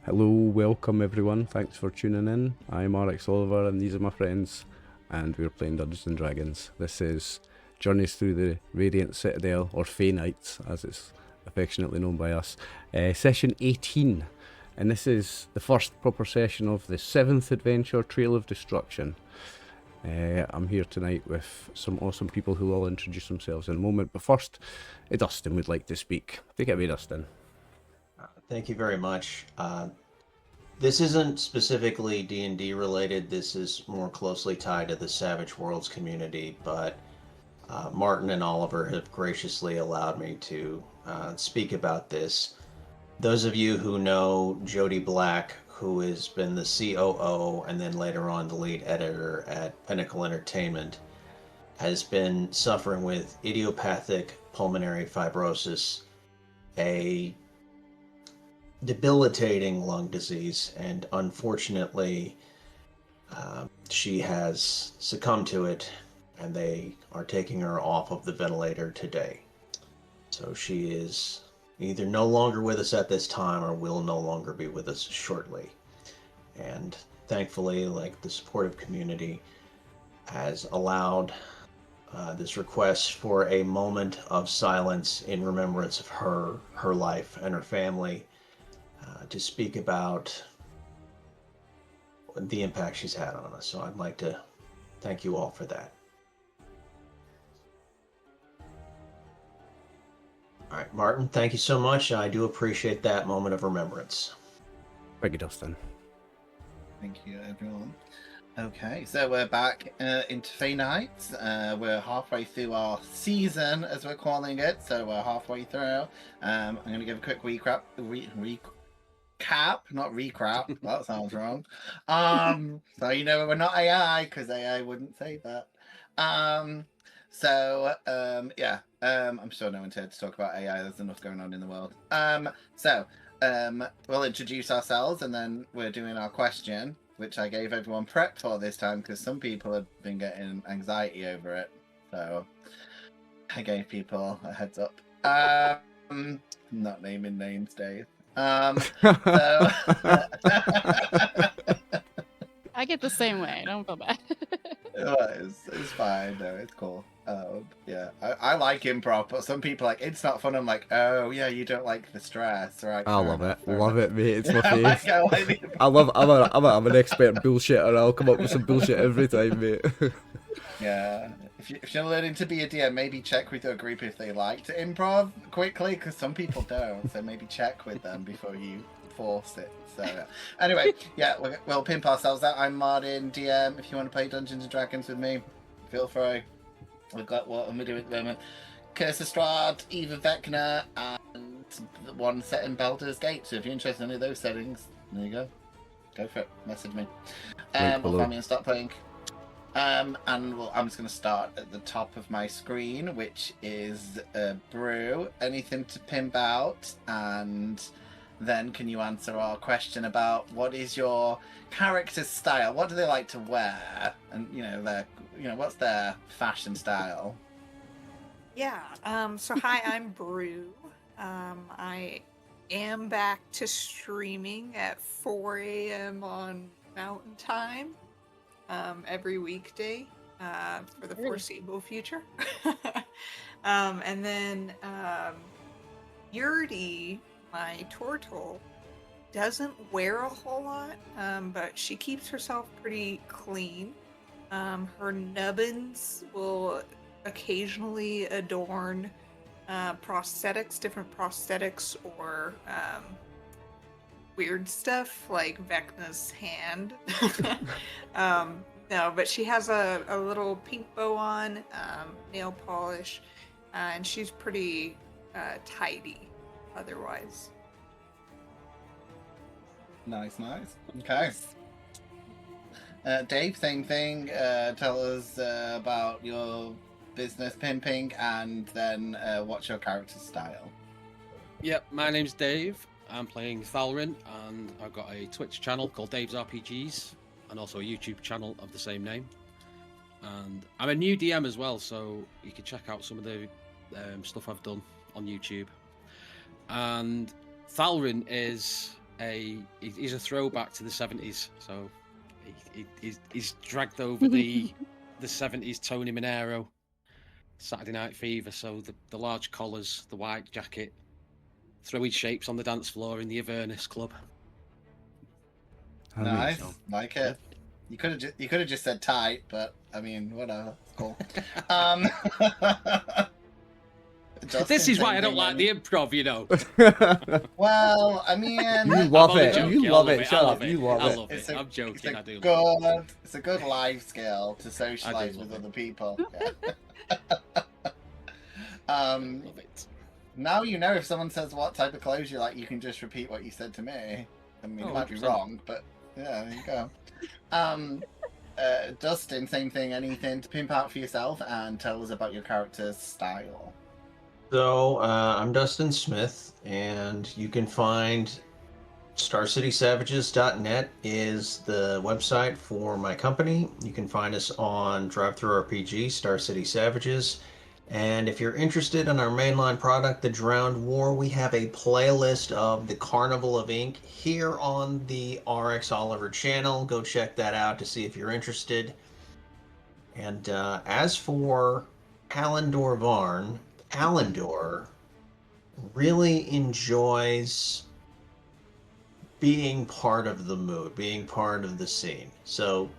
Hello, welcome everyone. Thanks for tuning in. I'm RxOliver and these are my friends, and we're playing Dungeons and Dragons. This is Journeys Through the Radiant Citadel, or Fey Nights, as it's affectionately known by us. Session 18, and this is the first proper session of the 7th adventure, Trail of Destruction. I'm here tonight with some awesome people who will all introduce themselves in a moment, but first, Dustin would like to speak. Take it away, Dustin. Thank you very much. This isn't specifically D&D related. This is more closely tied to the Savage Worlds community, but Martin and Oliver have graciously allowed me to speak about this. Those of you who know Jody Black, who has been the COO and then later on the lead editor at Pinnacle Entertainment, has been suffering with idiopathic pulmonary fibrosis, a debilitating lung disease, and unfortunately she has succumbed to it, and they are taking her off of the ventilator today. So she is either no longer with us at this time or will no longer be with us shortly. And thankfully, like, the supportive community has allowed this request for a moment of silence in remembrance of her life and her family, to speak about the impact she's had on us. So I'd like to thank you all for that. All right, Martin, thank you so much. I do appreciate that moment of remembrance. Thank you, Dustin. Thank you, everyone. Okay, so we're back into Fey Nights. We're halfway through our season, as we're calling it. So we're halfway through. I'm going to give a quick recap, not recrap. That sounds wrong. So you know we're not AI, because AI wouldn't say that. Yeah. I'm sure no one's here to talk about AI. There's enough going on in the world. We'll introduce ourselves, and then we're doing our question, which I gave everyone prep for this time because some people have been getting anxiety over it. So I gave people a heads up. Not naming names, Dave. I get the same way. Don't feel bad. It's fine. No, it's cool. Yeah, I like improv, but some people like it's not fun. I'm like, oh yeah, you don't like the stress, right? I love it, mate. It's my fave. I'm an expert bullshitter. I'll come up with some bullshit every time, mate. Yeah, if you're learning to be a DM, maybe check with your group if they like to improv quickly, because some people don't. So maybe check with them before you force it. So anyway, yeah, we'll pimp ourselves out. I'm Martin, DM. If you want to play Dungeons and Dragons with me, feel free. We've got what am I doing at the moment? Curse of Strahd, Eva Vecna, and one set in Baldur's Gate. So if you're interested in any of those settings, there you go. Go for it. Message me. Or find me and start playing. I'm just going to start at the top of my screen, which is Brew. Anything to pimp out, and then can you answer our question about what is your character's style? What do they like to wear? And what's their fashion style? Yeah. So hi, I'm Brew. I am back to streaming at 4 a.m. on Mountain Time every weekday for the foreseeable future. And then Yurdi, my turtle, doesn't wear a whole lot, but she keeps herself pretty clean. Her nubbins will occasionally adorn different prosthetics, or weird stuff like Vecna's hand. No, but she has a little pink bow on, nail polish, and she's pretty tidy otherwise. Nice. Okay. Dave, same thing. Tell us about your business pimping, and then what's your character style? Yep, my name's Dave. I'm playing Thalrin, and I've got a Twitch channel called Dave's RPGs, and also a YouTube channel of the same name. And I'm a new DM as well, so you can check out some of the stuff I've done on YouTube. And Thalrin is he's a throwback to the 70s. So he's dragged over the 70s Tony Manero, Saturday Night Fever. So the large collars, the white jacket, throwing shapes on the dance floor in the Avernus Club. Nice, like it. You could have just said tight, but I mean, whatever. It's cool. This is why I don't like the improv, you know. Well, I mean, You love only it. joking, You I love it. Shut up. it. You love I it. love it. I'm joking. I do. It's a good life skill to socialize love with it. other people. Love it. Now you know if someone says what type of clothes you like, you can just repeat what you said to me. I mean, it might be 100%. wrong, but yeah, there you go. Dustin, same thing. Anything to pimp out for yourself and tell us about your character's style? So, I'm Dustin Smith, and you can find StarCitySavages.net is the website for my company. You can find us on DriveThruRPG, Star City Savages. And if you're interested in our mainline product, The Drowned War, we have a playlist of the Carnival of Ink here on the RxOliver channel. Go check that out to see if you're interested. And as for Hallandor Varn, Hallandor really enjoys being part of the mood, being part of the scene. So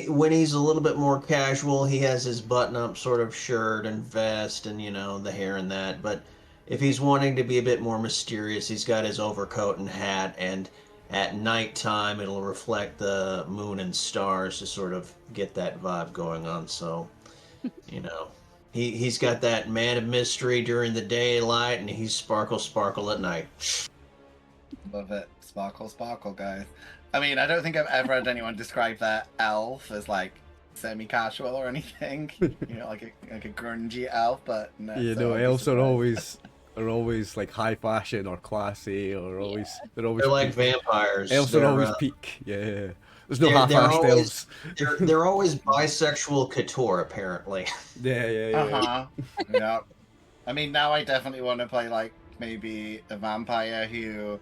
when he's a little bit more casual, he has his button-up sort of shirt and vest and, you know, the hair and that. But if he's wanting to be a bit more mysterious, he's got his overcoat and hat, and at nighttime it'll reflect the moon and stars to sort of get that vibe going on. So, you know, he's got that man of mystery during the daylight, and he's sparkle at night. Love it. Sparkle, guys. I mean, I don't think I've ever had anyone describe their elf as like semi-casual or anything. You know, like a grungy elf, but no. You so know, I'd be elves are surprised. always like high fashion or classy, or they're always They're like peak. vampires. Elves are always peak. Yeah. There's no they're half-assed always- elves. they're always bisexual couture, apparently. Yeah. Yeah. I mean, now I definitely want to play like maybe a vampire who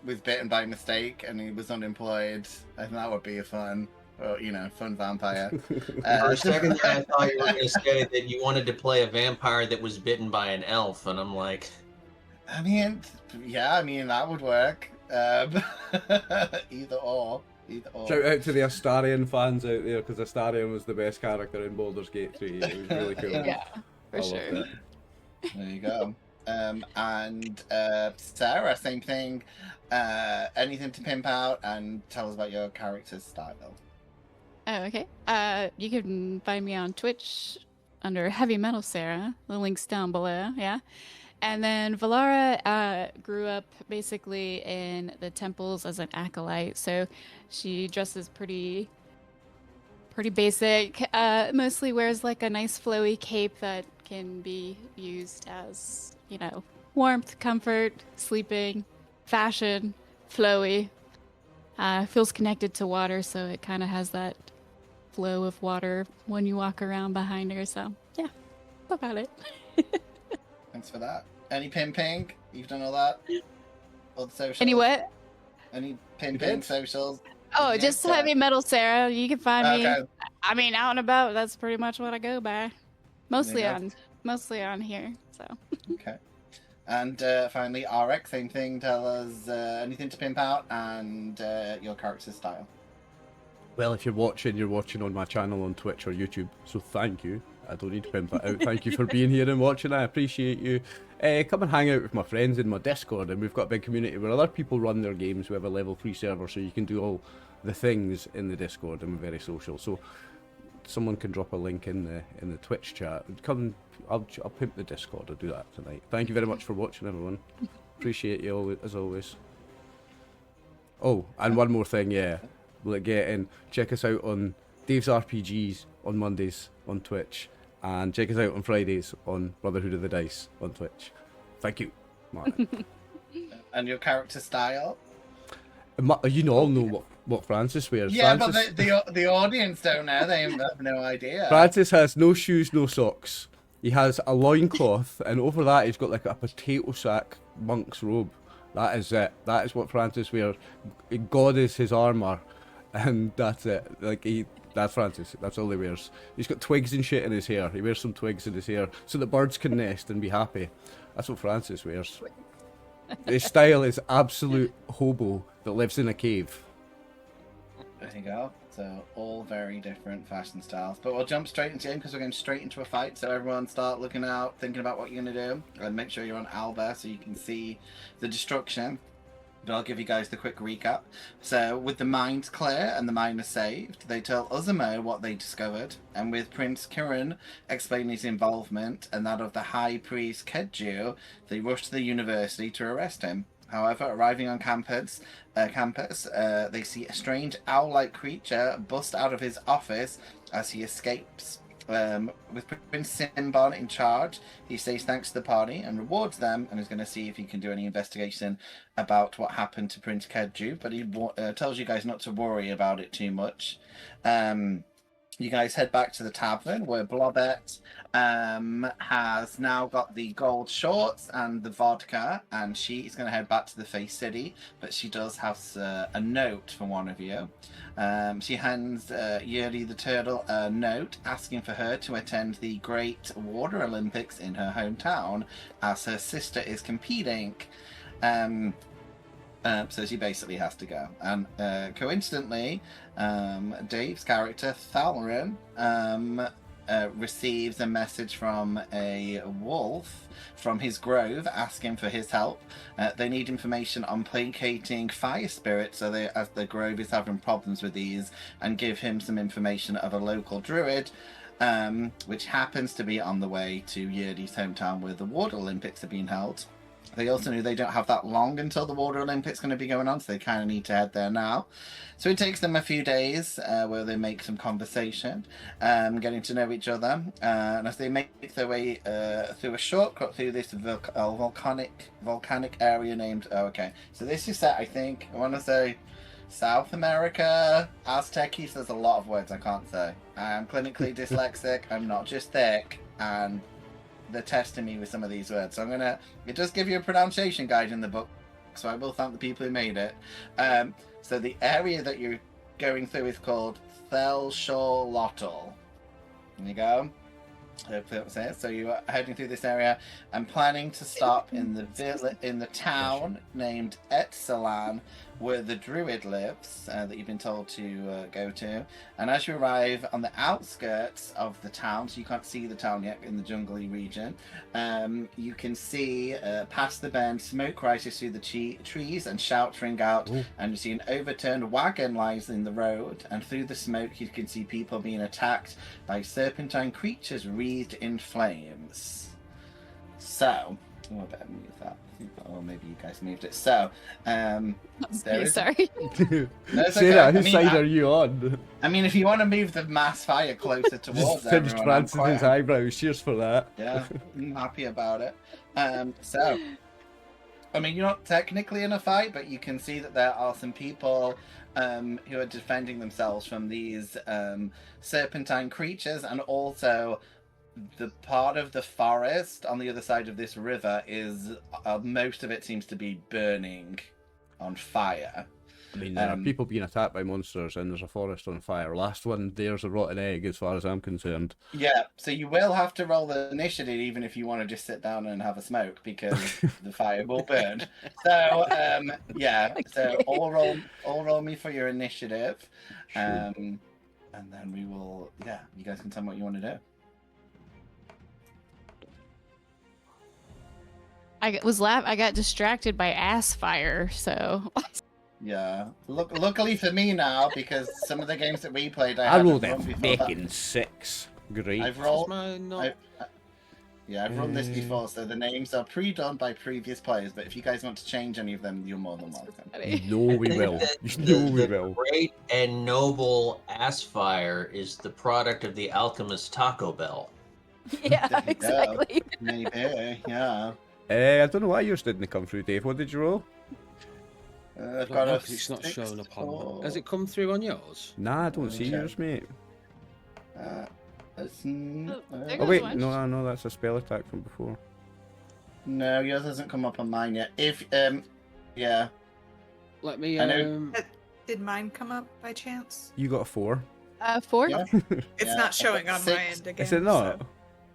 was bitten by mistake and he was unemployed. I think that would be a fun vampire. For a second, I thought you were going to say that you wanted to play a vampire that was bitten by an elf, and I'm like, I mean, yeah, that would work. Either or. Shout out to the Astarion fans out there, because Astarion was the best character in Baldur's Gate 3. It was really cool. Yeah, for I loved sure. it. There you go. And Sarah, same thing. Anything to pimp out and tell us about your character's style. Oh, okay. You can find me on Twitch under Heavy Metal Sarah. The link's down below, yeah. And then Valara grew up basically in the temples as an acolyte, so she dresses pretty basic. Mostly wears like a nice flowy cape that can be used as, you know, warmth, comfort, sleeping, fashion, flowy. Feels connected to water, so it kind of has that flow of water when you walk around behind her. So yeah, that's about it. Thanks for that. Any pimping? You've done all that? All the socials? Any what? Any pimping socials? Oh, Yeah, just so- Heavy Metal Sarah. You can find me. Okay. I mean, out and about. That's pretty much what I go by. Mostly Yeah. on here. So. Okay. And finally, RX, same thing. Tell us anything to pimp out and your character's style. Well, if you're watching on my channel on Twitch or YouTube, so thank you. I don't need to pimp that out. Thank you for being here and watching. I appreciate you. Come and hang out with my friends in my Discord, and we've got a big community where other people run their games. We have a level 3 server, so you can do all the things in the Discord, and we're very social. So someone can drop a link in the Twitch chat. Come, I'll pimp the Discord. I'll do that tonight. Thank you very much for watching, everyone. Appreciate you all, as always. Oh, and one more thing, yeah. Check us out on Dave's RPGs on Mondays on Twitch, and check us out on Fridays on Brotherhood of the Dice on Twitch. Thank you, Mark. And your character style? You all know what Francis wears. Yeah, Francis, but the audience don't know. They have no idea. Francis has no shoes, no socks. He has a loincloth, and over that he's got like a potato sack monk's robe, That is it. That is what Francis wears. God is his armor, and that's it. Like that's Francis. That's all he wears. He's got twigs and shit in his hair. He wears some twigs in his hair so the birds can nest and be happy. That's what Francis wears. His style is absolute hobo that lives in a cave. There you go. So all very different fashion styles. But we'll jump straight into it because we're going straight into a fight. So everyone start looking out, thinking about what you're going to do. And make sure you're on Alba so you can see the destruction. But I'll give you guys the quick recap. So with the mind clear and the miner saved, they tell Uzumo what they discovered. And with Prince Kirin explaining his involvement and that of the High Priest Kedju, they rush to the university to arrest him. However, arriving on campus, they see a strange owl-like creature bust out of his office as he escapes. With Prince Simbon in charge, he says thanks to the party and rewards them, and is going to see if he can do any investigation about what happened to Prince Kedju, but he tells you guys not to worry about it too much. You guys head back to the tavern where Blobette has now got the gold shorts and the vodka, and she is going to head back to the Face City, but she does have a note from one of you. She hands Yuri the Turtle a note asking for her to attend the Great Water Olympics in her hometown as her sister is competing. So she basically has to go. And coincidentally, Dave's character, Thalrin, receives a message from a wolf from his grove asking for his help. They need information on placating fire spirits, so as the grove is having problems with these, and give him some information of a local druid, which happens to be on the way to Yuri's hometown where the Water Olympics are being held. They also knew they don't have that long until the Water Olympics going to be going on, so they kind of need to head there now. So it takes them a few days where they make some conversation, getting to know each other. And as they make their way through a shortcut through this volcanic area named... Oh, okay. So this is set, I think, I want to say South America, Aztecis. There's a lot of words I can't say. I'm clinically dyslexic. I'm not just thick. And... they're testing me with some of these words, so it does give you a pronunciation guide in the book, so I will thank the people who made it. So the area that you're going through is called Thelsholotl. There you go. Hopefully that's it. So you are heading through this area and planning to stop in the town named Etzalan, where the druid lives, that you've been told to go to. And as you arrive on the outskirts of the town, so you can't see the town yet in the jungly region, you can see past the bend, smoke rises through the trees and shouts ring out. Ooh. And you see an overturned wagon lies in the road, and through the smoke you can see people being attacked by serpentine creatures wreathed in flames. So, I better move that. Or maybe you guys moved it. So, sorry. No, Sarah, whose side are you on? I mean, if you want to move the mass fire closer towards Just finished Francis' eyebrows. Cheers for that. Yeah, I'm happy about it. So, I mean, you're not technically in a fight, but you can see that there are some people who are defending themselves from these serpentine creatures, and also the part of the forest on the other side of this river is most of it seems to be burning on fire. I mean, there are people being attacked by monsters, and there's a forest on fire. Last one, there's a rotten egg, as far as I'm concerned. Yeah, so you will have to roll the initiative, even if you want to just sit down and have a smoke, because the fire will burn. So, yeah, so all roll me for your initiative, and then we will, yeah, you guys can tell me what you want to do. I got distracted by ass fire, so. Yeah. Luckily for me now, because some of the games that we played, I rolled a fucking 6. Great. I've rolled. I've run this before, so the names are pre-done by previous players. But if you guys want to change any of them, you're more than welcome. No, we will. The great and noble Assfire is the product of the alchemist Taco Bell. Yeah, exactly. Maybe, yeah. I don't know why yours didn't come through, Dave. What did you roll? I've got it's not showing up on. Has it come through on yours? Nah, I don't see yours, mate. There Oh wait, one. no, that's a spell attack from before. No, yours hasn't come up on mine yet. If Yeah. Let me. I know- Did mine come up by chance? You got a 4. 4? Yeah. It's Yeah, not I've showing got on my 6. end again. Is it not? so-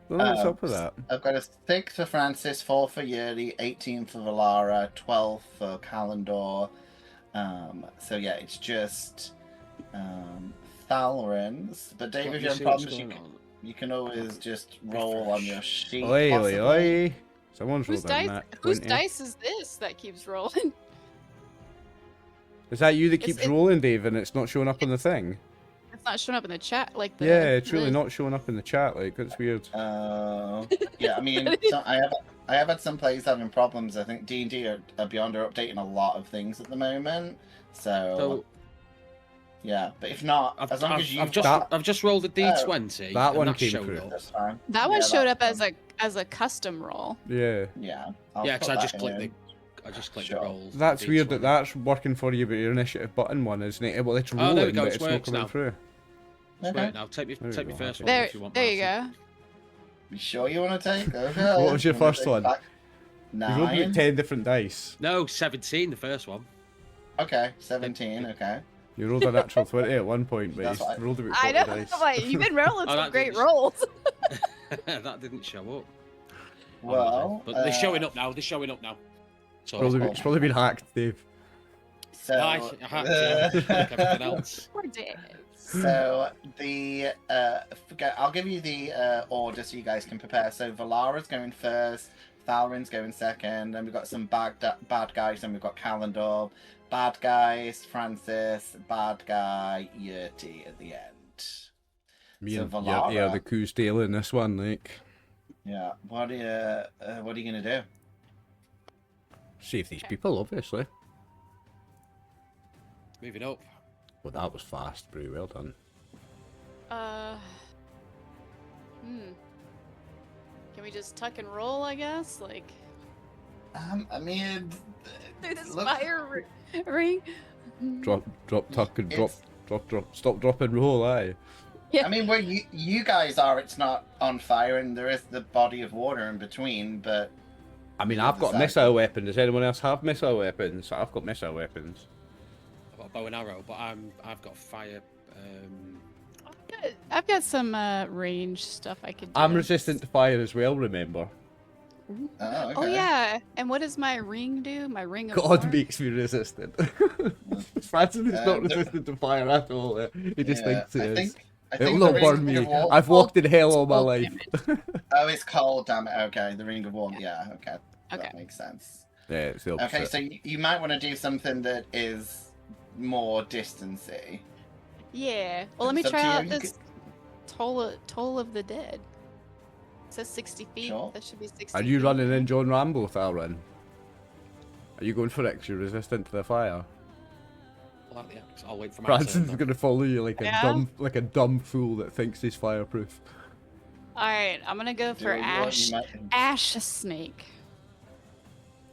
Well, what's up with that? I've got a 6 for Francis, 4 for Yuri, 18 for Valara, 12 for Kalendor. So yeah, it's just Thalrin's. But Dave, Let if me you're in see what's problems, going on. you can always just roll on your sheet. Oi, oi, possibly. oi. Someone's Whose rolled a dice? nat Whose 20. dice is this that keeps rolling? Is that you that It's- keeps it- rolling, Dave, and it's not showing up on the thing? It's not showing up in the chat like the. Yeah, it's really list. not showing up in the chat. Like, that's weird. Yeah, I mean, I have had some players having problems. I think D&D are Beyond are updating a lot of things at the moment. So Yeah, but if not, as long as you've I've just rolled a d20. that and one that came showed through. up. that's fine. That one Yeah, showed up that's as a custom roll. Yeah. Yeah. Yeah, because I just clicked the. I just clicked Sure. the roll. That's weird that D20. that's working for you, but your initiative button one isn't it? Well, it's Oh, rolling, there we go, but it's it's not worked coming now. through. It's Okay. great now. Take me There you go, first happy. one There, if you want. there you Martin. go. You sure you want to take? Okay. What was your I'm gonna first take one? back You rolled like 9. 10 different dice. No, 17, the first one. Okay, 17. Okay. You rolled a natural 20 at one point, but That's you what rolled about I 40 know. dice. I'm like, you've been rolling Oh, some that great didn't- rolls. That didn't show up. Well, but they're showing up now. They're showing up now. So It's probably been hacked, Dave. So, I hacked like everything else. Poor Dave. so the I'll give you the order so you guys can prepare. So Valara's going first, Thalrin's going second, then we've got some bad guys, and we've got Kalendor, bad guys, Francis, bad guy, Yurti at the end. Me So and Valara. yeah, the coos tail in this one, like. Yeah. What are you gonna do? Save these people, obviously. Moving up. Well, that was fast, pretty well done. Can we just tuck and roll, I guess? Like, I mean, through this look- fire ring? Drop, tuck, and It's- drop, stop, drop, and roll, aye. I mean, where you guys are, it's not on fire, and there is the body of water in between. But I mean, Yeah, I've got a exactly. missile weapon. Does anyone else have missile weapons? I've got missile weapons. I've got a bow and arrow, but I've got fire. I've got some range stuff I could do. I'm resistant to fire as well, remember? okay. Oh, yeah. And what does my ring do? My ring of God war? makes me resistant. Francis is not the- resistant to fire at all. He just Yeah, thinks it is. I It'll think not the burn Ring me. of War- I've walked in hell all my cold life. Oh, it's cold. Damn it. Okay, the Ring of War. Yeah. Okay. Okay. That makes sense. Yeah, it's the opposite. Okay, so you might want to do something that is more distancy. Yeah. Well, let me It's up try to you. out You this Toll of the Dead. It says 60 feet. Sure. That should be 60 Are you feet. running in John Rambo, Thalrin? Are you going for it 'cause you're resistant to the fire? I'll wait for my Branson's turn. gonna follow you like a Yeah? dumb fool that thinks he's fireproof. Alright, I'm gonna go Do for what you want, Ash. you might- Ash Snake.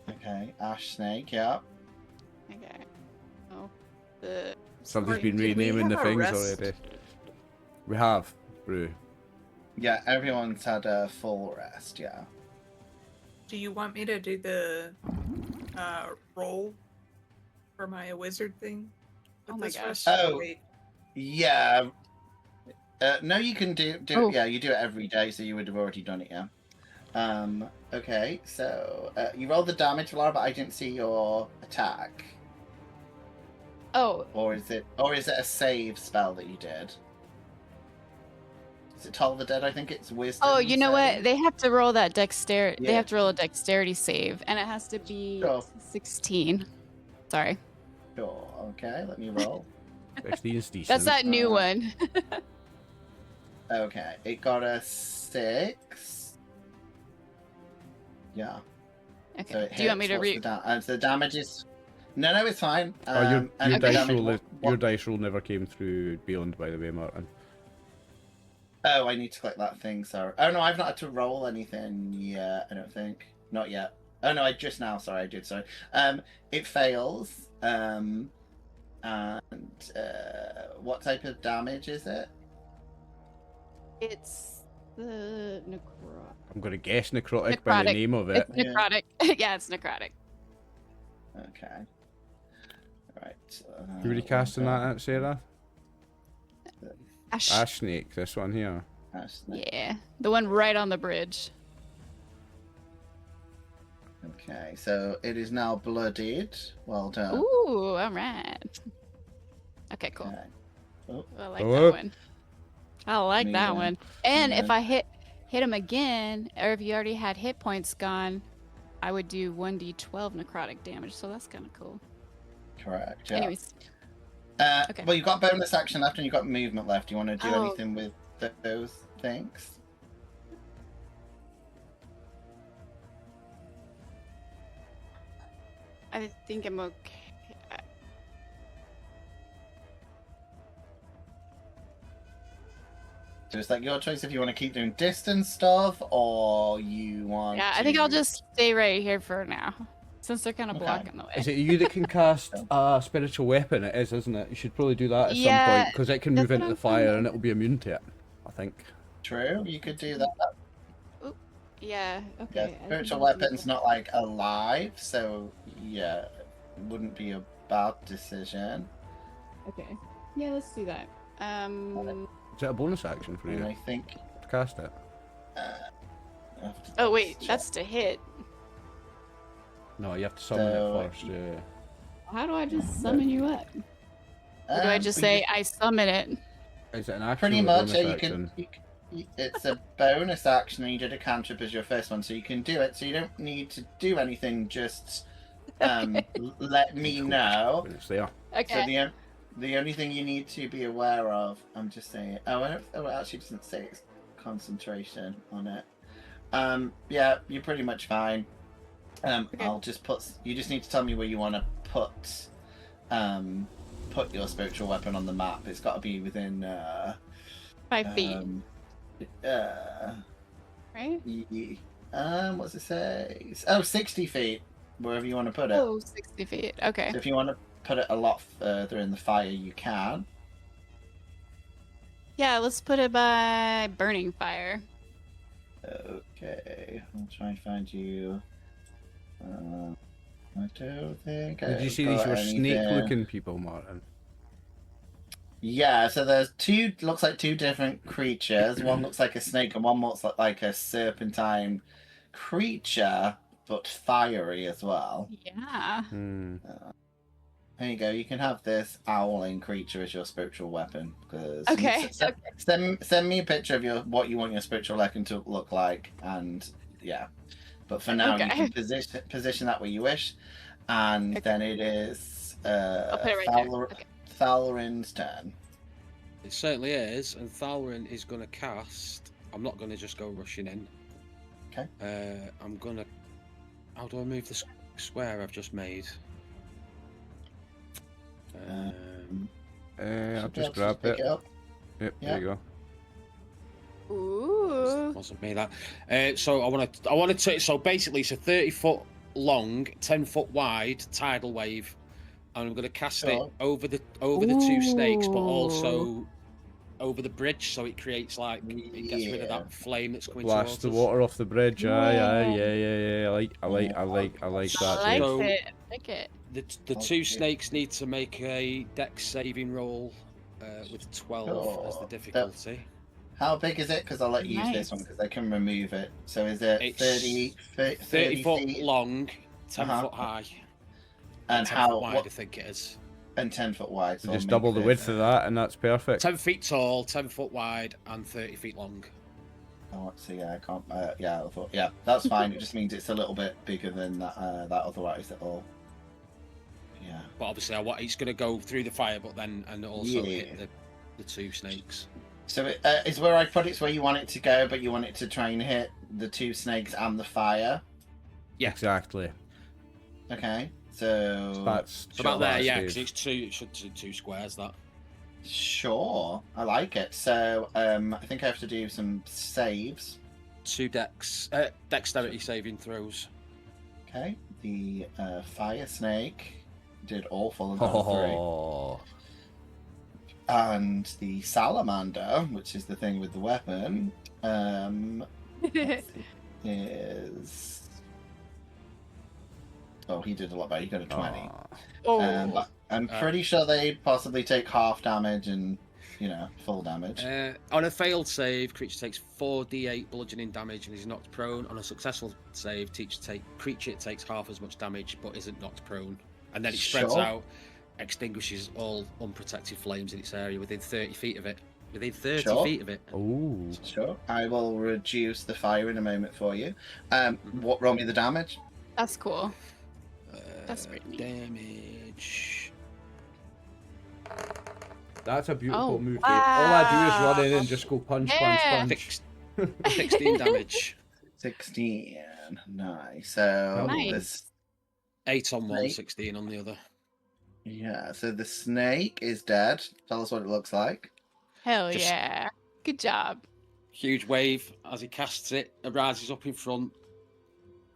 Okay, Ash Snake. Yeah. Okay. Oh. The. Somebody's Wait, been did we renaming the have a things rest? already. We have, Brew. Yeah. Everyone's had a full rest. Yeah. Do you want me to do the roll for my wizard thing? Oh with my this gosh. rest, or Oh. wait? Yeah. No, you can do Oh. yeah, you do it every day, so you would have already done it, yeah. Okay, so you rolled the damage, Valara, but I didn't see your attack. Oh, Or is it a save spell that you did? Is it Toll of the Dead? I think it's wisdom. oh, you know what? save? They have to roll that dexterity. They Yeah. have to roll a dexterity save, and it has to be Sure. 16. Sorry, Sure, okay, let me roll. 16's decent. that's that new one. Okay, it got a 6. Yeah. Okay. So it Do you want me hits. to What's read? the damage is. No, it's fine. Oh, your and the dice damage- roll what- your dice roll never came through Beyond, by the way, Martin. Oh, I need to click that thing, sorry. Oh, no, I've not had to roll anything yet, I don't think. Not yet. Oh, no, I just now, sorry, I did, sorry. It fails. And what type of damage is it? It's the necrotic. I'm gonna guess necrotic by the Necrotic. name of it. It's Yeah. necrotic. Yeah, it's necrotic. Okay. Right. You already casting that, Sarah? Ash. Ash snake, this one here. Yeah, the one right on the bridge. Okay, so it is now bloodied. Well done. Ooh, all right. Okay, cool. Okay. Oh, I like Oh. that one. I like Me that then. one. And if then. I hit him again, or if you already had hit points gone, I would do 1d12 necrotic damage. So that's kind of cool. Correct. Yeah. Anyways, okay. Well, you've got bonus action left and you've got movement left. Do you want to do Oh. anything with those things? I think I'm okay. So it's like your choice if you want to keep doing distance stuff or you want. Yeah, I think I'll just stay right here for now, since they're kind of Okay. blocking the way. Is it you that can cast a spiritual weapon? It is, isn't it? You should probably do that at some Yeah, point, because it can move that's into what the I'm fire thinking. and it will be immune to it, I think. True, you could do that. Yeah, Yeah, okay. I think spiritual I'll do weapon's that. not like alive, so yeah, it wouldn't be a bad decision. Okay. Yeah, let's do that. Is it a bonus action for And you I think. to cast it? Oh wait, that's to hit. No, you have to summon So, it first. Yeah. How do I just summon you up? Or do I just you say I summon it? Is it an action Pretty or a much, bonus yeah, you action? can. It's a bonus action, and you did a cantrip as your first one, so you can do it. So you don't need to do anything. Just let me know. When it's there. Okay. So the only thing you need to be aware of, I'm just saying. Oh, it actually doesn't say it's concentration on it. Yeah, you're pretty much fine. Okay. I'll just put. You just need to tell me where you want to put your spiritual weapon on the map. It's got to be within 5 feet, right? What's it say? Oh, 60 feet, wherever you want to put it. Oh, 60 feet. Okay. So if you want to put it a lot further in the fire, you can. Yeah, let's put it by burning fire. Okay, I'll try and find you. I don't think. Did you I've see these got were anything. snake-looking people, Martin? Yeah, so there's two. Looks like two different creatures. One looks like a snake, and one looks like a serpentine creature, but fiery as well. Yeah. Hmm. There you go. You can have this owling creature as your spiritual weapon. Because Okay. send me a picture of what you want your spiritual weapon to look like, and yeah. But for now, you Okay. can position that where you wish, and Okay. then it is I'll put it right there. Okay. Thalrin's turn. It certainly is, and Thalrin is going to cast. I'm not going to just go rushing in. Okay. I'm going to. How do I move the square I've just made? I've Should be just able to grabbed pick it. up. Yep, Yeah. there you go. Ooh. Wasn't me that. So I want to take. So basically, it's a 30-foot long, 10-foot wide tidal wave, and I'm going to cast it Sure. over the two snakes, but Ooh. also over the bridge, so it creates it gets rid of Yeah. that flame that's coming Blast towards the us. water off the bridge. Aye, Yeah. yeah. I like that. I like So- it. I like it. The two snakes need to make a dex saving roll with 12 as the Sure. difficulty. How big is it? Because I'll let you use this Nice. one because I can remove it. So is it It's 30 foot feet? long, 10 Uh-huh. foot high, And 10 how foot wide, what, I think it is. and 10 foot wide. So So I'll just make double the this- width of that, and that's perfect. 10 feet tall, 10 foot wide, and 30 feet long. Oh, so yeah, I can't. Yeah, I thought. Yeah, that's fine. It just means it's a little bit bigger than that. Otherwise, it'll. Yeah. But obviously, it's going to go through the fire, but then and also Yeah. hit the two snakes. So it's where I put it's where you want it to go, but you want it to try and hit the two snakes and the fire. Yeah. Exactly. Okay. So That's It's about there, yeah, because Dave. it's two. It should do two squares. That. sure, I like it. So I think I have to do some saves. Two dexterity saving throws. Okay. The fire snake did awful and got a 3. Oh, And the salamander, which is the thing with the weapon, is Oh, he did a lot better. He got a 20. Aw. Oh, But I'm pretty sure they possibly take half damage and, full damage. On a failed save, creature takes 4d8 bludgeoning damage and is knocked prone. On a successful save, creature takes half as much damage but isn't knocked prone. And then it spreads Sure. out, extinguishes all unprotected flames in its area within 30 feet of it. Within 30 Sure. feet of it. Ooh. Sure. I will reduce the fire in a moment for you. Roll me the damage. that's cool. That's pretty neat. Damage. That's a beautiful Oh, move, Dave. All I do is run in wow. and just go punch, Yeah. punch, punch. 16 damage. 16. Nice. So Nice. this 8 on one, Snake. 16 on the other. Yeah, so the snake is dead. Tell us what it looks like. Hell Just- yeah. Good job. Huge wave as he casts it, it rises up in front,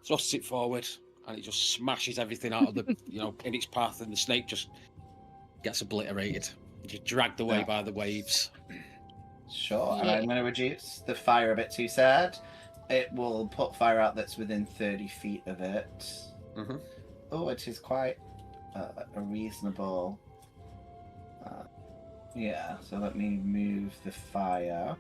thrusts it forward, and it just smashes everything out of the, in its path, and the snake just gets obliterated. Just dragged away Yeah. by the waves. Sure, and Yeah. I'm going to reduce the fire a bit too sad. It will put fire out that's within 30 feet of it. Mhm. Oh, it is quite a reasonable... yeah, so let me move the fire.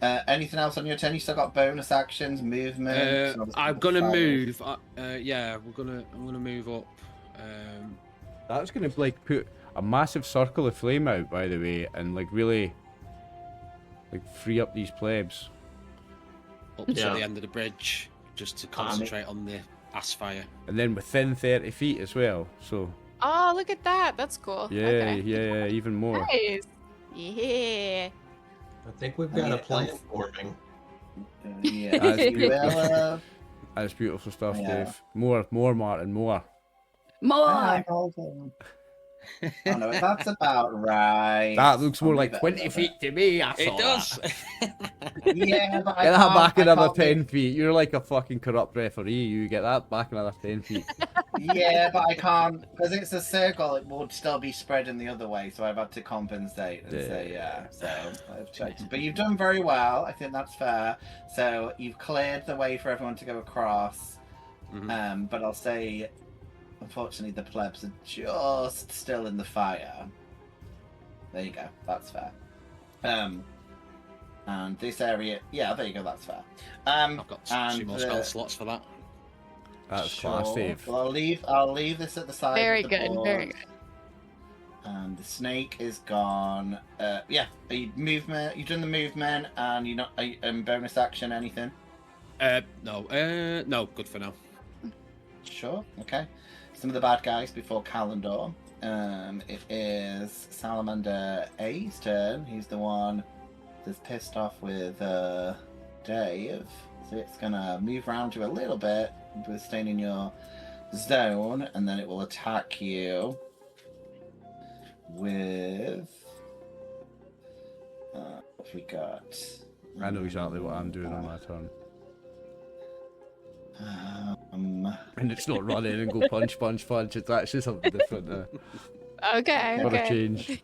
Anything else on your turn? You still got bonus actions, movement? I'm gonna move. Yeah, I'm gonna move up. That's gonna put a massive circle of flame out, by the way, and really free up these plebs. Up to Yeah. the end of the bridge, just to concentrate on the ass fire. And then within 30 feet as well. So Oh, look at that. That's cool. yeah, Okay. yeah, even more. Nice. Yeah. I think we've got a plan forming. Yeah, That's you beautiful. will, That's beautiful stuff, Yeah. Dave. More, Martin, more. More. hold on. Oh no, that's about right. That looks more I'll like leave it 20 at feet to me. I It saw does. that. Yeah, but I Get that can't- back I another can't make- 10 feet. You're like a fucking corrupt referee. You get that back another 10 feet. Yeah, but I can't because it's a circle. It would still be spreading the other way, so I've had to compensate and say yeah. So I've checked, but you've done very well. I think that's fair. So you've cleared the way for everyone to go across. Mhm. But I'll say, unfortunately, the plebs are just still in the fire. There you go. That's fair. And this area, yeah, there you go. That's fair. I've got 2 and more the- spell slots for that. That's class, Sure. Dave. Well, I'll leave this at the side. Very of the good. board. Very good. And the snake is gone. Yeah, movement. You've done the movement, and you're not bonus action anything. No, good for now. Sure. Okay. Some of the bad guys before Calendar. It is Salamander A's turn. He's the one that's pissed off with Dave. So it's gonna move around you a little bit, with staying in your zone, and then it will attack you with. What have we got? I know exactly what I'm doing on my turn. And it's not running and go punch, punch, punch. It's actually something different. Okay. Got to Okay. change.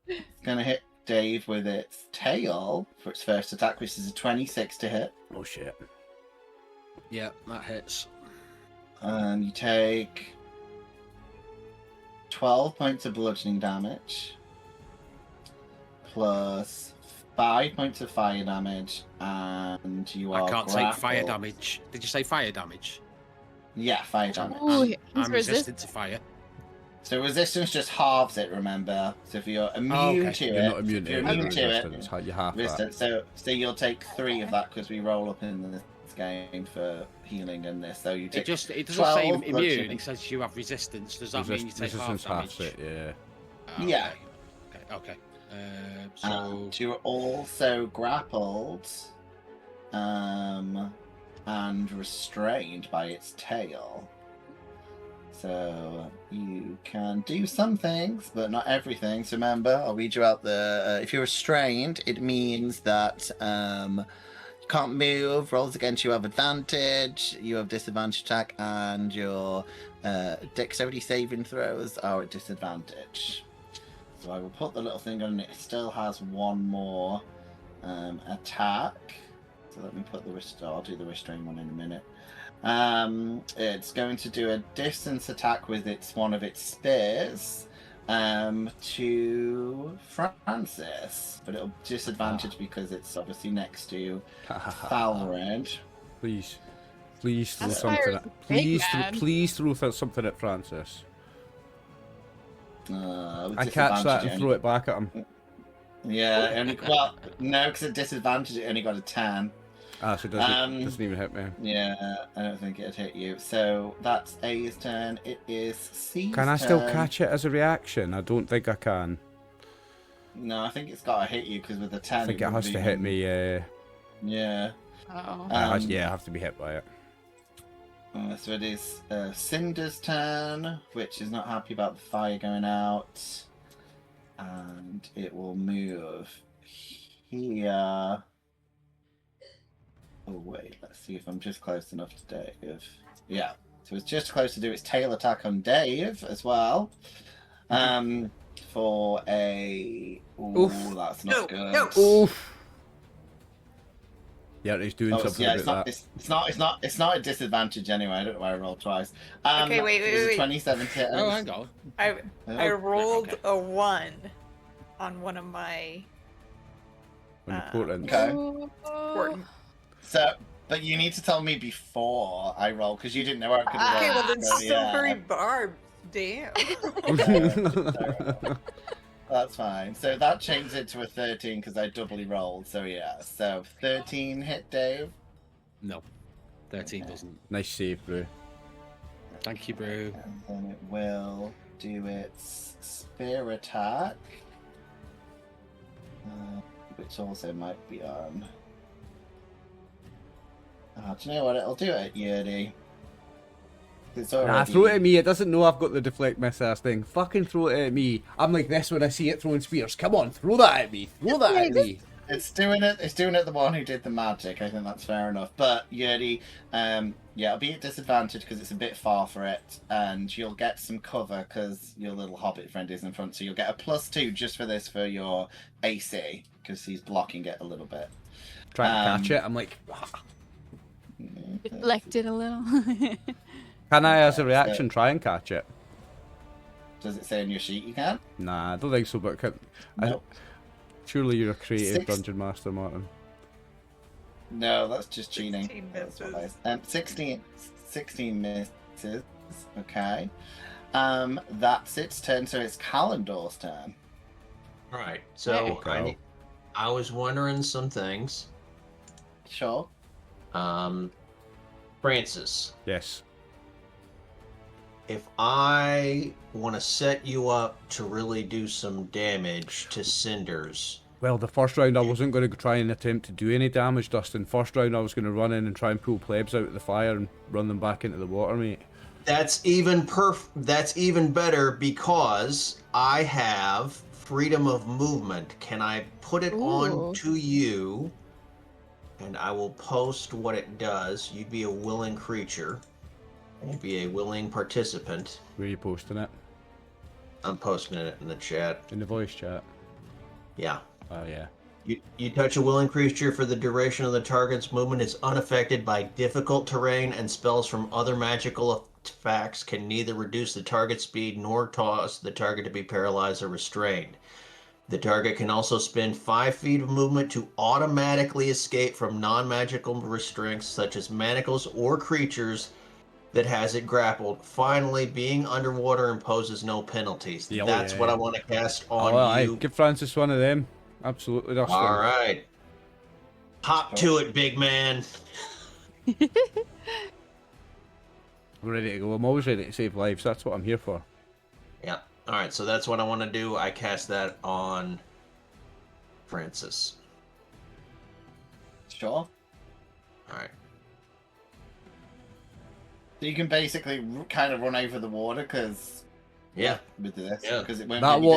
It's gonna hit Dave with its tail for its first attack, which is a 26 to hit. Oh shit. Yeah, that hits. And you take 12 points of bludgeoning damage, plus 5 points of fire damage, and you are I can't take fire grappled. damage. Did you say fire damage? Yeah, fire damage. Ooh, he's I'm resistant. resistant to fire. So resistance just halves it, remember? So if you're immune okay. to You're it, not immune if to you're it. immune You're to resistant. it, It's you half that. resistant. So you'll take 3 of that because we roll up in this game for healing and this. So you It take doesn't say 12 immune. bludgeoning. It says you have resistance. Does that mean you take half Resistance damage? halves it, yeah. Oh, Yeah. Okay. So And you're also grappled and restrained by its tail. So you can do some things, but not everything. So remember, I'll read you out the... if you're restrained, it means that you can't move, rolls against you have advantage, you have disadvantage attack, and your dexterity saving throws are at disadvantage. So I will put the little thing on it. It still has 1 more attack. So let me put the I'll do the restrain one in a minute. It's going to do a distance attack with one of its spears to Francis, but it'll disadvantage because it's obviously next to Valorant. Please throw That's something fire at big man. please throw something at Francis. With I catch that disadvantage, and throw it back at him. Yeah, only, well, no, because at disadvantage it only got a 10. Ah, so it doesn't even hit me. Yeah, I don't think it'd hit you. So that's A's turn. It is C's Can I still turn. catch it as a reaction? I don't think I can. No, I think it's got to hit you because with the 10. I think it has to hit me. Yeah. Oh. I have to be hit by it. So it is Cinder's turn, which is not happy about the fire going out. And it will move here. Oh, wait, let's see if I'm just close enough to Dave. Yeah, so it's just close to do its tail attack on Dave as well. For a... Ooh, Oof. that's not good. No. Oof. Yeah, he's doing something yeah, about that. it's not a disadvantage anyway. I don't know why I rolled twice. Okay, wait. It was a 27 hit. Oh, hang on. I rolled okay. a 1 on one of my Important. Okay. important. So, but you need to tell me before I roll because you didn't know I could roll. Okay, well then so, silvery barbs. Damn. That's fine. So that changed it to a 13 because I doubly rolled. So yeah. So 13 hit Dave. No. 13 doesn't. Nice save, bro. Thank you, bro. And then it will do its spear attack. Which also might be on. Do you know what? It'll do it, Yuri. It's already... Nah, throw it at me. It doesn't know I've got the deflect miss ass thing. Fucking throw it at me. I'm like this when I see it throwing spears. Come on, throw that at me. Throw that at me. It's doing it. It's doing it. The one who did the magic. I think that's fair enough. But Yuri, yeah, it'll be at disadvantage because it's a bit far for it, and you'll get some cover because your little hobbit friend is in front. So you'll get a +2 just for this for your AC because he's blocking it a little bit. Trying to catch it. I'm like, Deflected a little. can I, as a reaction, try and catch it? Does it say on your sheet you can? Nah, I don't think so. But Nope. Surely you're a creative Six- dungeon master, Martin. No, that's just cheating. 16 That's what misses. I- 16 misses. Okay. That's its turn. So it's Calendor's turn. All right. There So you go. I was wondering some things. Sure. Francis, Yes. if I want to set you up to really do some damage to cinders, Well, the first round I wasn't going to try and attempt to do any damage, Dustin. First round I was going to run in and try and pull plebs out of the fire and run them back into the water, mate. that's even better because I have freedom of movement. Can I put it on Ooh. to you? And I will post what it does. You'd be a willing creature. You'd be a willing participant. Where are you posting it? I'm posting it in the chat. In the voice chat. Yeah. Oh, yeah. You touch a willing creature for the duration of the target's movement is unaffected by difficult terrain, and spells from other magical effects can neither reduce the target's speed nor cause the target to be paralyzed or restrained. The target can also spend 5 feet of movement to automatically escape from non-magical restraints such as manacles or creatures that has it grappled. Finally, being underwater imposes no penalties. Yeah, That's yeah. what I want to cast on Oh, aye. you. Give Francis one of them. Absolutely, Dustin. All right. Hop to it, big man. We're ready to go. I'm always ready to save lives. That's what I'm here for. Yeah. All right, so that's what I want to do. I cast that on Francis. Sure. All right. So you can basically kind of run over the water because Yeah. with this Yeah. because it won't That give you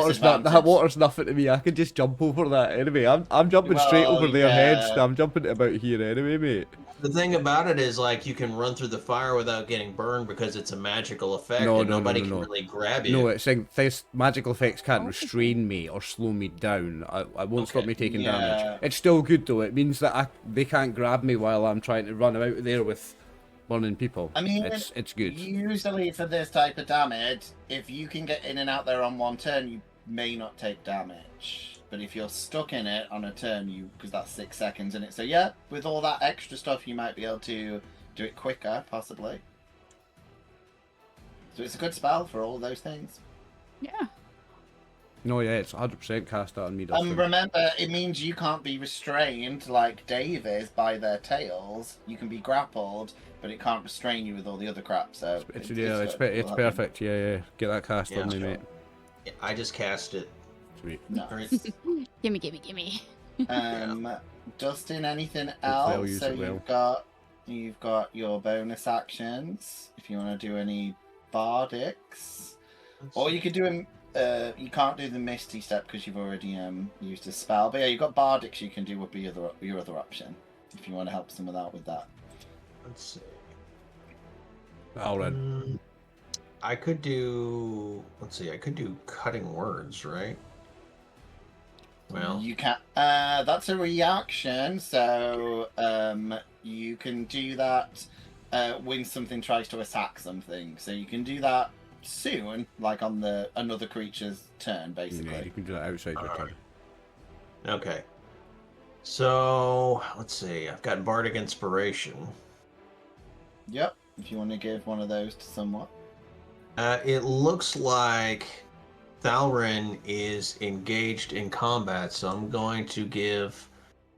that water's nothing to me. I can just jump over that anyway. I'm jumping straight Well, over their heads. yeah. I'm jumping to about here anyway, mate. The thing about it is, like, you can run through the fire without getting burned because it's a magical effect, No, and no, no, nobody no, can no. really grab you. No, it's saying this magical effects can't restrain me or slow me down. I won't stop Okay. me taking Yeah. damage. It's still good though. It means that they can't grab me while I'm trying to run out of there with burning people. I mean, it's good. Usually for this type of damage, if you can get in and out there on one turn, you may not take damage. But if you're stuck in it on a turn, because that's 6 seconds in it. So yeah, with all that extra stuff, you might be able to do it quicker, possibly. So it's a good spell for all of those things. Yeah. No, yeah, it's 100% cast that on me. Dustin. Remember, it means you can't be restrained like Dave is by their tails. You can be grappled, but it can't restrain you with all the other crap. So It's good. perfect. Yeah. Get that cast on me, mate. Yeah, I just cast it. Sweet. Nice. Gimme. Dustin, anything I'll else? use So it well. you've got your bonus actions. If you want to do any bardics, or you could do them. You can't do the Misty step because you've already used a spell. But yeah, you've got Bardics you can do would be your other option. If you want to help someone out with that. Let's see. Alright. I could do... Let's see, I could do Cutting Words, right? Well... You can... that's a reaction, so you can do that when something tries to attack something. So you can do that soon, like on another creature's turn, basically. Yeah, you can do that outside your turn. Okay. So, let's see. I've got Bardic Inspiration. Yep, if you want to give one of those to someone. It looks like Thalrin is engaged in combat, so I'm going to give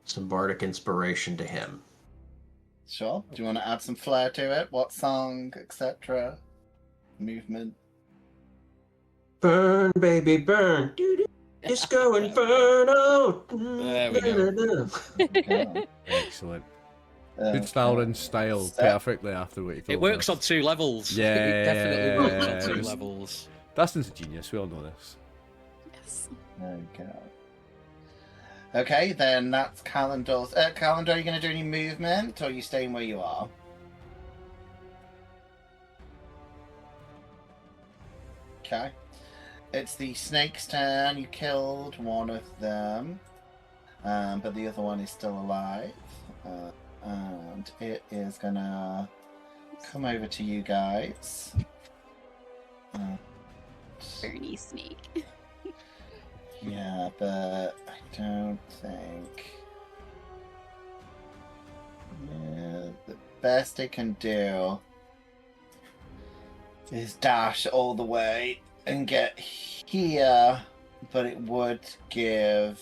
some Bardic Inspiration to him. Sure. Do you want to add some flair to it? What song, etc.? Movement. Burn, baby, burn. Disco Inferno. There we go. Okay. Excellent. Good Thalrin style perfectly after what you told It works us. on 2 levels. Yeah, It definitely works on 2 it's- levels. Dustin's a genius, we all know this. Yes. There we go. Okay, then that's Calendar's. Calendar, are you going to do any movement, or are you staying where you are? Okay. It's the snake's turn. You killed one of them, but the other one is still alive. And it is gonna come over to you guys. Bernie snake. Yeah, but I don't think. Yeah, the best it can do is dash all the way and get here, but it would give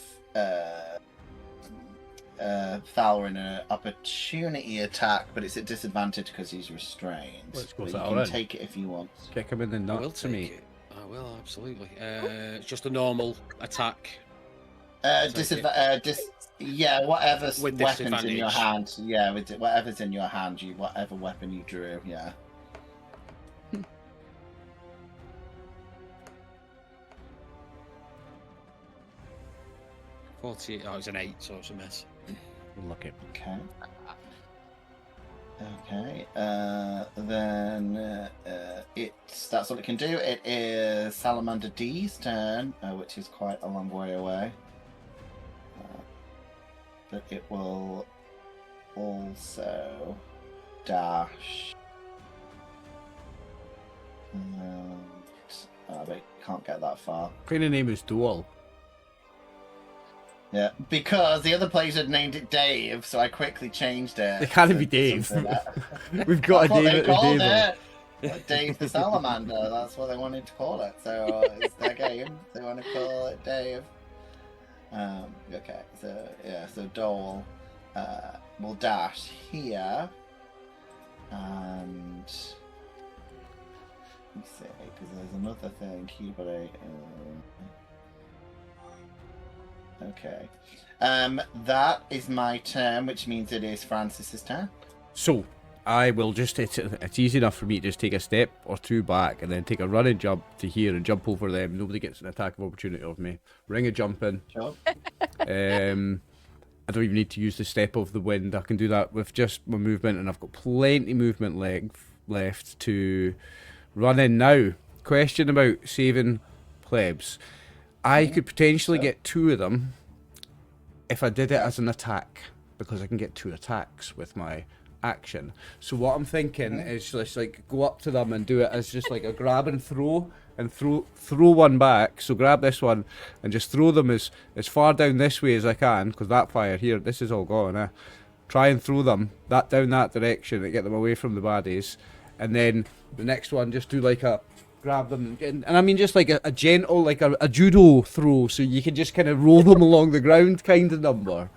Thalrin an opportunity attack, but it's at disadvantage because he's restrained. Let's go But for you that can already. take it if you want. Kick him in the I will nuts, take mate. it. I will, absolutely. It's just a normal attack. Yeah, whatever's With weapons in your disadvantage. hand. Yeah, whatever's in your hand, whatever weapon you drew. Yeah. 48. Oh, it's an 8, so it's a miss. Lucky. Okay. Okay. Then that's what it can do. It is Salamander D's turn, which is quite a long way away. But it will also dash. But it can't get that far. Kind of name is Dual. Yeah, because the other players had named it Dave, so I quickly changed it. It can't to be Dave. something that- We've got That's a what Dave they at the called table. it. Dave the Salamander. That's what they wanted to call it. So it's their game. They want to call it Dave. Okay. So yeah. So Dole will dash here, and let's see, because there's another thing here, but okay. That is my turn, which means it is Francis's turn. So, I will just, it's easy enough for me to just take a step or two back and then take a running jump to here and jump over them. Nobody gets an attack of opportunity of me. Ring a jump in. Sure. I don't even need to use the step of the wind. I can do that with just my movement, and I've got plenty movement left to run in now. Question about saving plebs. I could potentially get 2 of them if I did it as an attack, because I can get 2 attacks with my action. So what I'm thinking is just like go up to them and do it as just like a grab and throw one back. So grab this one and just throw them as far down this way as I can, because that fire here, this is all gone. Try and throw them that down that direction to get them away from the baddies, and then the next one just do like a grab them and I mean just like a gentle, like a judo throw, so you can just kind of roll them along the ground kind of number.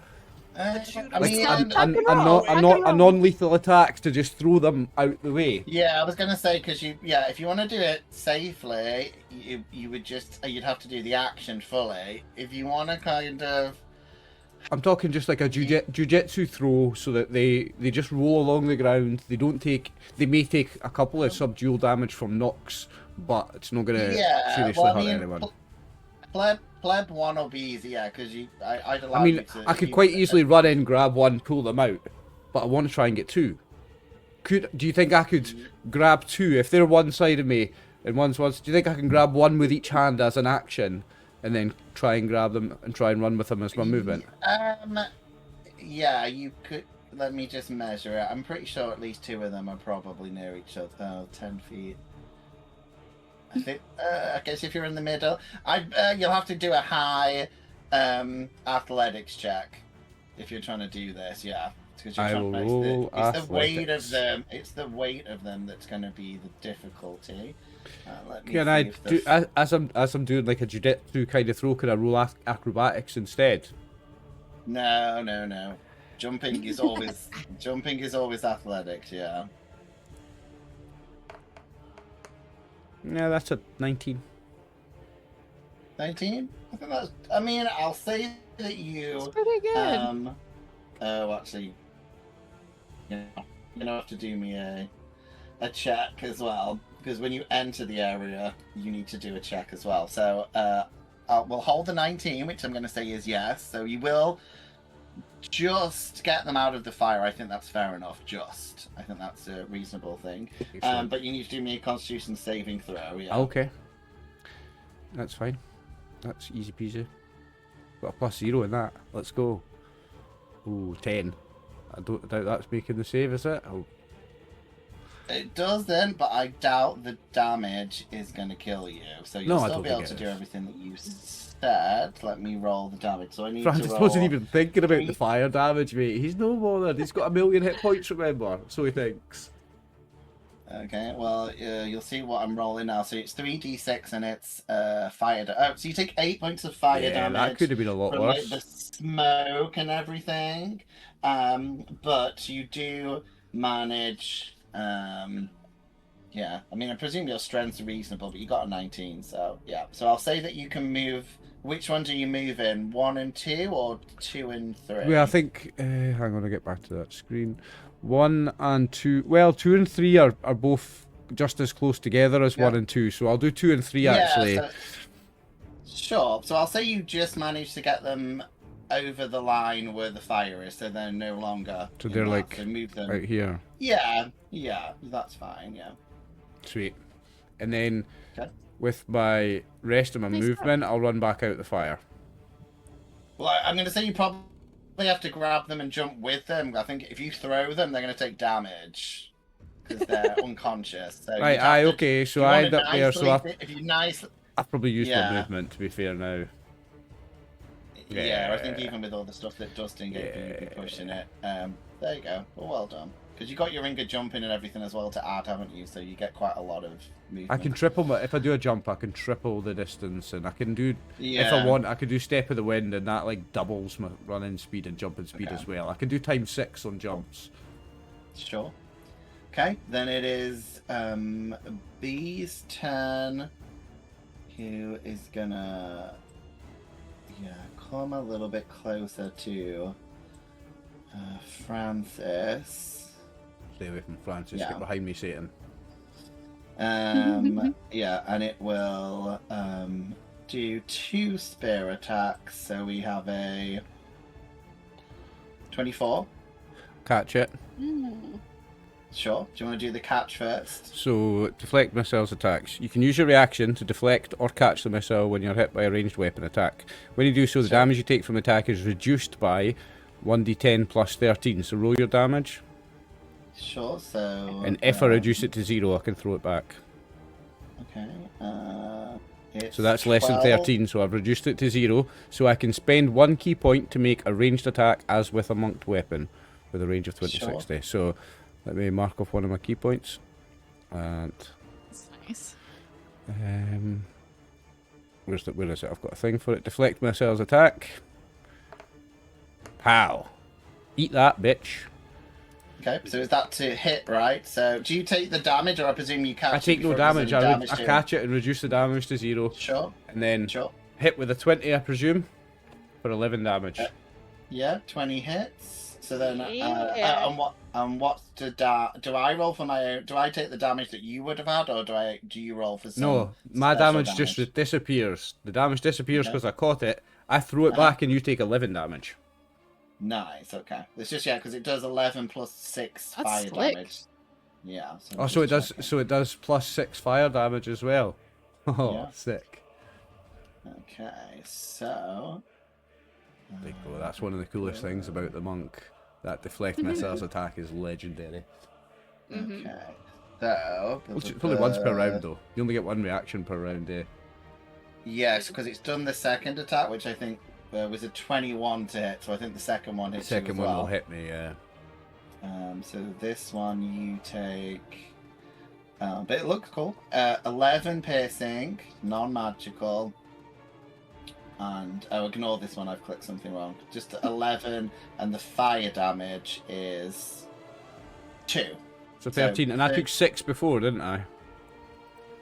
I Like mean, a non-lethal attack to just throw them out the way. yeah, I was gonna say, because if you want to do it safely, you would just you'd have to do the action fully. If you want to kind of, I'm talking just like a jujitsu throw, so that they just roll along the ground. They may take a couple of subdual damage from knocks, but it's not gonna seriously hurt anyone. Pleb 1 will be easy, yeah, because I'd allow I mean, you to, I could quite easily run in, grab one, pull them out, but I want to try and get two. Do you think I could grab two if they're one side of me and one's one? Do you think I can grab one with each hand as an action, and then try and grab them and try and run with them as my movement? Yeah, you could. Let me just measure it. I'm pretty sure at least two of them are probably near each other. Oh, 10 feet. I think. I guess if you're in the middle, you'll have to do a high athletics check if you're trying to do this. Yeah, because I will roll athletics. It's the weight of them. It's the weight of them that's going to be the difficulty. Can I do as I'm doing like a jujitsu kind of throw? Can I roll acrobatics instead? No. Jumping is always athletics. Yeah. Yeah, that's a 19. 19? I think that's. I mean, I'll say that you. That's pretty good. Oh, actually, you're gonna have to do me a check as well, because when you enter the area, you need to do a check as well. So, we'll hold the 19, which I'm gonna say is yes. So you will just get them out of the fire. I think that's fair enough. I think that's a reasonable thing. But you need to do me a Constitution saving throw. Yeah. Okay. That's fine. That's easy peasy. Got a +0 in that. Let's go. Ooh, 10. I doubt that's making the save, is it? Oh. It does then, but I doubt the damage is going to kill you. So you'll still be able to do everything that you said. Let me roll the damage. So I need Francis to roll... wasn't even thinking about the fire damage, mate. He's no bothered. He's got 1 million hit points, remember? So he thinks. Okay, well, you'll see what I'm rolling now. So it's 3d6 and it's fire damage. Oh, so you take 8 points of fire damage. Yeah, that could have been a lot from, worse. Like, the smoke and everything. But you do manage... yeah, I mean, I presume your strength's reasonable, but you got a 19, so yeah. So I'll say that you can move. Which one do you move in? 1 and 2, or 2 and 3? Well, I think. Hang on, I'll get back to that screen. 1 and 2. Well, 2 and 3 are both just as close together as 1 and 2, so I'll do 2 and 3 actually. So, sure. So I'll say you just managed to get them over the line where the fire is, so they're no longer. So they're like so move them right here. Yeah, that's fine. Yeah. Sweet. And then with my rest of my movement, I'll run back out the fire. Well, I'm going to say you probably have to grab them and jump with them. I think if you throw them, they're going to take damage because they're unconscious. So right, okay. So I end up there. So I've probably used my movement, to be fair now. Yeah, I think even with all the stuff that Dustin gave you, you'd be pushing it. There you go. Well done. Because you got your ring of jumping and everything as well to add, haven't you? So you get quite a lot of movement. I can triple if I do a jump. I can triple the distance, and I can do if I want. I could do step of the wind, and that like doubles my running speed and jumping speed as well. I can do ×6 on jumps. Sure. Okay, then it is B's turn. Who is gonna come a little bit closer to Francis. Stay away from Francis. Get behind me, Satan. Yeah, and it will do 2 spear attacks. So we have a 24. Catch it. Sure. Do you want to do the catch first? So, deflect missiles attacks. You can use your reaction to deflect or catch the missile when you're hit by a ranged weapon attack. When you do so, the damage you take from the attack is reduced by 1d10 plus 13. So roll your damage. Sure. So. And if I reduce it to 0, I can throw it back. Okay. So that's less than 12. 13, so I've reduced it to 0. So I can spend 1 key point to make a ranged attack as with a monked weapon with a range of 20-60. So let me mark off one of my key points. And That's nice. where is it? I've got a thing for it. Deflect missiles attack. Pow. Eat that, bitch. Okay, so is that to hit, right? So do you take the damage, or I presume you catch I it take no before it does damage. any I damage to you? catch it and reduce the damage to 0. Sure, And then sure. hit with a 20, I presume, for 11 damage. Yeah, 20 hits. So then, Yeah. and what do I roll for my own? Do I take the damage that you would have had, or do you roll for some? No, my special damage just disappears. The damage disappears Okay. because I caught it. I throw it back and you take 11 damage. Nice. Okay. It's just because it does 11 plus 6 That's fire slick. damage. Yeah. Oh, so it does plus 6 fire damage as well. Oh, Yeah. sick. Okay, so. Big go. That's one of the coolest things about the monk. That deflect missiles attack is legendary. Mhm. Okay. So. It's only once per round though. You only get 1 reaction per round, eh? Yes, because it's done the second attack, which I think was a 21 to hit. So I think the second one The hits you second as one well. will hit me, yeah. So this one you take. But it looks cool. 11 piercing, non-magical. And ignore this one. I've clicked something wrong. Just 11, and the fire damage is 2. So 13, and I took 6 before, didn't I?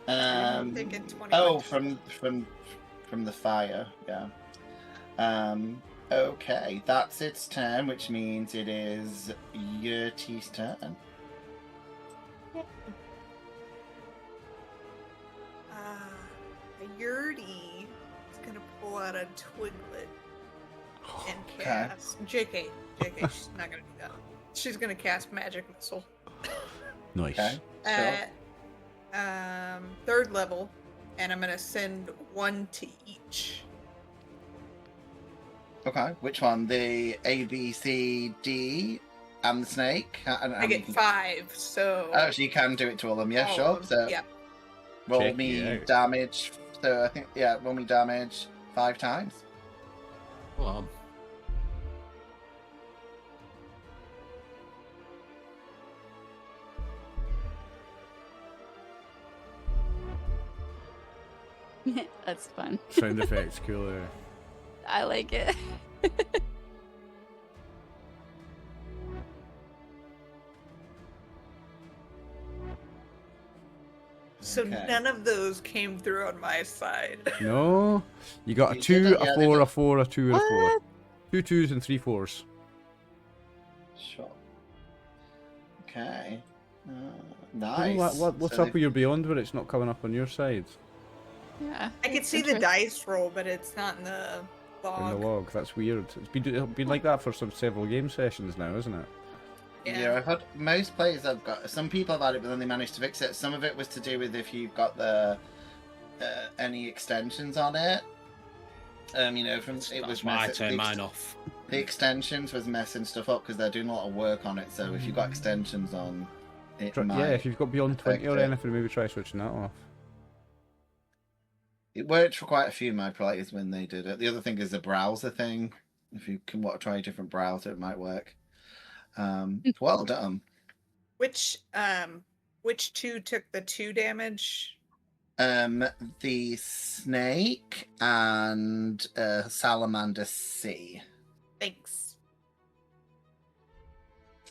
I'm thinking 20. Oh, from the fire, yeah. Okay, that's its turn, which means it is Yurti's turn. Yurti is gonna pull out a twiglet and Okay. cast. JK, she's not gonna do that. She's gonna cast magic missile Nice. Okay. at third level, and I'm gonna send 1 to each. Okay, which one? The A, B, C, D, and the snake? I get 5, so. Oh, so you can do it to all of them, yeah, all sure. of them, So yeah. roll Check me me out. damage. So I think, yeah, roll me damage 5 times. Hold on. That's fun. Sound effects, cool. I like it. So Okay. none of those came through on my side. No, you got a You 2, did it, a yeah, 4, they a 4, a 2, and a 4. What? 2 2s and 3 4s. Sure. Okay. Oh, Nice. what's So up with your beyond where it's not coming up on your side? Yeah. I can it's see the interesting. dice roll, but it's not in the log. In the log? That's weird. It's been like that for several game sessions now, isn't it? Yeah, I've had most players I've got. Some people have had it, but then they managed to fix it. Some of it was to do with if you've got the any extensions on it. You know, from it That's was why I mess- turned the, mine off. the extensions was messing stuff up because they're doing a lot of work on it. So if you've got extensions on, it might. Yeah, if you've got beyond 20 or affect it. anything, maybe try switching that off. It worked for quite a few of my players when they did it. The other thing is the browser thing. If you can try a different browser, it might work. Well done. Which 2 took the 2 damage? The snake and salamander C. Thanks.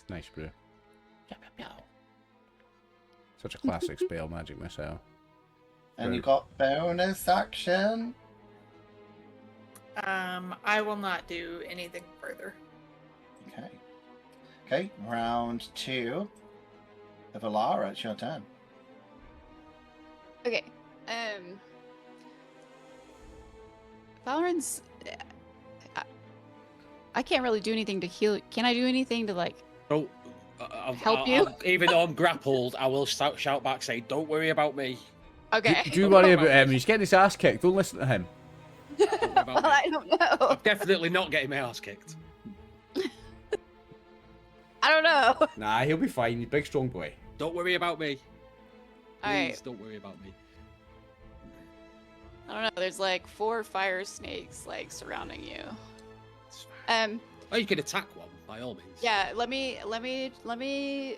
Nice, bro. Such a classic spell, magic missile. And you Right. got bonus action. I will not do anything further. Okay. Okay, round 2 of Alara, it's your turn. Okay. Valorant's. I can't really do anything to heal. Can I do anything to like? So, Help you? even though I'm grappled, I will shout back, say, "Don't worry about me." Okay. Do worry about him. He's getting his ass kicked. Don't listen to him. Don't worry about Well, me. I don't know. I'm definitely not getting my ass kicked. I don't know. Nah, he'll be fine. He's a big, strong boy. Don't worry about me. All right. Please don't worry about me. I don't know. There's like 4 fire snakes like surrounding you. It's fine. Oh, you can attack one by all means. Yeah. Let me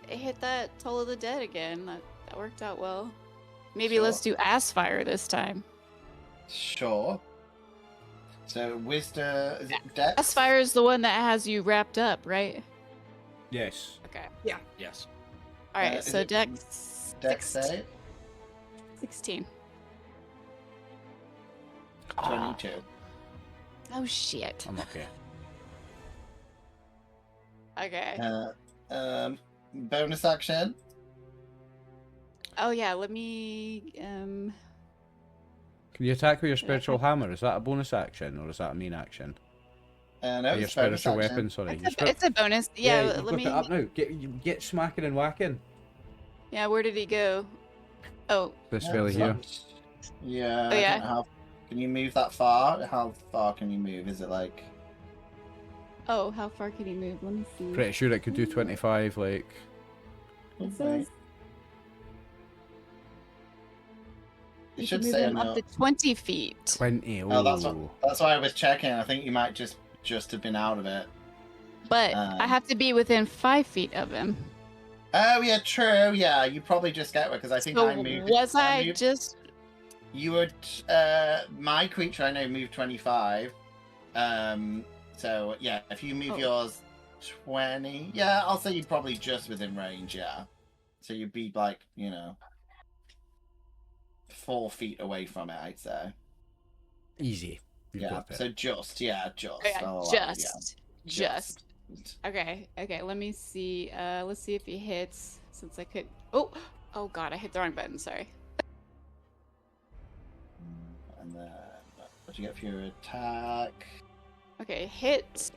hit that Toll of the Dead again. That worked out well. Maybe Sure. let's do ass fire this time. Sure. So wisdom, is it dex? Ass fire is the one that has you wrapped up, right? Yes. Okay. Yes. All right. Is So it dex. Dex save? 16. 22. Oh shit. I'm okay. Okay. Bonus action. Oh yeah. Let me. Can you attack with your spiritual hammer? Is that a bonus action or is that a main action? No, Or your it's bonus spiritual action. weapon, sorry. It's a bonus. Yeah. you've Let got me. it up now. Get smacking and whacking. Yeah. Where did he go? Oh. This Yeah, fella it's here. like- Yeah. Oh, I yeah? don't know how. Can you move that far? How far can you move? Is it like? Oh. How far can he move? Let me see. Pretty sure it could do 25, like. It says It you should can move say him on up your... to 20 feet. 20. Oh, that's why I was checking. I think you might just have been out of it. But I have to be within 5 feet of him. Oh yeah, true. Yeah, you probably just get it because I think So I moved. was I moved- just? You would. My creature I know moved 25. So yeah, if you move Oh. yours 20, yeah, I'll say you're probably just within range. Yeah. So you'd be like 4 feet away from it, I'd say. Easy. You've Yeah. got it. So just. Oh, yeah, I'll allow it, just. Okay. Let's see if he hits. Since I could. Oh God, I hit the wrong button. Sorry. And then what do you get for your attack? Okay, hit.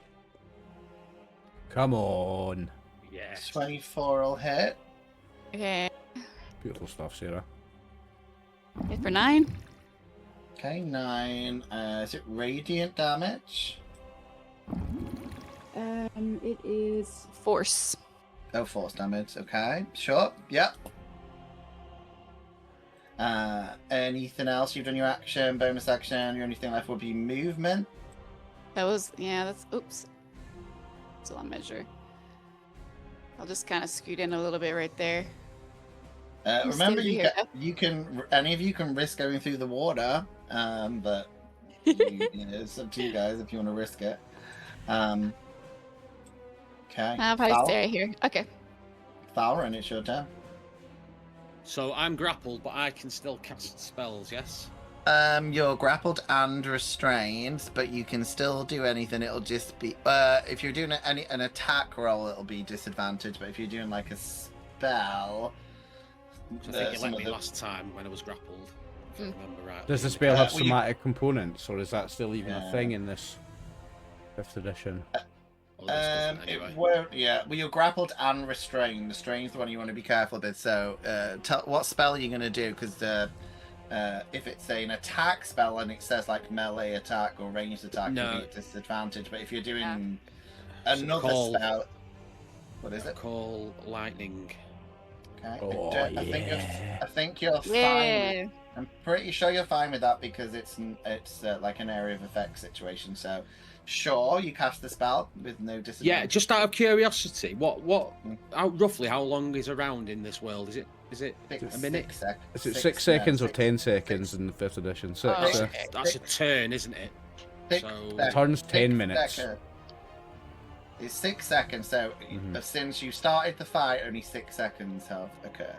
Come on. Yes. 24 will hit. Okay, Beautiful stuff, Sarah. hit for 9. Okay, 9. Is it radiant damage? It is force. Oh, force damage. Okay, sure. Yep. Anything else? You've done your action, bonus action. Your only thing left would be movement. That's oops. It's a long measure. I'll just kind of scoot in a little bit right there. You Remember, stay here. any of you can risk going through the water, but it's up to you guys if you want to risk it. Okay. I'll probably stay right here. Okay. Valorant, it's your turn. So I'm grappled, but I can still cast spells. Yes. You're grappled and restrained, but you can still do anything. It'll just be if you're doing an attack roll, it'll be disadvantage. But if you're doing like a spell, So I think you let me last time when I was grappled. If I remember right. Does the spell have well, you- somatic components, or is that still even a Yeah. thing in this 5th edition? Well, there's different anyway. It won't. Yeah, well, you're grappled and restrained. Restrained's the one you want to be careful with. So, what spell are you gonna do? Because if it's an attack spell and it says like melee attack or ranged attack, No. you'll be at disadvantage. But if you're doing Yeah. another Call- spell, what is it? Call lightning. Okay. Oh, I think you're fine. Yeah. I'm pretty sure you're fine with that because it's like an area of effect situation. So, sure, you cast the spell with no disadvantage. Yeah, just out of curiosity, roughly how long is a round in this world? Is it a minute? 6 seconds. Is it 6 seconds or 10 seconds in the 5th edition? 6. Oh, That's a turn, isn't it? Six So- seconds. Turns 10 6 minutes. seconds. It's 6 seconds. So Mhm. since you started the fight, only 6 seconds have occurred.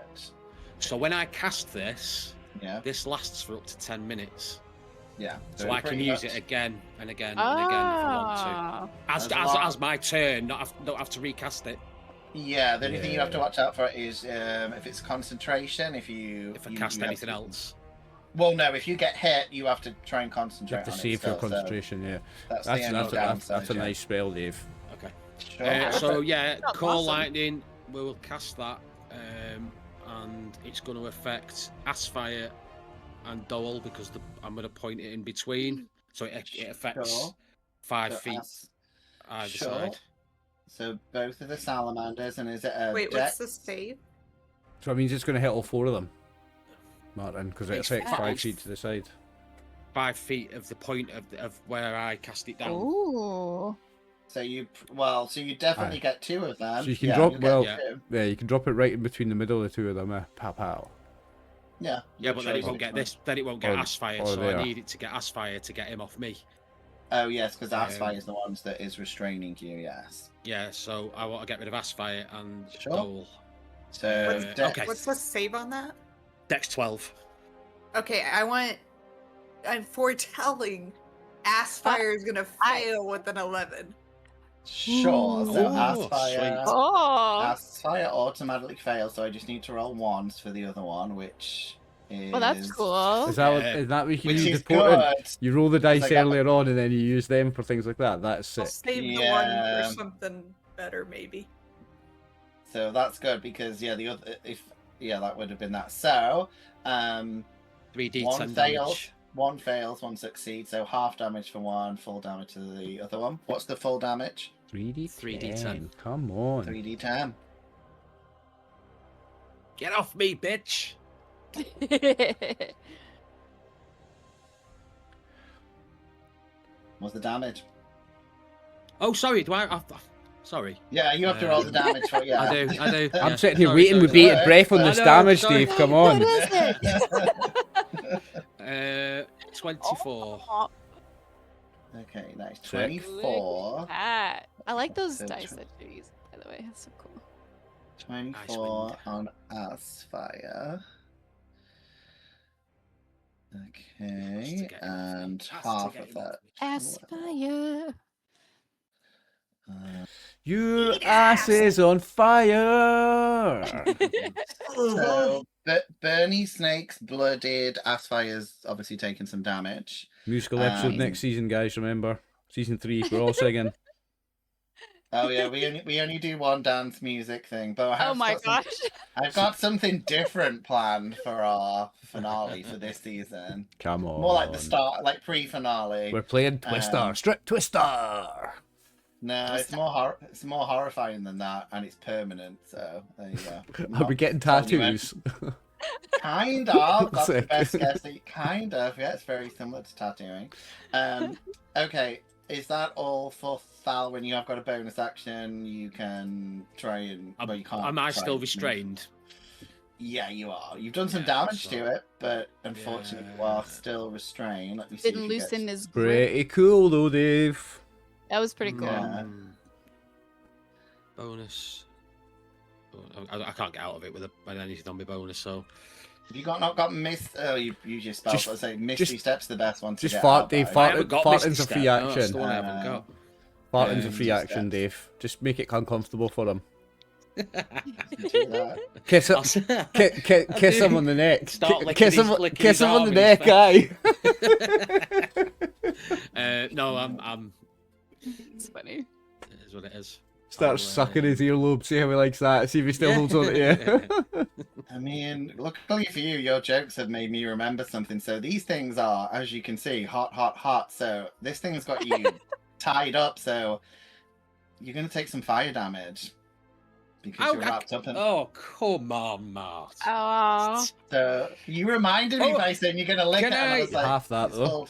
So when I cast this, Yeah, this lasts for up to 10 minutes. yeah. So I can pretty use much- it again and again and again if I want Ah. to. As There's a lot. as my turn, don't have to recast it. Yeah, the only thing you have to Yeah. watch out for is if it's concentration. If If I cast you have anything to- else. Well, no. If you get hit, you have to try and You concentrate. have to on it save your still, so concentration, yeah. That's the That's, only that's, downside. that's a yeah. nice spell, Dave. Okay. Sure. So yeah, Oh, call awesome. lightning. We will cast that, and it's going to affect Aspire and Dowell because I'm going to point it in between, so it affects Sure. 5 So feet as- either Sure. side. So both of the salamanders, and is it a Wait, dex? what's the save? So that means it's going to hit all 4 of them, Martin, because it It's affects fine. 5 feet to the side. 5 feet of the point of where I cast it down. Ooh. So you definitely get 2 of them. So you can Yeah, drop, you get well, 2. yeah, you can drop it right in between the middle of the 2 of them, pow pow. Yeah. Yeah, but then it choice won't which get one. this. Then it won't get Or- Aspire, or so there. I need it to get Aspire to get him off me. Oh yes, because Um, Aspire is the ones that is restraining you. Yes. Yeah, so I want to get rid of Aspire and Sure. Dole. So okay. What's the save on that? Dex 12. Okay, I'm foretelling Aspire is gonna fail with an 11. Sure. So Ooh, Aspire. sweet. Oh. Aspire automatically fails, so I just need to roll 1s for the other one, which is. Well, that's cool. Is that, Yeah. is that what you can Which use is the portent? good. You roll the dice I got- earlier on and then you use them for things like that. That's I'll sick. save the one Yeah. for something better, maybe. So that's good because the other that would have been that. So 3d10 one fails, damage. 1 fails, 1 succeeds. So half damage for 1, full damage to the other one. What's the full damage? 3d10. Come on. 3d10. Get off me, bitch! What's the damage? Oh, sorry. Do I sorry. Yeah, you have to roll the damage for yeah. I do. I'm yeah. sitting here Sorry, waiting sorry, with sorry. bated breath on I this know, damage, sorry. Dave. Come What on. is it? 24. Okay, nice. Sick. 24. I like those So dice tw- that you use, by the way. That's so cool. 24 wind. on Aspire. Okay, and half of that. Aspire. Your ass is on fire. So, Bernie Snake's blooded Aspire's obviously taken some damage. Musical episode next season, guys. Remember, season 3. We're all singing. Oh yeah, we only do one dance music thing, but I have Oh my got gosh. I've got something different planned for our finale for this season. Come on. More like the start, like pre-finale. We're playing Twister. Strip Twister. No, it's more horrifying than that, and it's permanent. So there you go. Are we getting tattoos? Kind of. That's the Sick. best guess. Kind of. Yeah, it's very similar to tattooing. Okay, is that all for Thal? When you have got a bonus action, you can try and. Well, you can't. Am I try still and- restrained? Yeah, you are. You've done some Yeah, damage so- to it, but unfortunately, you are still restrained. Let me see. Didn't if you get- loosen his grip. Pretty cool though, Dave. That was pretty cool. Yeah. Bonus. Oh, I can't get out of it with anything on my bonus, so. Have you not got mist? Oh, you just spelled. Just- Let's say Misty just- Step's the best one to just get fart, out Dave, by. fart. I haven't got Farting's Misty a free Step. No, that's action. the one I haven't got. Farting's a free two action, steps. Dave. Just make it uncomfortable for him. Do that. Kiss him. I'll Kiss do- him on the neck. Start Kiss licking him. his Kiss him on the arm neck, and aye. No, I'm. It's funny. It is what it is. Starts sucking his earlobe. See how he likes that. See if he still holds on to you. I mean, luckily for you, your jokes have made me remember something. So these things are, as you can see, hot, hot, hot. So this thing's got you tied up. So you're going to take some fire damage because you're wrapped up in. Oh, come on, Mart. Oh. So you reminded me Oh, by saying you're going to lick it, can and I I- was like, Half that it's though.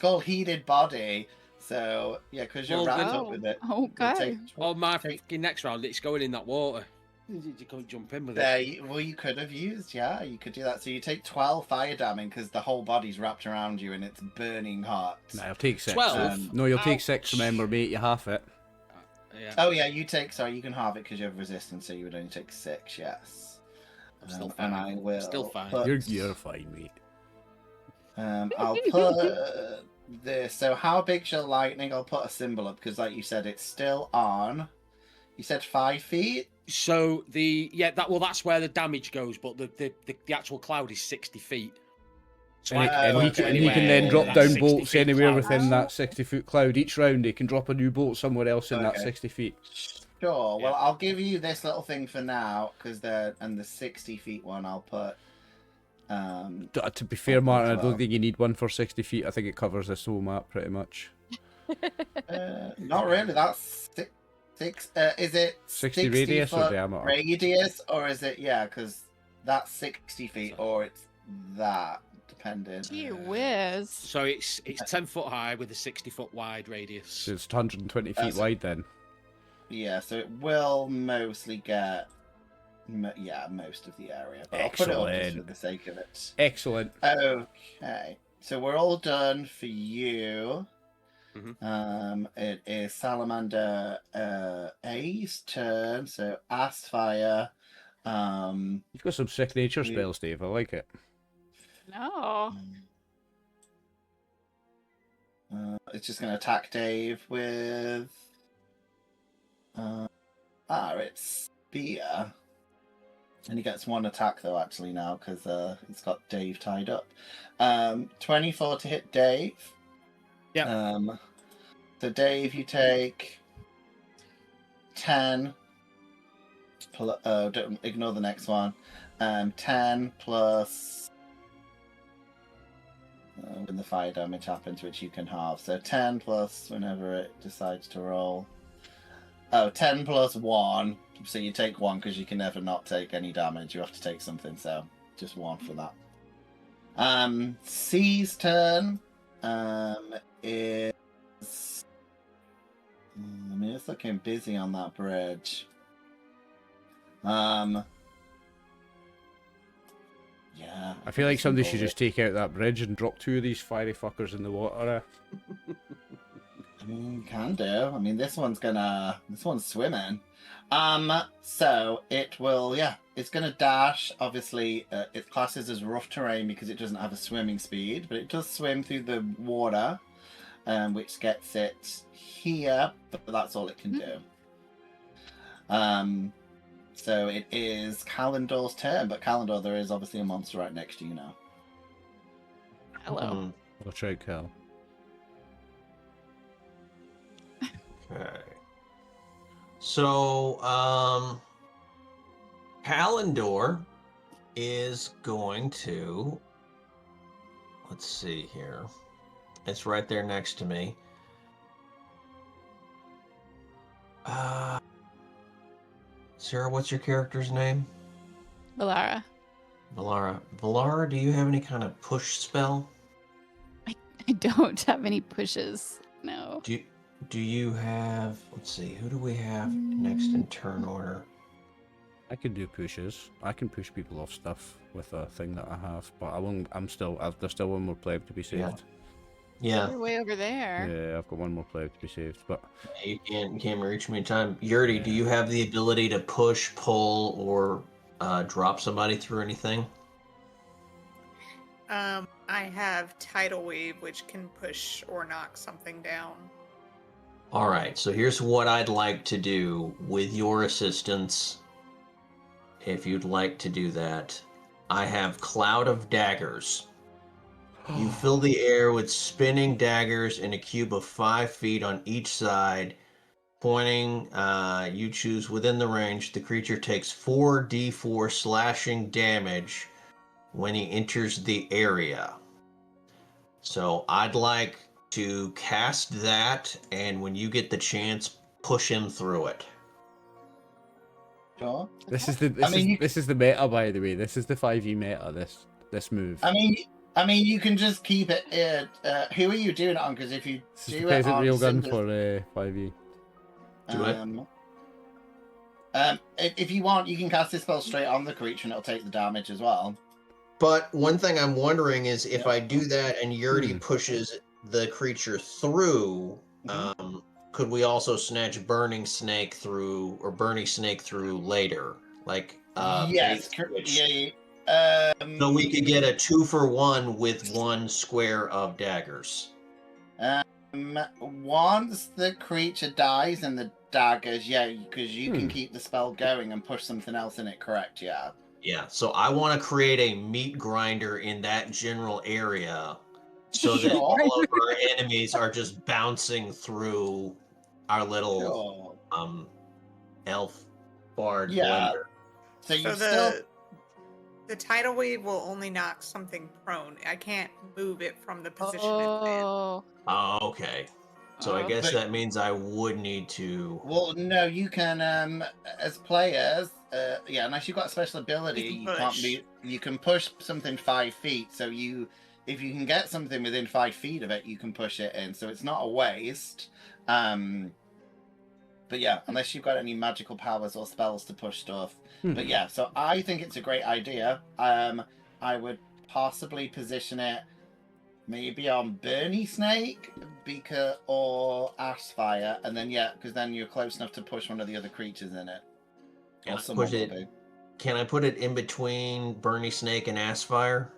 called heated body. So yeah, because you're Well, wrapped then- up with it. Okay. Oh, my take- fucking next round, it's going in that water. You can't jump in with it. There, well, you could have used, yeah, you could do that. So you take 12 fire damage because the whole body's wrapped around you and it's burning hot. Nah, you'll take 6. 12? No, you'll take 6. Ouch. Remember, mate. You half it. Yeah. Oh yeah, you can halve it because you have resistance, so you would only take 6. Yes. I'm still And fine. I will. Still fine. put- You're fine, mate. I'll put this. So how big's your lightning? I'll put a symbol up because, like you said, it's still on. You said 5 feet. So that's where the damage goes, but the actual cloud is 60 feet. So And, I he, can and go he can then anywhere drop in that down 60 bolts feet anywhere cloud. within that 60-foot cloud. Each round, he can drop a new bolt somewhere else in that Okay. 60 feet. Sure. Yeah. Well, I'll give you this little thing for now because the 60 feet one I'll put. To be fair, Martin, I don't Well. think you need one for 60 feet. I think it covers this whole map pretty much. Not really. That's Is it 60 radius or foot diameter? radius, or is it because that's 60 feet, or it's that dependent? Gee whiz. So it's 10 foot high with a 60-foot wide radius. So it's 120 feet So- wide then. Yeah, so it will mostly get most of the area. But I'll put it up just for Excellent. the sake of it. Excellent. Okay, so we're all done for you. Mhm. It is Salamander A's turn. So Astfire. You've got some sick nature spells, Dave. I like it. No. It's just going to attack Dave with. It's Spear. And he gets one attack though, actually, now, because it's got Dave tied up. 24 to hit Dave. Yeah. So Dave, you take 10. Don't ignore the next one. 10 plus. When the fire damage happens, which you can halve. So 10 plus whenever it decides to roll. 10 plus 1. So you take 1 because you can never not take any damage. You have to take something, so just 1 for that. C's turn is... it's looking busy on that bridge. Yeah. I feel like somebody should just take out that bridge and drop 2 of these fiery fuckers in the water. I mean, can do. I mean, this one's swimming. So it will, it's gonna dash. Obviously, it classes as rough terrain because it doesn't have a swimming speed, but it does swim through the water, which gets it here, but that's all it can do. So it is Kalendor's turn, but Kalendor, there is obviously a monster right next to you now. Hello. Watch out, Cal. Okay. So, Kalendor is going to... Let's see here. It's right there next to me. Sarah, what's your character's name? Valara. Valara. Valara, do you have any kind of push spell? I don't have any pushes. No. Do you have... Let's see, who do we have next in turn order? I can do pushes. I can push people off stuff with a thing that I have, but I won't. There's still one more plague to be saved. Yeah. You're way over there. Yeah, I've got one more plague to be saved, but You can't reach me in time. Yurdi, do you have the ability to push, pull, or drop somebody through anything? I have Tidal Wave, which can push or knock something down. All right, so here's what I'd like to do with your assistance. If you'd like to do that, I have Cloud of Daggers. You fill the air with spinning daggers in a cube of 5 feet on each side. Pointing, you choose within the range. The creature takes 4d4 slashing damage when he enters the area. So I'd like to cast that, and when you get the chance, push him through it. Sure. this is the meta, by the way. This is the 5e meta. This move. I mean, you can just keep it. Who are you doing it on? Because if you This is do the it peasant on railgun Cinders- for 5e. Do it. If you want, you can cast this spell straight on the creature, and it'll take the damage as well. But one thing I'm wondering is if I do that and Yurdi pushes the creature through, could we also snatch Burning Snake through or Burning Snake through later? Like, Yes. bait switch. Yeah. So we could get a 2-for-1 with 1 square of daggers. Once the creature dies and the daggers, because you can keep the spell going and push something else in it, correct? Yeah. Yeah, so I want to create a meat grinder in that general area so that Sure. all of our enemies are just bouncing through our little elf bard blender. So you So still... the tidal wave will only knock something prone. I can't move it from the position it's in. Oh. Oh, okay. So I guess But- that means I would need to. Well, no, you can, as players, unless you've got a special ability, You can you can't push. be. You can push something 5 feet. So if you can get something within 5 feet of it, you can push it in. So it's not a waste. But yeah, unless you've got any magical powers or spells to push stuff. But yeah, so I think it's a great idea. I would possibly position it maybe on Bernie Snake or Ashfire, and then because then you're close enough to push one of the other creatures in it. Can Or I someone push will it? be. Can I put it in between Bernie Snake and Aspire?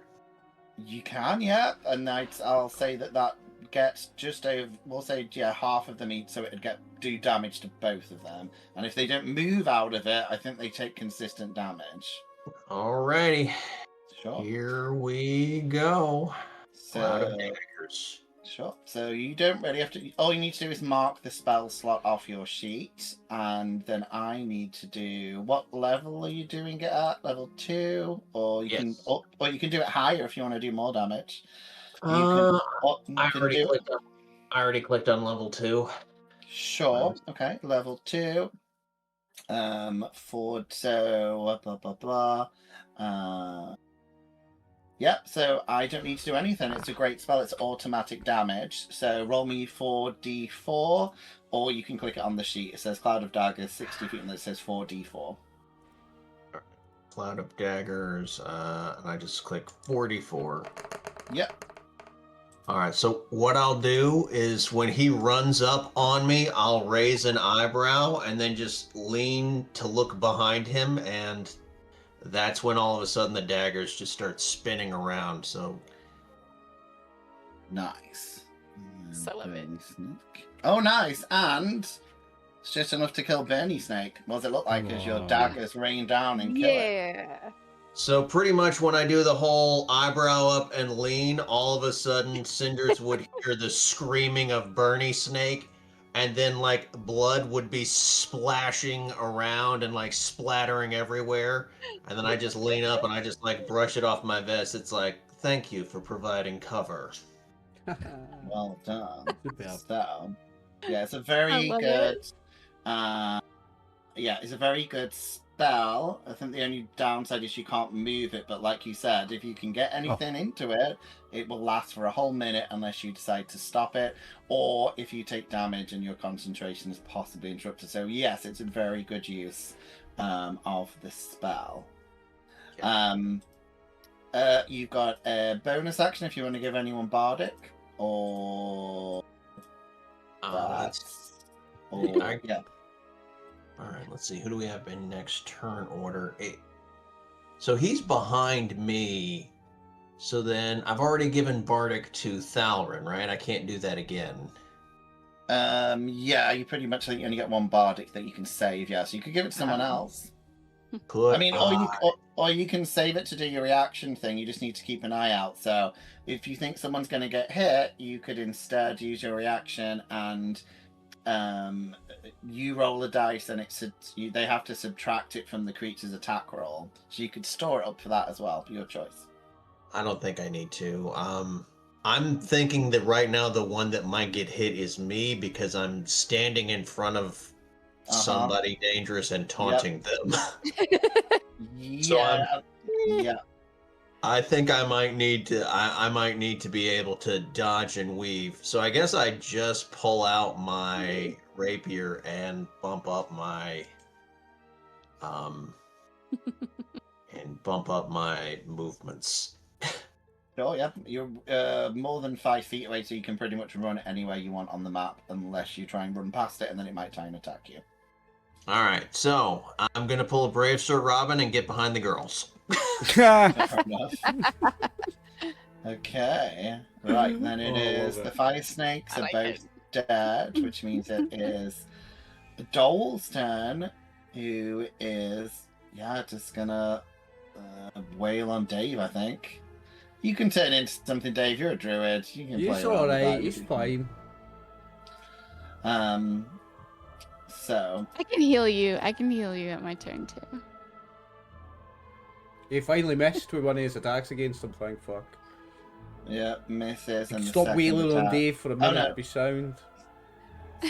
You can, yeah, and I'll say that gets just over. We'll say half of them each, so it'd do damage to both of them. And if they don't move out of it, I think they take consistent damage. Alrighty, Sure. here we go. Cloud of So daggers. sure. So you don't really have to. All you need to do is mark the spell slot off your sheet, and then I need to do. What level are you doing it at? Level 2, or you can, Yes. or you can do it higher if you want to do more damage. I You already do- clicked on. I already clicked on level 2. Sure. Okay. Level 2. For so blah blah blah. Yep, so I don't need to do anything. It's a great spell. It's automatic damage. So roll me 4d4, or you can click it on the sheet. It says Cloud of Daggers, 60 feet, and it says 4d4. Cloud of daggers, and I just click 44. Yep. Alright, so what I'll do is when he runs up on me, I'll raise an eyebrow and then just lean to look behind him, and that's when all of a sudden the daggers just start spinning around, so... Nice. So love it. Bernie Snake. Oh, nice. And it's just enough to kill Bernie Snake. What does it look like as your Aw. daggers rain down and kill it? Yeah. So pretty much when I do the whole eyebrow up and lean, all of a sudden Cinders would hear the screaming of Bernie Snake, and then like blood would be splashing around and like splattering everywhere. And then I just lean up and I just like brush it off my vest. It's like, thank you for providing cover. Well done. Superb. So, yeah, it's a very love good. It's a very good spell. I think the only downside is you can't move it, but like you said, if you can get anything into it, it will last for a whole minute unless you decide to stop it, or if you take damage and your concentration is possibly interrupted. So yes, it's a very good use of the spell. You've got a bonus action if you want to give anyone Bardic, or That's... or yeah. Alright, let's see. Who do we have in next turn order? So he's behind me. So then I've already given Bardic to Thalrin, right? I can't do that again. Yeah, you pretty much think you only get one Bardic that you can save. Yeah, so you could give it to someone else. Put I mean, or you can save it to do your reaction thing. You just need to keep an eye out. So if you think someone's going to get hit, you could instead use your reaction and you roll the dice, and they have to subtract it from the creature's attack roll. So you could store it up for that as well. Your choice. I don't think I need to. I'm thinking that right now the one that might get hit is me because I'm standing in front of somebody dangerous and taunting them. Yeah. Yeah. I think I might need to. I might need to be able to dodge and weave. So I guess I just pull out my rapier and bump up my movements. Oh yeah, you're more than 5 feet away, so you can pretty much run anywhere you want on the map, unless you try and run past it, and then it might try and attack you. All right, so I'm gonna pull a brave Sir Robin and get behind the girls. Fair enough. Okay, right, then it is the fire snakes are both dead, which means it is Dole's turn, who is just gonna wail on Dave, I think. You can turn into something, Dave. You're a druid. You can play He's around with that alright, if he's you fine. So I can heal you. I can heal you at my turn too. He finally missed with one of his attacks against him, thank fuck. yeah, misses and the Stop second wailing on attack. Dave for a minute, no. it'd be sound.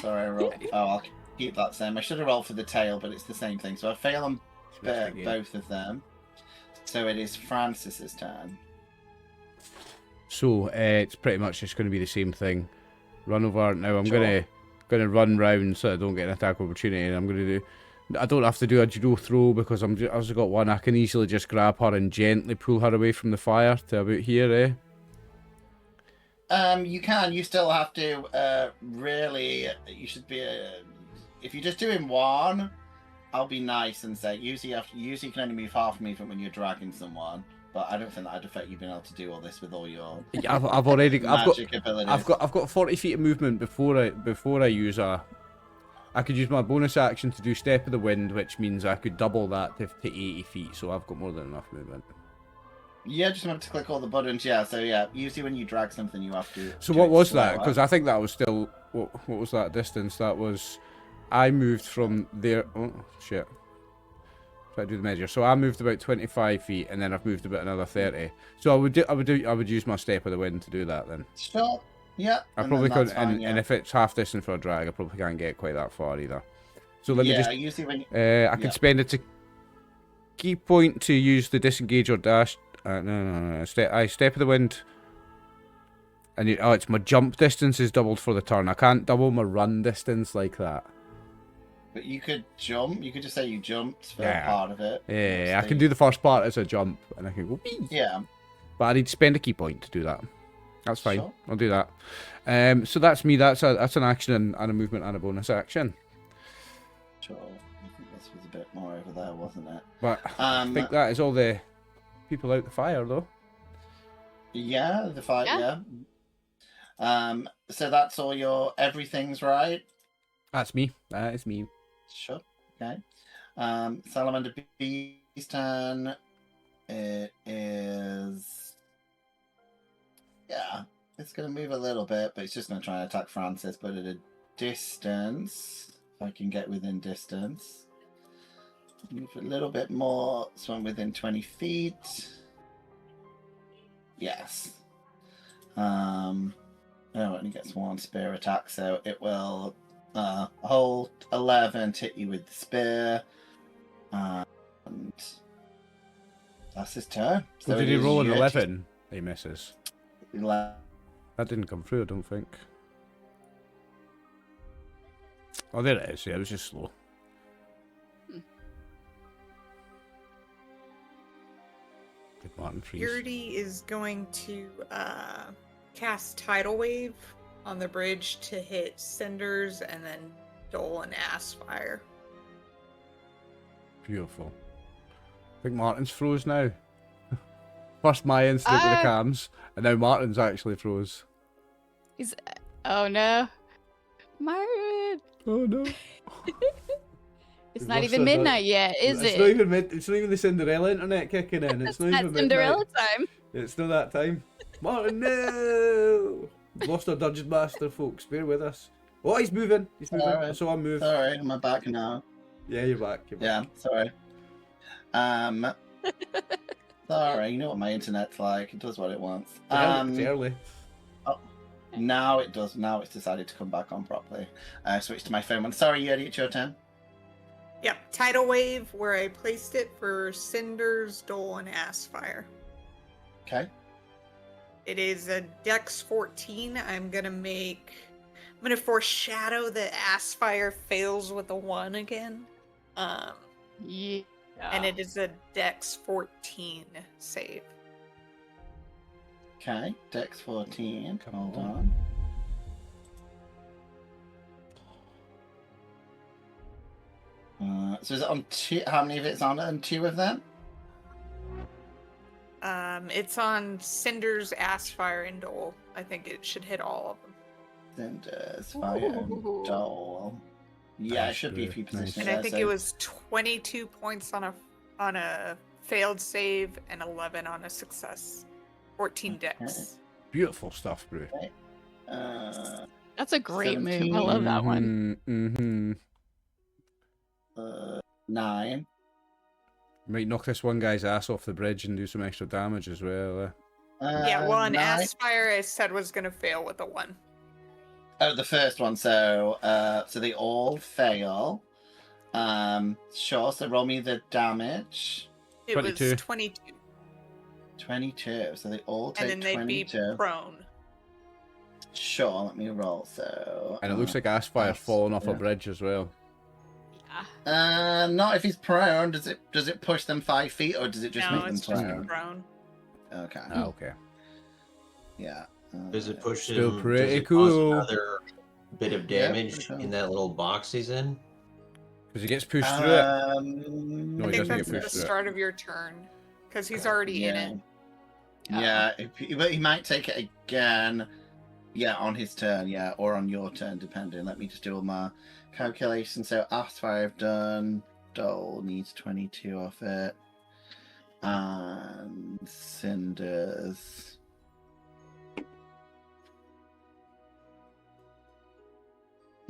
Sorry, I rolled. Oh, I'll keep that same. I should have rolled for the tail, but it's the same thing. So I fail on both of them. So it is Francis's turn. So it's pretty much just going to be the same thing. Run over. Now I'm Sure. gonna run round so I don't get an attack opportunity, and I'm gonna do. I don't have to do a judo throw because I've also got one. I can easily just grab her and gently pull her away from the fire to about here, eh? You can. You still have to. Really, you should be. If you're just doing one, I'll be nice and say usually you can only move half movement when you're dragging someone. But I don't think that'd affect you being able to do all this with all your. Yeah, I've already. Magic abilities. I've got 40 feet of movement before I use a. I could use my bonus action to do Step of the Wind, which means I could double that to 80 feet. So I've got more than enough movement. Yeah, just remember to click all the buttons. Yeah, so yeah, usually when you drag something, you have to. So do what it was that? slower. Because I think that was still what was that distance? That was I moved from there. Oh shit! Try to do the measure. So I moved about 25 feet, and then I've moved about another 30. So I would use my Step of the Wind to do that then. Sure. Yeah. I probably couldn't, and if it's half distance for a drag, I probably can't get quite that far either. So let me just. Usually when I can spend it to key point to use the disengage or dash. No. Step of the Wind. And it's my jump distance is doubled for the turn. I can't double my run distance like that. But you could jump. You could just say you jumped for Yeah. part of it. Yeah, I can do the first part as a jump, and I can go. Wee. Yeah. But I need to spend a key point to do that. That's fine. Sure. I'll do that. So that's me. That's an action and a movement and a bonus action. Sure. I think this was a bit more over there, wasn't it? But I think that is all the people out the fire, though. Yeah, the fight. Yeah. Yeah. So that's all your everything's right. That's me. That is me. Sure. Okay. Salamander Bee's turn. It is. Yeah, it's going to move a little bit, but it's just going to try and attack Francis, but at a distance. If I can get within distance. Move a little bit more, so I'm within 20 feet. Yes. Oh, it only gets one spear attack, so it will hold 11 to hit you with the spear. And that's his turn. So did it he is roll an your 11? He misses. 11. That didn't come through, I don't think. Oh, there it is. Yeah, it was just slow. Good Martin freeze. Purity is going to cast Tidal Wave on the bridge to hit Cinders and then Dole and Aspire. Beautiful. I think Martin's froze now. First my instinct with the cams, and now Martin's actually froze. He's. Oh no, Martin! Oh no. It's We've not lost even our midnight yet, is it's it? Not even it's not even the Cinderella internet kicking in. It's not It's even not Cinderella midnight. time. It's not that time. Martin, no! We've lost our Dungeon Master, folks. Bear with us. Oh, he's moving. He's moving. Alright. I saw him move. Sorry, am I back now? Yeah, you're back. You're back. Yeah, sorry. Sorry, you know what my internet's like. It does what it wants. It's early. Now it does. Now it's decided to come back on properly. Switch to my phone one. Sorry, Yeti, it's your turn. Yep, Tidal Wave, where I placed it for Cinders, Dole, and Aspire. Okay. It is a Dex 14. I'm gonna foreshadow that Aspire fails with a 1 again. Yeah. And it is a Dex 14 save. Okay. Dex 14. Come Hold on. on. So is it on two? How many of it's on? And 2 of them? It's on Cinders, Aspire, and Dole. I think it should hit all of them. Cinders, Fire, and Ooh. Dole. Yeah, it should be a few Nice. positions And there. I think so- it was 22 points on a failed save and 11 on a success. 14 Dex. Beautiful stuff, bro. That's a great move. I love that one. Mm-hmm. 9. Might knock this one guy's ass off the bridge and do some extra damage as well. Yeah, well, an 9. Aspire, I said, was going to fail with a 1. Oh, the first one. So they all fail. Sure. So roll me the damage. It 22. was 22. 22. So they all And take then they'd 22. be prone. Sure. Let me roll. So. And it looks like Asphire's falling off a bridge as well. Yeah. Not if he's prone. Does it push them 5 feet, or does it just No, make them it's just prone? prone. Okay. Ah, okay. Yeah. Does it push Still him? pretty does it cause cool. another bit of Yeah, damage pretty cool. in that little box he's in? Because he gets pushed through it. No, he I doesn't think get that's the pushed through it. start of your turn. Because he's already in it. Yeah, but he might take it again. Yeah, on his turn, yeah, or on your turn, depending. Let me just do all my calculations. So Aspire I've done. Dole needs 22 off it. And Cinders.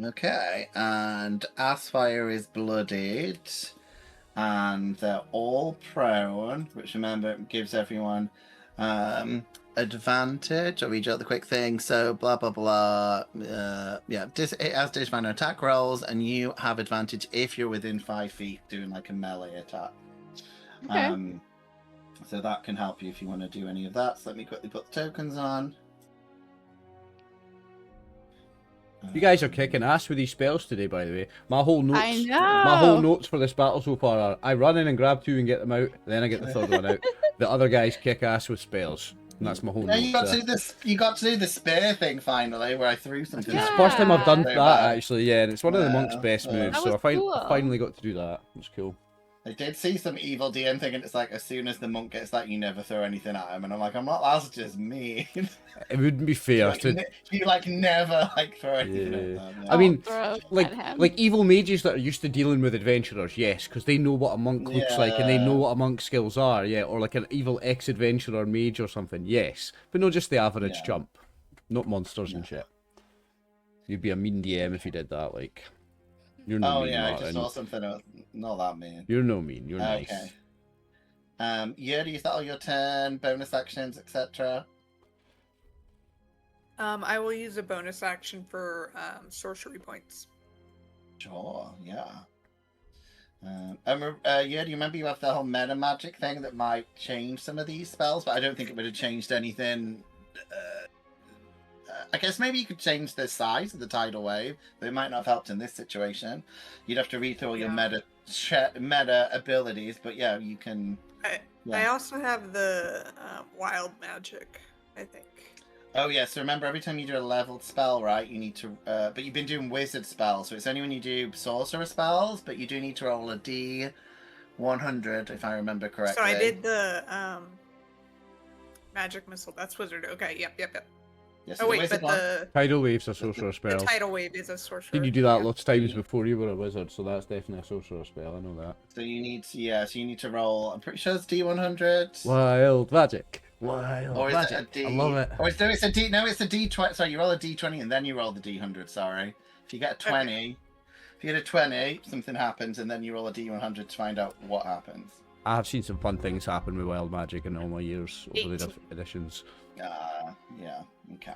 Okay, and Aspire is bloodied. And they're all prone, which remember gives everyone advantage. I'll read you out the quick thing. So blah blah blah. Yeah, it has disadvantage attack rolls, and you have advantage if you're within 5 feet doing like a melee attack. Okay. So that can help you if you want to do any of that. So let me quickly put the tokens on. You guys are kicking ass with these spells today, by the way. My whole notes, I know. my whole notes for this battle so far are: I run in and grab 2 and get them out, then I get the third one out. The other guys kick ass with spells, and that's my whole Yeah, notes. you got to do this. You got to do the spear thing finally, where I threw something. It's at the you. first time I've done Very that bad. actually, yeah, and it's one of the monk's Yeah, best yeah. moves. That So was I cool. finally got to do that. It was cool. I did see some evil DM thing, and it's like as soon as the monk gets that, you never throw anything at him, and I'm like, I'm not. That's just mean. It wouldn't be fair like, to. you like never like throw anything Yeah. at them. I mean, Throw like at him. like evil mages that are used to dealing with adventurers, yes, because they know what a monk looks like and they know what a monk's skills are, yeah, or like an evil ex-adventurer mage or something, yes, but not just the average Yeah. jump, not monsters and shit. You'd be a mean DM if you did that, like. You're no Oh mean, yeah, I Martin. just saw something. Not that mean. You're no mean. You're Okay. nice. Yuri, is that all your turn? Bonus actions, etc. I will use a bonus action for sorcery points. Sure. Yeah. Yeah, do you remember you have the whole meta magic thing that might change some of these spells, but I don't think it would have changed anything. I guess maybe you could change the size of the tidal wave, but it might not have helped in this situation. You'd have to read through all your meta abilities, but yeah, you can. I also have the wild magic, I think. Oh yeah, so remember every time you do a leveled spell, right, you need to, but you've been doing wizard spells, so it's only when you do sorcerer spells, but you do need to roll a D100, if I remember correctly. So I did the magic missile. That's wizard. Okay, yep. Yeah, so Oh the wait, wizard but one- the Tidal wave's a sorcerer the spell. tidal wave is a sorcerer. Did you do that yeah. lots of times before you were a wizard? So that's definitely a sorcerer spell. I know that. So you need to, so you need to roll, I'm pretty sure it's D100. Wild magic. Wild Or is magic. it a D? I love it. Or it's a D. No, it's a D20. Sorry, you roll a D20 and then you roll the D100. Sorry. If you get a 20, if you get a 20, something happens, and then you roll a D100 to find out what happens. I have seen some fun things happen with wild magic in all my years over the 18. different editions. Yeah. Okay.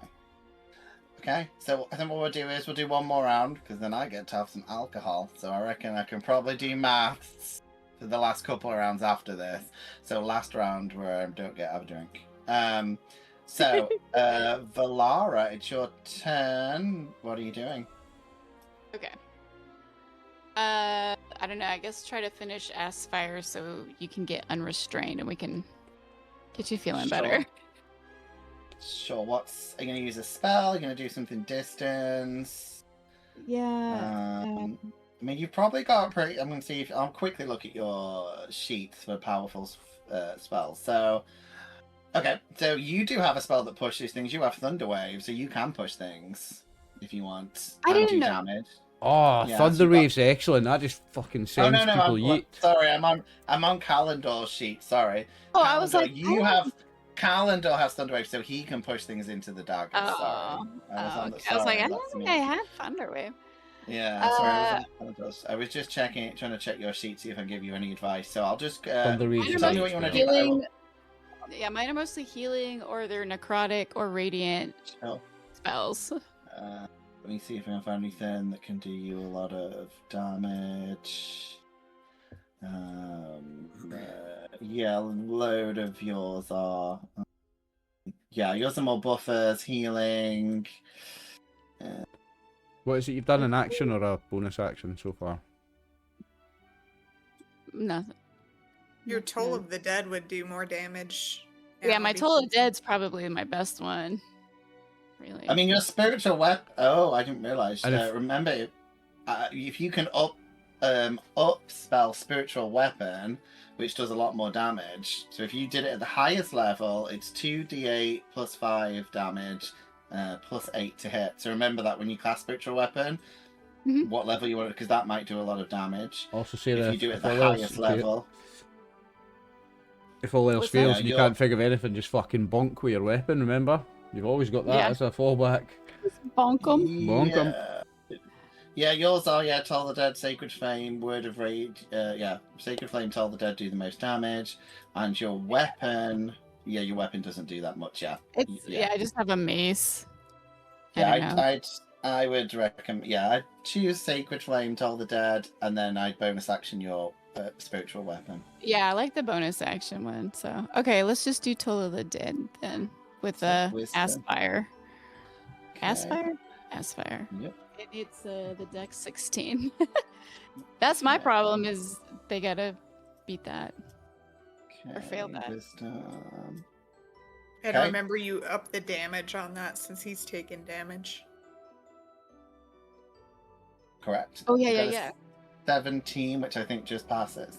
Okay. So I think what we'll do is we'll do one more round because then I get to have some alcohol. So I reckon I can probably do maths for the last couple of rounds after this. So last round where I don't have a drink. So Valara, it's your turn. What are you doing? Okay. I don't know. I guess try to finish Aspire so you can get unrestrained and we can get you feeling better. Sure. Are you gonna use a spell? You're gonna do something distance? Yeah. I mean, you've probably got pretty. I'm gonna see if I'll quickly look at your sheets for powerful spells. So, okay, so you do have a spell that pushes things. You have Thunder Wave, so you can push things if you want. I and didn't do know. damage. Oh, Yeah, Thunder so you got- Wave's excellent. That just fucking sends people I'm yeet. sorry. I'm on Calendor's sheet. Sorry. Oh, I was like, you have. Calendar has Thunder Wave, so he can push things into the daggers. Oh, Sorry. I was like, I don't think I had Thunderwave. Yeah, sorry. I was just trying to check your sheet, see if I can give you any advice. So I'll just Thunder Wave's tell me what you want to do. Healing. Yeah, mine are mostly healing, or they're necrotic or radiant Oh. spells. let me see if I can find anything that can do you a lot of damage. Yeah, a load of yours are. Yeah, yours are more buffers, healing. What is it you've done, an action or a bonus action so far? Nothing. Your Toll of the Dead would do more damage. Yeah, now my Toll of because- Dead's probably my best one. Really. I mean, your spiritual weapon. Oh, I didn't realize. And if- Remember, if you can up spell spiritual weapon, which does a lot more damage. So if you did it at the highest level, it's 2d8 plus 5 damage, plus 8 to hit. So remember that when you cast spiritual weapon, Mhm. what level you want, because that might do a lot of damage. Also say If that you do it at if the all else- highest level. If all else What's that? fails Yeah, and you you'll- can't think of anything, just fucking bonk with your weapon, remember? You've always got that Yeah. as a fallback. Bonk 'em. Bonk 'em. Yeah, yours are, Toll the Dead, Sacred Flame, Word of Rage, Sacred Flame, Toll the Dead do the most damage, and your weapon, your weapon doesn't do that much, Yeah, I just have a mace. Yeah, I don't know. I would recommend, I'd choose Sacred Flame, Toll the Dead, and then I'd bonus action your spiritual weapon. Yeah, I like the bonus action one. So okay, let's just do Toll of the Dead then with So the wisdom. Aspire. Okay. Aspire? Aspire. Yep. And it's the dex 16. That's my Okay. problem is they gotta beat that. Or fail Okay, that. Wisdom. And Okay. remember, you up the damage on that since he's taking damage. Correct. Oh, yeah, You yeah, got a yeah. 17, which I think just passes.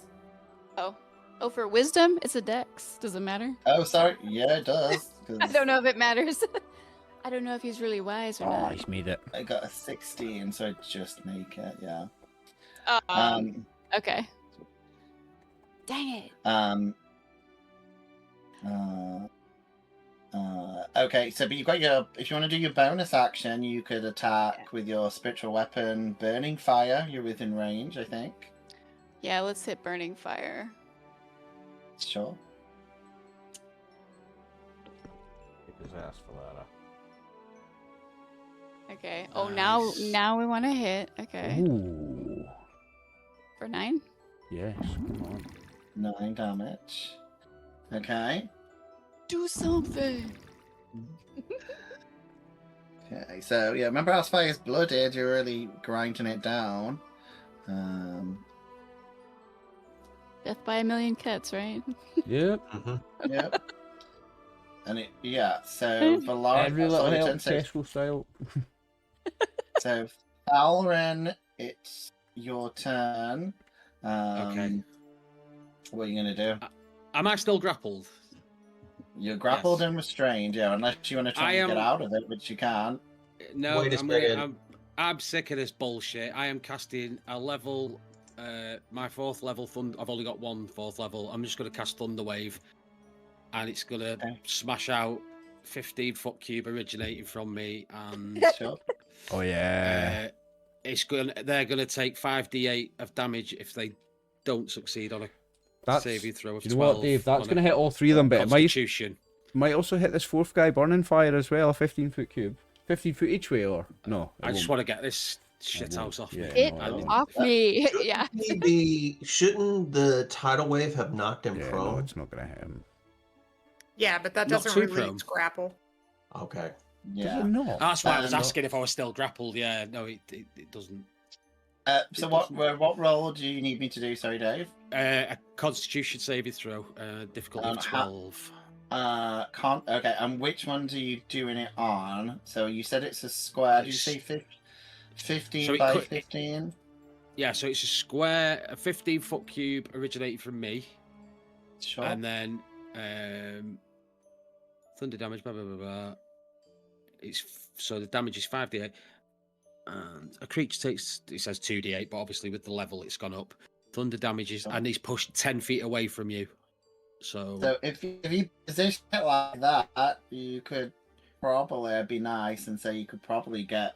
Oh, for wisdom, it's a dex. Does it matter? Oh, sorry. Yeah, it does. 'cause I don't know if it matters. I don't know if he's really wise or Oh, not. he's made it. I got a 16, so I just make it, yeah. Okay. Dang it. Okay, so but you've got your, if you want to do your bonus action, you could attack with your spiritual weapon, Burning Fire. You're within range, I think. Yeah, let's hit Burning Fire. Sure. Okay. Oh, Nice. now we want to hit. Okay. Ooh. For 9? Yes, come on. 9 damage. Okay. Do something. Okay, so yeah, remember how Fire's blooded, you're really grinding it down. Death by a million cuts, right? Yep. Yep. And it, so Valari, Every little help, turn, so, Tesco style. so Valren, it's your turn. Okay. What are you gonna do? Am I still grappled? You're grappled Yes. and restrained, unless you want to try and get out of it, which you can't. No, Wait a second. I'm sick of this bullshit. I am casting a level, my 4th level thunder. I've only got one 4th level. I'm just going to cast Thunder Wave, and it's going to Okay. smash out 15-foot cube originating from me, and Sure. Oh yeah. they're going to take 5d8 of damage if they don't succeed on a That's. saving throw of Do you know 12. what, Dave? That's on going to a hit all three of them, but it Constitution. might also hit this fourth guy, Burning Fire, as well. A 15-foot cube. 15 foot each way, or no? I just want to get this shit won't. house off Yeah, me. Get no, I mean, off me. Yeah. Shouldn't the tidal wave have knocked him Yeah, prone? no, it's not going to hit him. Yeah, but that Not doesn't too release grapple. Okay. Yeah. Not. That's why I was Um, asking if I was still grappled. Yeah, no, it doesn't. So what roll do you need me to do? Sorry, Dave. A Constitution saving throw, difficulty of How- 12. Okay, and which ones are you doing it on? So you said it's a square. Did you say 15 So it by could- 15? Yeah, so it's a square, a 15-foot cube originating from me, Sure. and then thunder damage. Blah blah blah blah. So the damage is 5d8, and a creature takes. It says 2d8, but obviously with the level it's gone up. Thunder damage is, Sure. and he's pushed 10 feet away from you. So if you position it like that, you could probably be nice and say you could probably get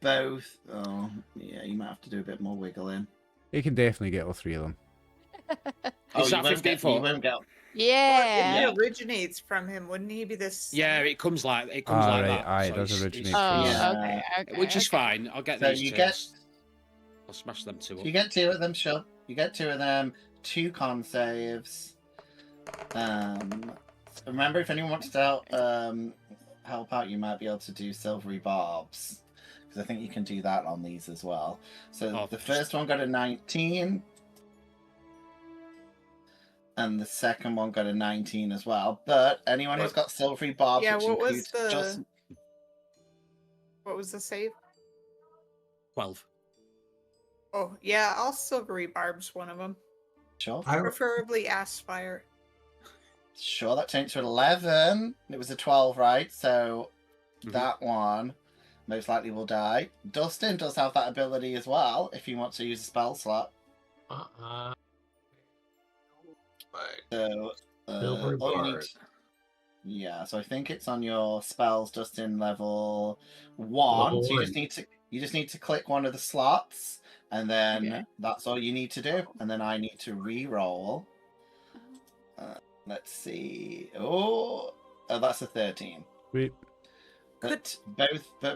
both. Oh, yeah, you might have to do a bit more wiggling. He can definitely get all three of them. Oh, Is you that won't 15 get, foot? you won't get. Yeah. It originates from him. Wouldn't he be this? Yeah, it comes like Right, that. aye, so it does it's- originate it's- from Oh, you. Yeah. okay. Which is fine. I'll get So these you two. get I'll smash them two up. you get 2 of them, sure. You get 2 of them, 2 con saves. Remember, if anyone wants to help out, you might be able to do silvery barbs, because I think you can do that on these as well. So Oh, the first one got a 19, and the second one got a 19 as well. But anyone who's got silvery barbs, Yeah, which what was includes the- just What was the save? 12. Oh, yeah, I'll silvery barbs one of them. sure, Preferably Aspire. sure, that changed to 11. It was a 12, right? So Mhm. that one most likely will die. Dustin does have that ability as well if you want to use a spell slot. So Silver all you need bard. yeah, so I think it's on your spells just in level 1. Level So you 1. just need to click one of the slots, and then Okay. that's all you need to do. And then I need to re-roll. Let's see. Oh, that's a 13. Wait, But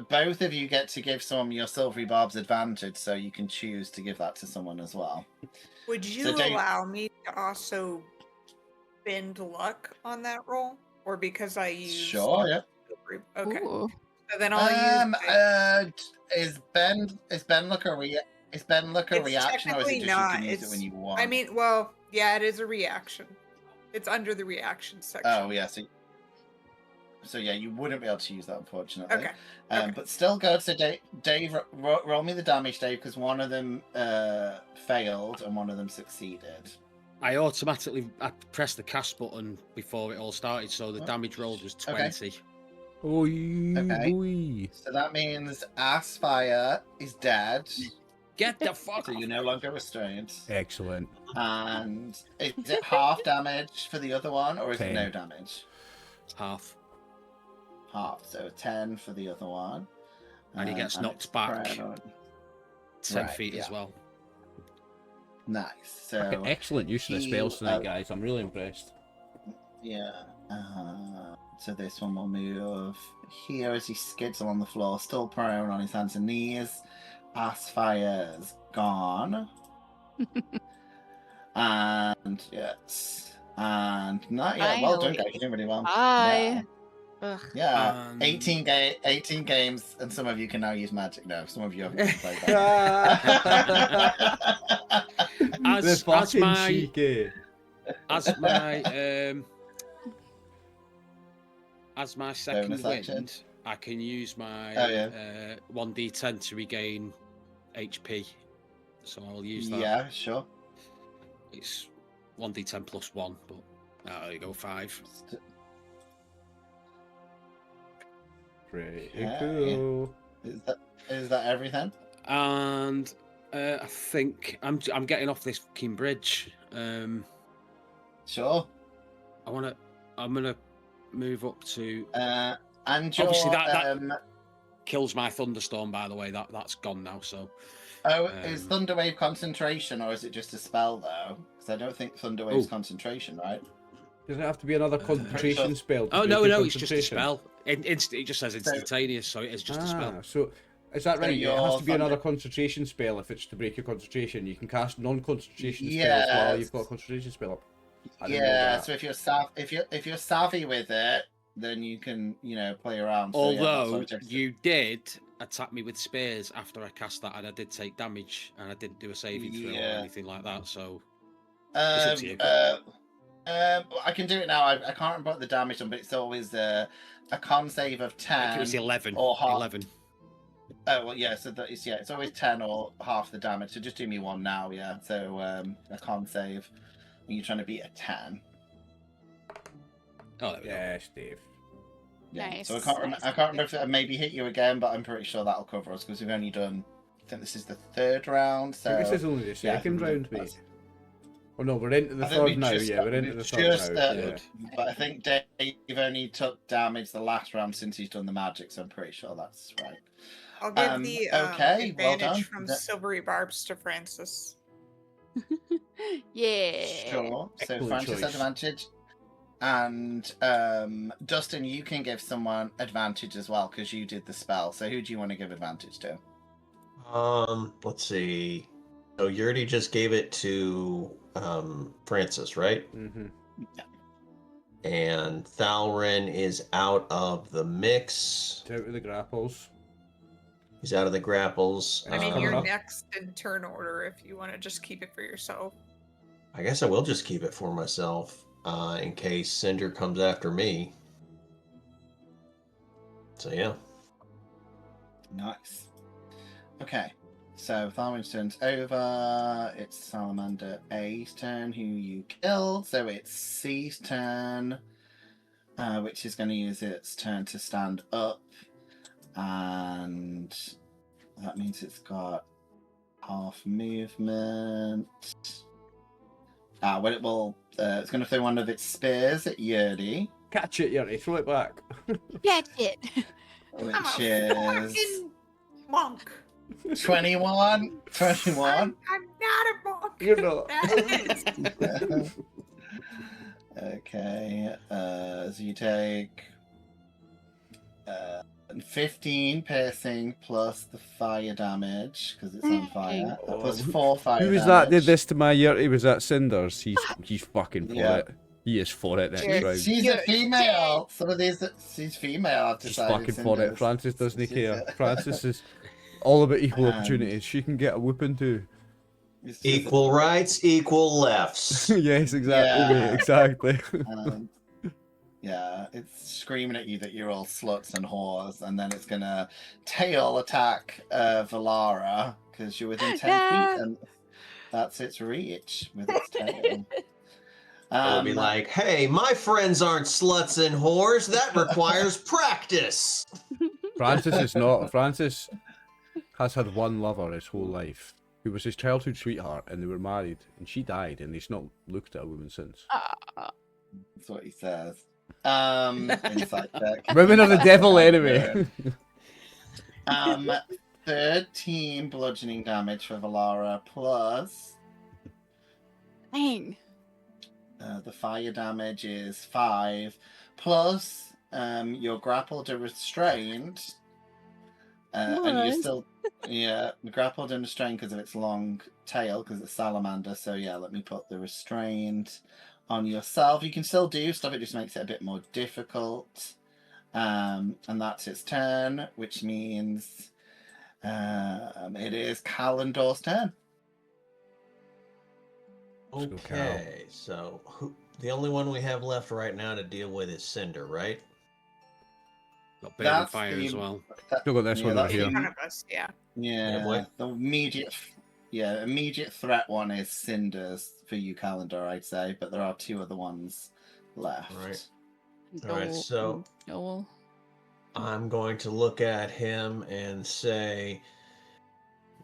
both of you get to give some of your silvery barbs advantage, so you can choose to give that to someone as well. Would you So Dave- allow me to also bend luck on that roll? Or because I use Sure, yeah. Okay. Ooh. So then I'll use Is Ben Luck a It's reaction, or is it technically just not. you can use it It's- when you want? I mean, well, yeah, it is a reaction. It's under the reaction section. oh yeah, so yeah, you wouldn't be able to use that, unfortunately. Okay. Okay. But still good. So Dave, roll me the damage, Dave, because one of them failed and one of them succeeded. I pressed the cast button before it all started, so the damage rolled was 20. oh, Okay. boy. So that means Aspire is dead. Get the fuck So off. you're no longer restrained. Excellent. And is it half damage for the other one, or is it 10. no damage? Half. Half, so 10 for the other one. And he gets and knocked it's back prone. 10 Right, feet as yeah. well. Nice. So Okay, excellent use of the he, spells tonight, guys. I'm really impressed. yeah. So this one will move here as he skids along the floor, still prone on his hands and knees. Asphire's gone. And yes. And no, yeah, well done, guys. You're doing really well. Bye. Ugh. Yeah, 18 games, and some of you can now use magic. No, some of you haven't played the that. As fucking my cheeky. as my second Bonus action. wind, I can use my Oh, yeah. 1d10 to regain HP. So I'll use that. Yeah, sure. It's 1d10 plus 1, but there you go, 5. Pretty Yeah, cool. Is that everything? And I think I'm getting off this fucking bridge. Sure. I'm gonna move up to And Obviously your, that kills my thunderstorm, by the way. That's gone now, so is Thunderwave concentration, or is it just a spell though? Because I don't think Thunderwave's concentration, right? Does it have to be another concentration spell? to Oh break no, your it's just a concentration? spell. It just says instantaneous, so it is just a spell. So is that So right? It has to be your another concentration spell if it's to break your concentration. You can cast non-concentration spells while Yes. you've got a concentration spell up. I didn't know Yeah. that. So if you're savvy with it, then you can play around. So, yeah, that's Although what I just- you did attack me with spears after I cast that, and I did take damage, and I didn't do a saving throw or Yeah. anything like that. So it's up to you. I can do it now. I can't remember what the damage on, but it's always a con save of I think it 10 was 11. or half. 11. Oh well, yeah. So it's always 10 or half the damage. So just do me one now, yeah. So a con save. When you're trying to beat a 10. Oh, there we go. Yes, Dave. Yeah. Nice, So I can't nice. remember if it maybe hit you again, but I'm pretty sure that'll cover us because we've only done. I think this is the 3rd round. So I think this is only the second round, mate. that's- Oh no, we're into the I think third we've now. just Yeah, got- we're into we've the third just, now. Yeah. But I think Dave only took damage the last round since he's done the magic, so I'm pretty sure that's right. I'll give the okay, well advantage done. from That- silvery barbs to Francis. Yeah. Sure. So Excellent Francis choice. has advantage. And Dustin, you can give someone advantage as well because you did the spell. So who do you want to give advantage to? Let's see. So Yurdi just gave it to Francis, right? Mm-hmm. And Thalrin is out of the mix. Out of the grapples. He's out of the grapples. I mean, coming you're up. next in turn order if you want to just keep it for yourself. I guess I will just keep it for myself in case Cinder comes after me. So yeah. Nice. Okay. So Thalwin's turn's over. It's Salamander A's turn, who you killed. So it's C's turn, which is going to use its turn to stand up. And that means it's got half movement. Well, it will. It's going to throw one of its spears at Yurdi, Catch it, Yuri. Throw it back. Catch it. which I'm a is fucking monk. 21. 21. I'm not a monk. You're not. That is- Okay. So you take 15 piercing plus the fire damage because it's on fire. That plus 4 fire Who was damage. that did this to my Yuri? Was that Cinders? He's fucking for Yeah. it. He is for it next She's, round. she's a female. Some of these, she's female. I've She's decided. fucking for it. Cinders. Francis doesn't She's care. a- Francis is all about equal Um, opportunities. She can get a whooping too. It's just- Equal rights, equal lefts. Yes, exactly. Yeah. Mate, exactly. Yeah, it's screaming at you that you're all sluts and whores, and then it's gonna tail attack Valara because you're within 10 Yeah. feet, and that's its reach with its tail. It'll be like, hey, my friends aren't sluts and whores. That requires practice. Francis is not. Francis has had one lover his whole life, who was his childhood sweetheart, and they were married, and she died, and he's not looked at a woman since. That's what he says. Insight check. Women are the devil anyway. 13 bludgeoning damage for Valara plus Dang. the fire damage is 5 plus you're grappled or restrained. And you're What? still, grappled and restrained because of its long tail, because it's salamander. So yeah, let me put the restrained on yourself. You can still do stuff; it just makes it a bit more difficult. And that's its turn, which means it is Calendor's turn. Let's go, Cal. Okay, so the only one we have left right now to deal with is Cinder, right? Got Bear and That's Fire the- as well. Still got this one that's over here. in front of us, yeah. Yeah, what? the immediate threat one is Cinders for you, Calendar, I'd say, but there are 2 other ones left. Right. All right, so- Joel. I'm going to look at him and say,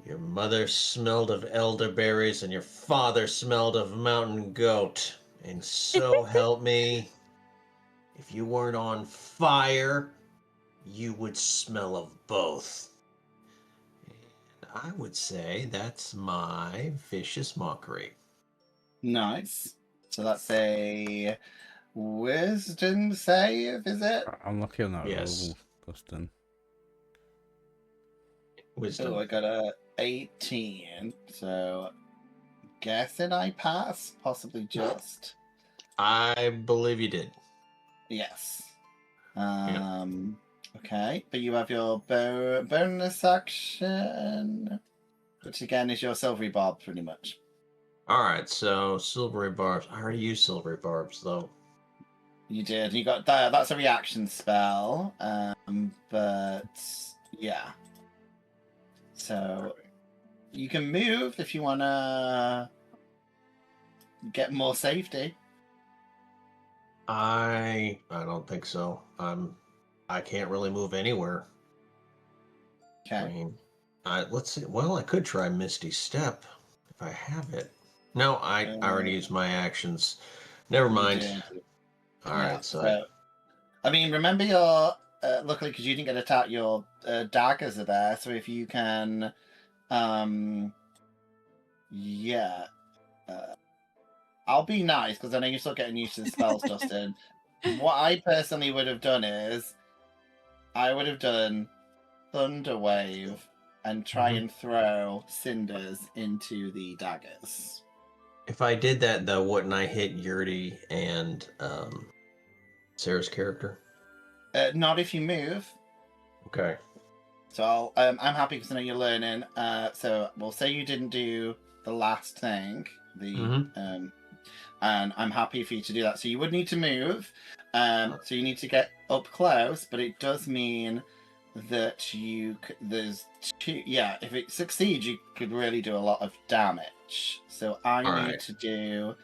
your mother smelled of elderberries and your father smelled of mountain goat. And so help me, if you weren't on fire, you would smell of both. And I would say that's my vicious mockery. Nice. So that's a wisdom save, is it? I'm lucky on that Yes. roll, Dustin. Wisdom. So I got a 18. So guessing I pass, possibly just. I believe you did. Yes. Okay, but you have your bonus action, which again is your silvery barb, pretty much. All right, so silvery barbs. I already used silvery barbs, though. You did. You got that. That's a reaction spell. But yeah. So you can move if you wanna get more safety. I don't think so. I can't really move anywhere. I Okay. mean, let's see. Well, I could try Misty Step if I have it. No, I already used my actions. Never mind. You did. All Yeah, right, so I mean, remember your luckily because you didn't get attacked, your daggers are there. So if you can, I'll be nice because I know you're still getting used to the spells, Dustin. What I personally would have done is I would have done Thunder Wave and try and throw cinders into the daggers. If I did that, though, wouldn't I hit Yurdi and Sarah's character? Not if you move. Okay. So I'm happy because I know you're learning. So we'll say you didn't do the last thing, and I'm happy for you to do that. So you would need to move. So you need to get up close, but it does mean that there's two. Yeah, if it succeeds, you could really do a lot of damage. So I need to do.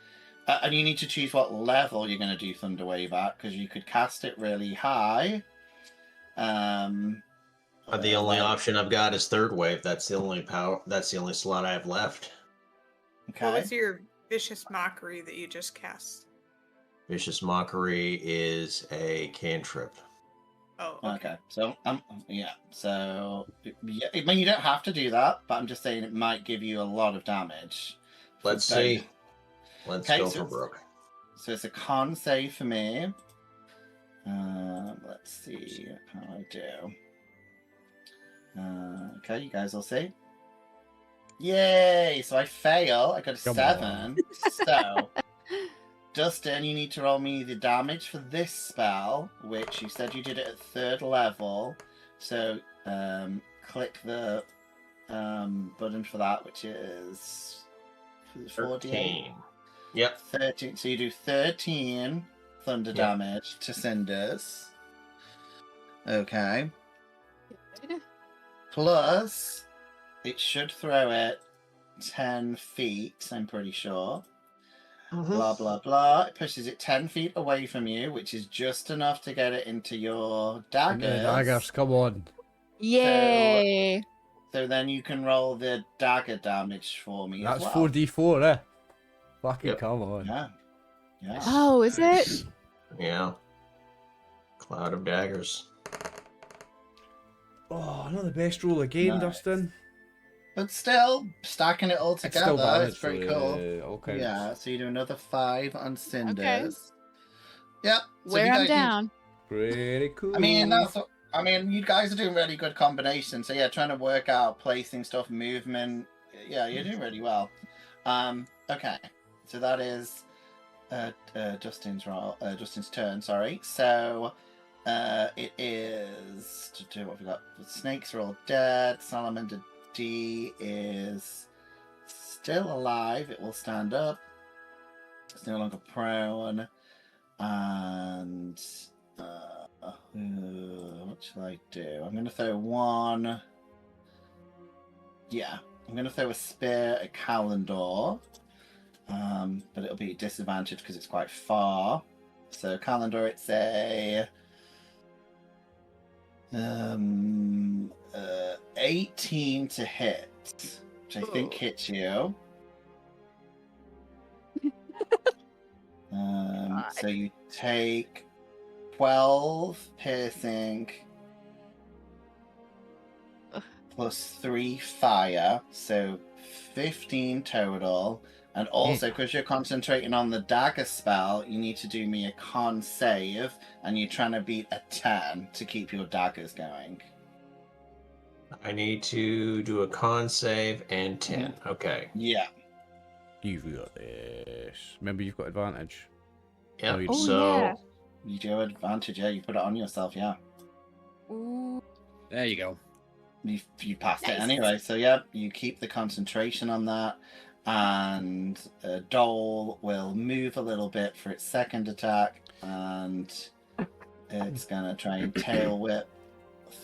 And you need to choose what level you're going to do Thunder Wave at, because you could cast it really high. The only option I've got is Third Wave. That's the only power. That's the only slot I have left. Okay. What was your Vicious Mockery that you just cast? Vicious Mockery is a cantrip. Oh, Okay. So yeah. So yeah, I mean you don't have to do that, but I'm just saying it might give you a lot of damage. Let's So- see. Let's Okay, go so for broke. So it's a con save for me. Let's see how I do. Okay, you guys will see. Yay! So I fail. I got a Come 7. So, Dustin, you need to roll me the damage for this spell, which you said you did it at 3rd level. So, click the button for that, which is 4d8. 13. Yep. 13. So you do 13 thunder Yep. damage to cinders. Okay. Good. Plus, it should throw it 10 feet, I'm pretty sure. Blah, blah, blah. It pushes it 10 feet away from you, which is just enough to get it into your daggers. Daggers, come on. Yay! So then you can roll the dagger damage for me That's as well. 4d4, eh? Fucking Yep. come on. Yeah. Yeah. Oh, is it? Yeah. Cloud of daggers. Oh, not the best roll again, Nice. Dustin. But still, stacking it all It's still together, valid it's pretty for, cool. all counts. Yeah, so you do another 5 on cinders. Yep. so Where you I'm guys- down. Pretty cool. I mean, you guys are doing really good combinations. So yeah, trying to work out placing stuff, movement. Yeah, you're doing really well. Okay, so that is Justin's turn. Sorry. So it is to do what we got. The snakes are all dead. Salamander D is still alive. It will stand up. It's no longer prone. And what shall I do? I'm going to throw one. Yeah, I'm going to throw a spear at Calendar. But it'll be disadvantaged because it's quite far. So Calendar, it's a 18 to hit, which I think hits you. So you take 12 piercing plus 3 fire, so 15 total. And also, because you're concentrating on the dagger spell, you need to do me a con save, and you're trying to beat a 10 to keep your daggers going. I need to do a con save and 10. Okay. Yeah. You've got this. Remember, you've got advantage. Yep. you- Oh, so yeah. You do have advantage, yeah. You put it on yourself, yeah. Ooh. There you go. You passed it Nice. anyway, so yeah, you keep the concentration on that. And Dole will move a little bit for its second attack, and it's gonna try and tail whip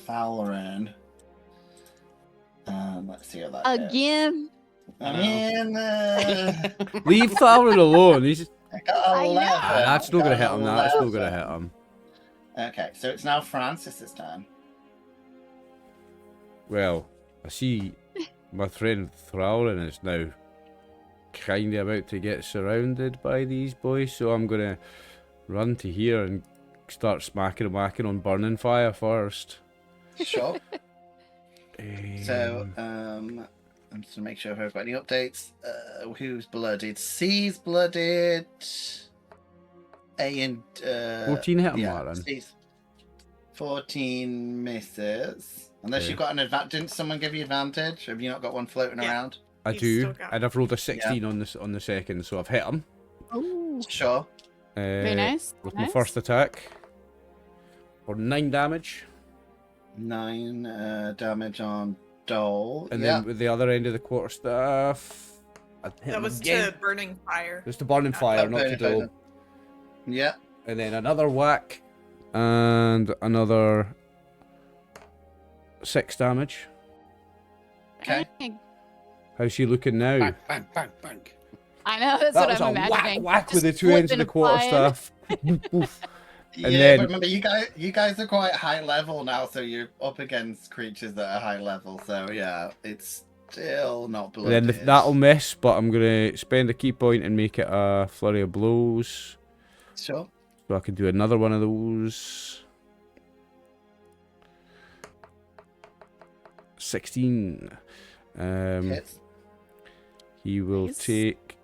Thalrin. Let's see how that goes. Again? I mean, Leave Thalrin alone. He's just... I got I know. 11. that's not I going to got hit him. That's not going to 11. hit him. Okay, so it's now Francis's turn. Well, I see my friend Thalrin is now kind of about to get surrounded by these boys, so I'm going to run to here and start smacking and whacking on burning fire first. Sure. Um, So, I'm just gonna make sure if I've got any updates. Who's blooded? C's blooded. A and 14 hit him, yeah, Martin. C's 14 misses. Unless Okay. you've got an advantage. Didn't someone give you advantage? Have you not got one floating Yeah. around? I He's do, still got and I've rolled a 16 on the second, so I've hit him. Ooh, Sure. very nice. With nice. my first attack. For 9 damage. 9 damage on Dole. And yeah. then with the other end of the quarterstaff, I hit That him was again. to burning fire. Just to burning fire, not to dull. Yeah. And then another whack. And another 6 damage. Okay. How's she looking now? Bang, bang, bang, bang. I know, that's That what was I'm a imagining. whack with the Just 2 ends of the flipping and flying. quarterstaff. Oof. Yeah, And then- but remember, you guys are quite high level now, so you're up against creatures that are high level. So yeah, it's still not And blooded. then that'll miss, but I'm going to spend a key point and make it a flurry of blows. Sure. So I can do another one of those. 16. Hits. He will Nice. take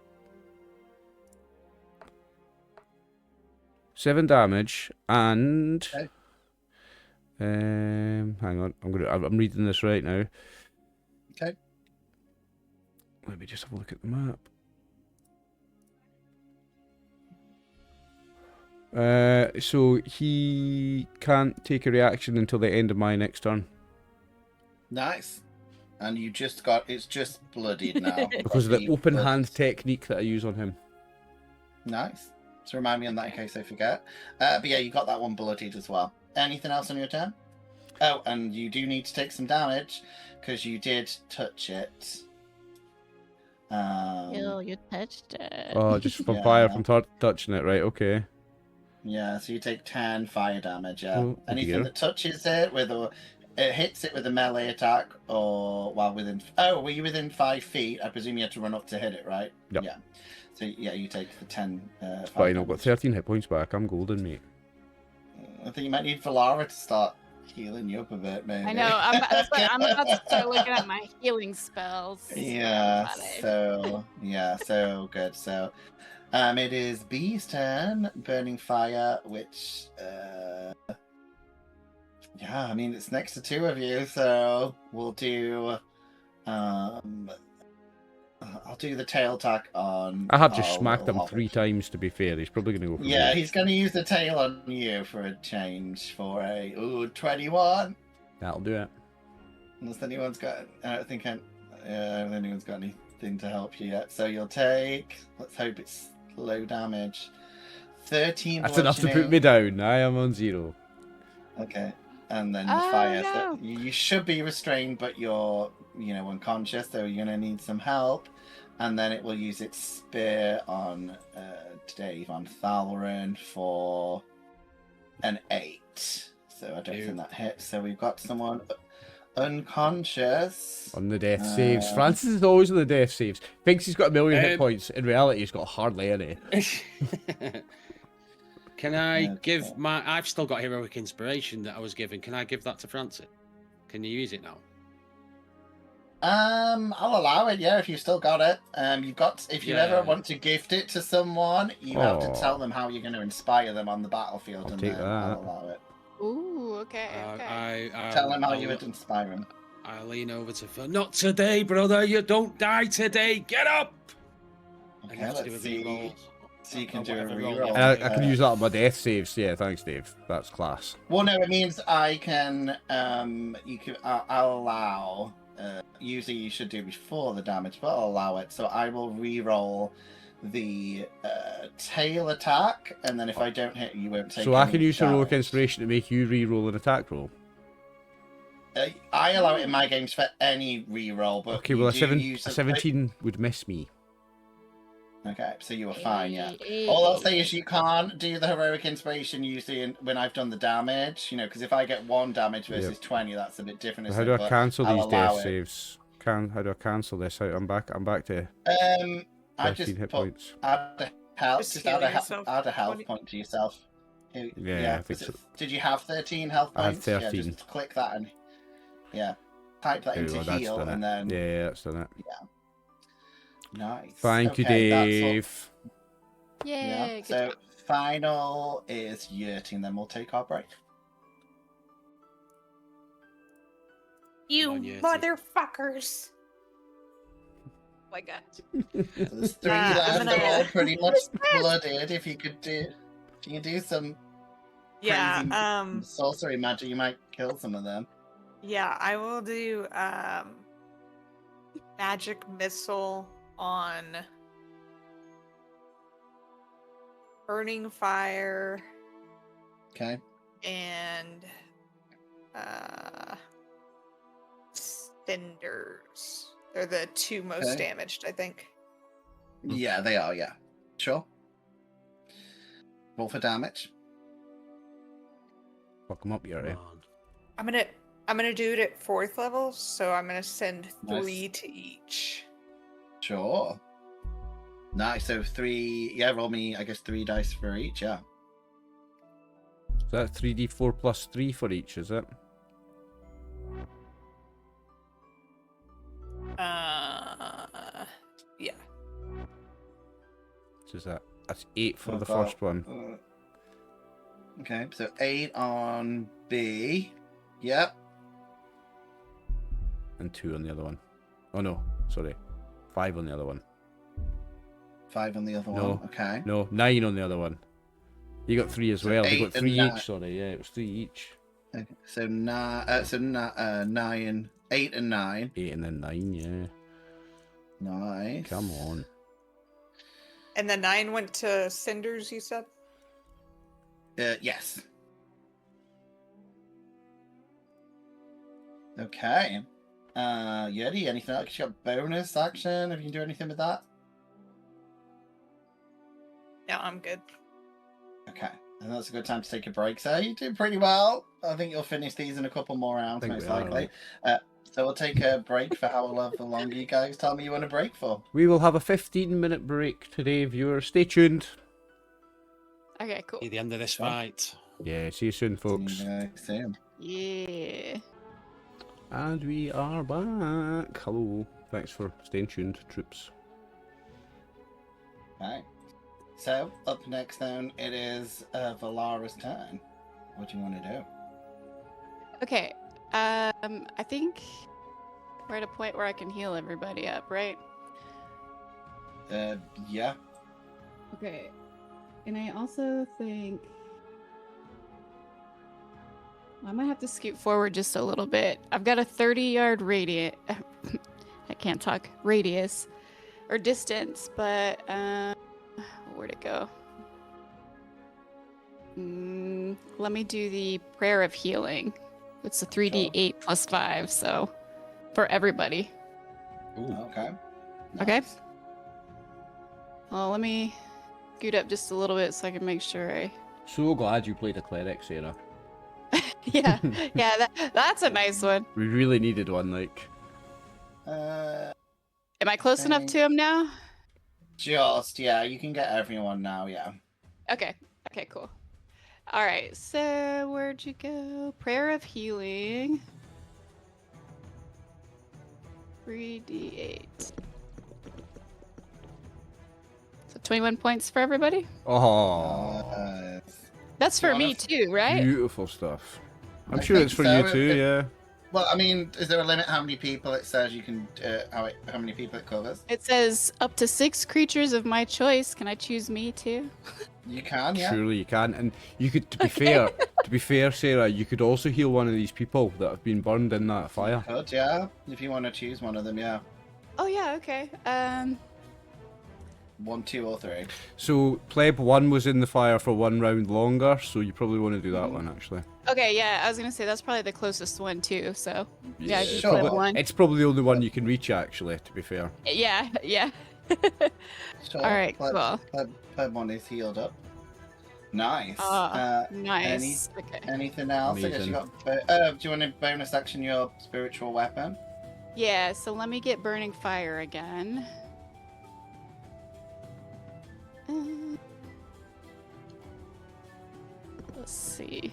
7 damage and Okay. hang on, I'm reading this right now. Okay. Let me just have a look at the map. So he can't take a reaction until the end of my next turn Nice. And you just got it's just bloodied now because of the You open blood- hand technique that I use on him. Nice. So remind me on that in case I forget. But yeah, you got that one bloodied as well. Anything else on your turn? Oh, and you do need to take some damage because you did touch it. Ew, you touched it. Oh, just from Yeah. fire from touching it, right? Okay. Yeah, so you take 10 fire damage. Yeah. Oh, Anything dear. that touches it it hits it with a melee attack or while within. Oh, were you within 5 feet? I presume you had to run up to hit it, right? Yep. Yeah. So yeah, you take the 10. Fire Fine, I've got damage. 13 hit points back. I'm golden, mate. I think you might need Valara to start healing you up a bit, maybe. I know. I'm about to start looking at my healing spells. Yeah. Funny. So good. So, it is B's turn, burning fire, which, yeah, I mean it's next to 2 of you, so we'll do, I'll do the tail attack on. I have just our smacked him little 3 times, to be fair. He's probably going to go for Yeah, more. he's going to use the tail on you for a change for a 21. That'll do it. Unless anyone's got, I don't think anyone's got anything to help you yet. So you'll take, let's hope it's low damage, 13 That's enough to put bludgeoning. me down. I am on 0. Okay, and then the Oh, fire. no. So you should be restrained, but you're, unconscious, so you're gonna need some help. And then it will use its spear on Dave, on Thalrin for an 8. So I don't Ew. think that hits. So we've got someone unconscious. On the death saves. Uh, Francis is always on the death saves. Thinks he's got a million hit Um, points. In reality, he's got hardly any. Can I Okay. give I've still got heroic inspiration that I was given. Can I give that to Francis? Can you use it now? I'll allow it. Yeah, if you've still got it. If you Yeah. ever want to gift it to someone, you have to Aw. tell them how you're going to inspire them on the battlefield, I'll and take then that. I'll allow it. Ooh, okay, okay. Tell them how you would inspire them. I lean over to Phil. Not today, brother. You don't die today. Get up. And Okay, you have to do let's a see. reroll. So you can Or do a whatever roll reroll. you And I have. can use that on my death saves. Yeah, thanks, Dave. That's class. Well, no, it means I can. I'll allow. Usually, you should do before the damage, but I'll allow it. So I will re-roll the tail attack, and then if I don't hit, you won't take. So I any can use heroic damage. inspiration to make you re-roll an attack roll. I allow it in my games for any re-roll, but Okay, you well, a do use 17 would miss me. Okay, so you were fine, yeah. Hey, All I'll say is you can't do the heroic inspiration usually when I've done the damage, because if I get 1 damage versus 20, that's a bit different. How isn't do it? I But cancel I'll these allow death it. saves? How do I cancel this? I'm back to I 13 just hit put points. add a health, Just just add healing a, yourself. add a health 20. point to yourself. Yeah, I think so. Did you have 13 health I had points? Yeah, 13. just click that and yeah. pipe that There we into go, that's heal, done and it. then Yeah, that's done it. nice. Thank you, Okay, that's all- Dave. Yay! Yeah. Good So job. final is Yurting, then we'll take our break. You on, Yeti. motherfuckers! Oh my god. So there's 3 I'm left. gonna- They're all pretty much What is that? blooded. If you could do some Yeah, crazy sorcery magic, you might kill some of them. yeah, I will do magic missile on burning fire Okay. and cinders. They're the 2 most Okay. damaged, I think. Yeah, they are. Yeah. Sure. Roll for damage. Fuck them up, Come Yuri. on. I'm gonna do it at 4th level, so I'm gonna send Nice. 3 to each. Sure. Nice. So 3. Yeah. Roll me. I guess 3 dice for each. Yeah. Is that 3d4 plus 3 for each, is it? Yeah. So is that's 8 for I've the got, first one. Okay. So 8 on B. Yep. And 2 on the other one. Oh no, sorry. 5 on the other one. 5 on the other No. one. Okay. No, 9 on the other one. You got 3 as So well. They 8 got and 3 9. each, sorry. Yeah, it was 3 each. Okay. So 9, 8 and 9. 8 and then 9, yeah. Nice. Come on. And the 9 went to cinders, you said? Yes. Okay. Yeti, anything else? You got bonus action? If you can do anything with that? No, I'm good. Okay. And that's a good time to take a break. So you did pretty well. I think you'll finish these in a couple more rounds, Think most we are, likely. So we'll take a break for however long you guys tell me you want a break for. We will have a 15-minute break today, viewers. Stay tuned. Okay, cool. See the end of this Sure. fight. Yeah, see you soon, folks. See you guys soon. Yeah. And we are back. Hello. Thanks for staying tuned, troops. Right. So, up next then, it is Valara's turn. What do you want to do? Okay. I think we're at a point where I can heal everybody up, right? Yeah. Okay. And I also think I might have to scoot forward just a little bit. I've got a 30-yard radius. I can't talk. Radius or distance, but where'd it go? Let me do the prayer of healing. It's a 3d8 plus 5, so for everybody. Ooh. Okay. Okay. Nice. Well, let me scoot up just a little bit so I can make sure I. So glad you played a cleric, Sarah. Yeah, yeah, that's a nice one. We really needed one, like. Am I close enough Okay. to him now? Just, yeah, you can get everyone now, yeah. Okay. Okay, cool. All right. So where'd you go? Prayer of healing. 3d8. So 21 points for everybody. Oh, That's for Well, me too, right? beautiful stuff. I'm I sure it's think for so. you too, yeah. Well, I mean, is there a limit how many people it says you can, how many people it covers? It says up to 6 creatures of my choice. Can I choose me too? You can, yeah. Surely you can. And you could, to be Okay. fair, Sarah, you could also heal one of these people that have been burned in that fire. Could, yeah. If you want to choose one of them, yeah. Oh yeah. Okay. 1, 2, or 3. So pleb 1 was in the fire for 1 round longer, so you probably want to do that one actually. Okay. Yeah. I was gonna say that's probably the closest one too. So yeah, it's just Sure. pleb probably, one. it's probably the only one you can reach actually, to be fair. Yeah. Yeah. Sure. All right. Pleb, Cool. pleb 1 is healed up. Nice. Nice. Okay. Anything else? I guess you Amazing. got. Do you want to bonus action your spiritual weapon? Yeah, so let me get burning fire again. Let's see.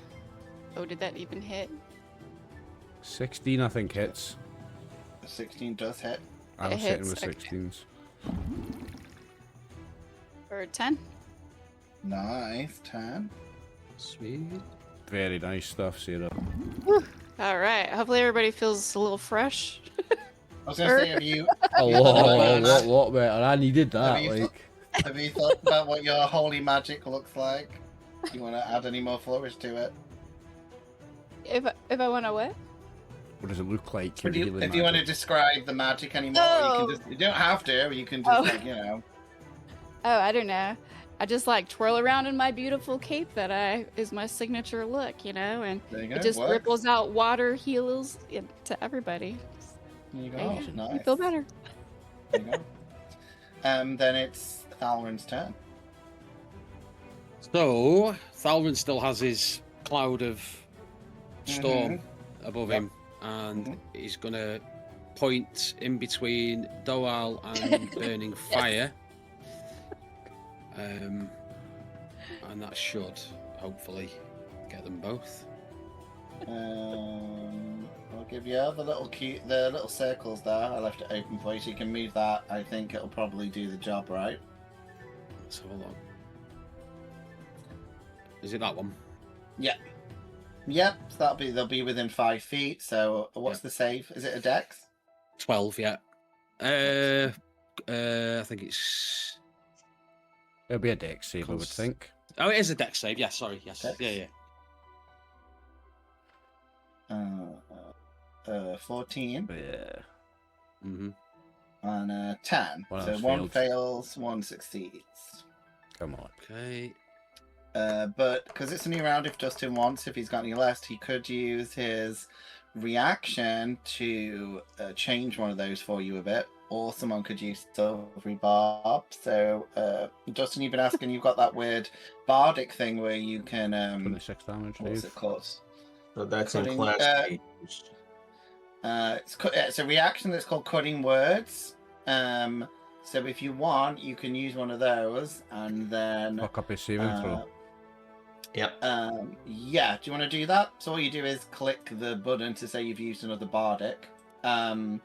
Oh, did that even hit? 16 I think hits. 16 does hit. I It was sitting hits, with okay. 16s. For 10. Nice. 10. Sweet. Very nice stuff, Sarah. All right. Hopefully everybody feels a little fresh. I was gonna say, have you A lot better. I needed that. Have you Like, have you thought about what your holy magic looks like? Do you want to add any more flourish to it? If I want to what? what does it look like? If your you, healing if you want to magic? describe the magic anymore, Oh. you don't have to. You can just Oh. like, you know. Oh, I don't know. I just like twirl around in my beautiful cape that is my signature look, and There you go. it just works. ripples out water heals to everybody. There you go. There you go. Nice. You feel better. There you go. Then it's Thalrin's turn. So, Thalrin still has his cloud of storm above Yep. him, and Mhm. he's going to point in between Doal and Burning Fire. And that should hopefully get them both. I'll give you the little circles there. I left it open for you, so you can move that. I think it'll probably do the job, right? Let's have a look. Is it that one? Yep. So they'll be within 5 feet. So what's the save? Is it a dex? 12, yeah. I think it's. It'll be a dex save, I would Cons- think. Oh, it is a dex save. Yeah, sorry. Yes. Dex? Yeah. 14 Yeah. Mm-hmm. and 10. One of So those one failed. fails, one succeeds. Come on. Okay. But because it's a new round, if Dustin wants, if he's got any left, he could use his reaction to change one of those for you a bit, or someone could use silvery barb. So, Dustin, you've been asking, you've got that weird bardic thing where you can 26 damage, what's Dave. it called? So that's in Cutting, class. It's a reaction that's called cutting words. So if you want, you can use one of those, and then Fuck up his saving throw. Yep. yeah. Do you want to do that? So all you do is click the button to say you've used another bardic, and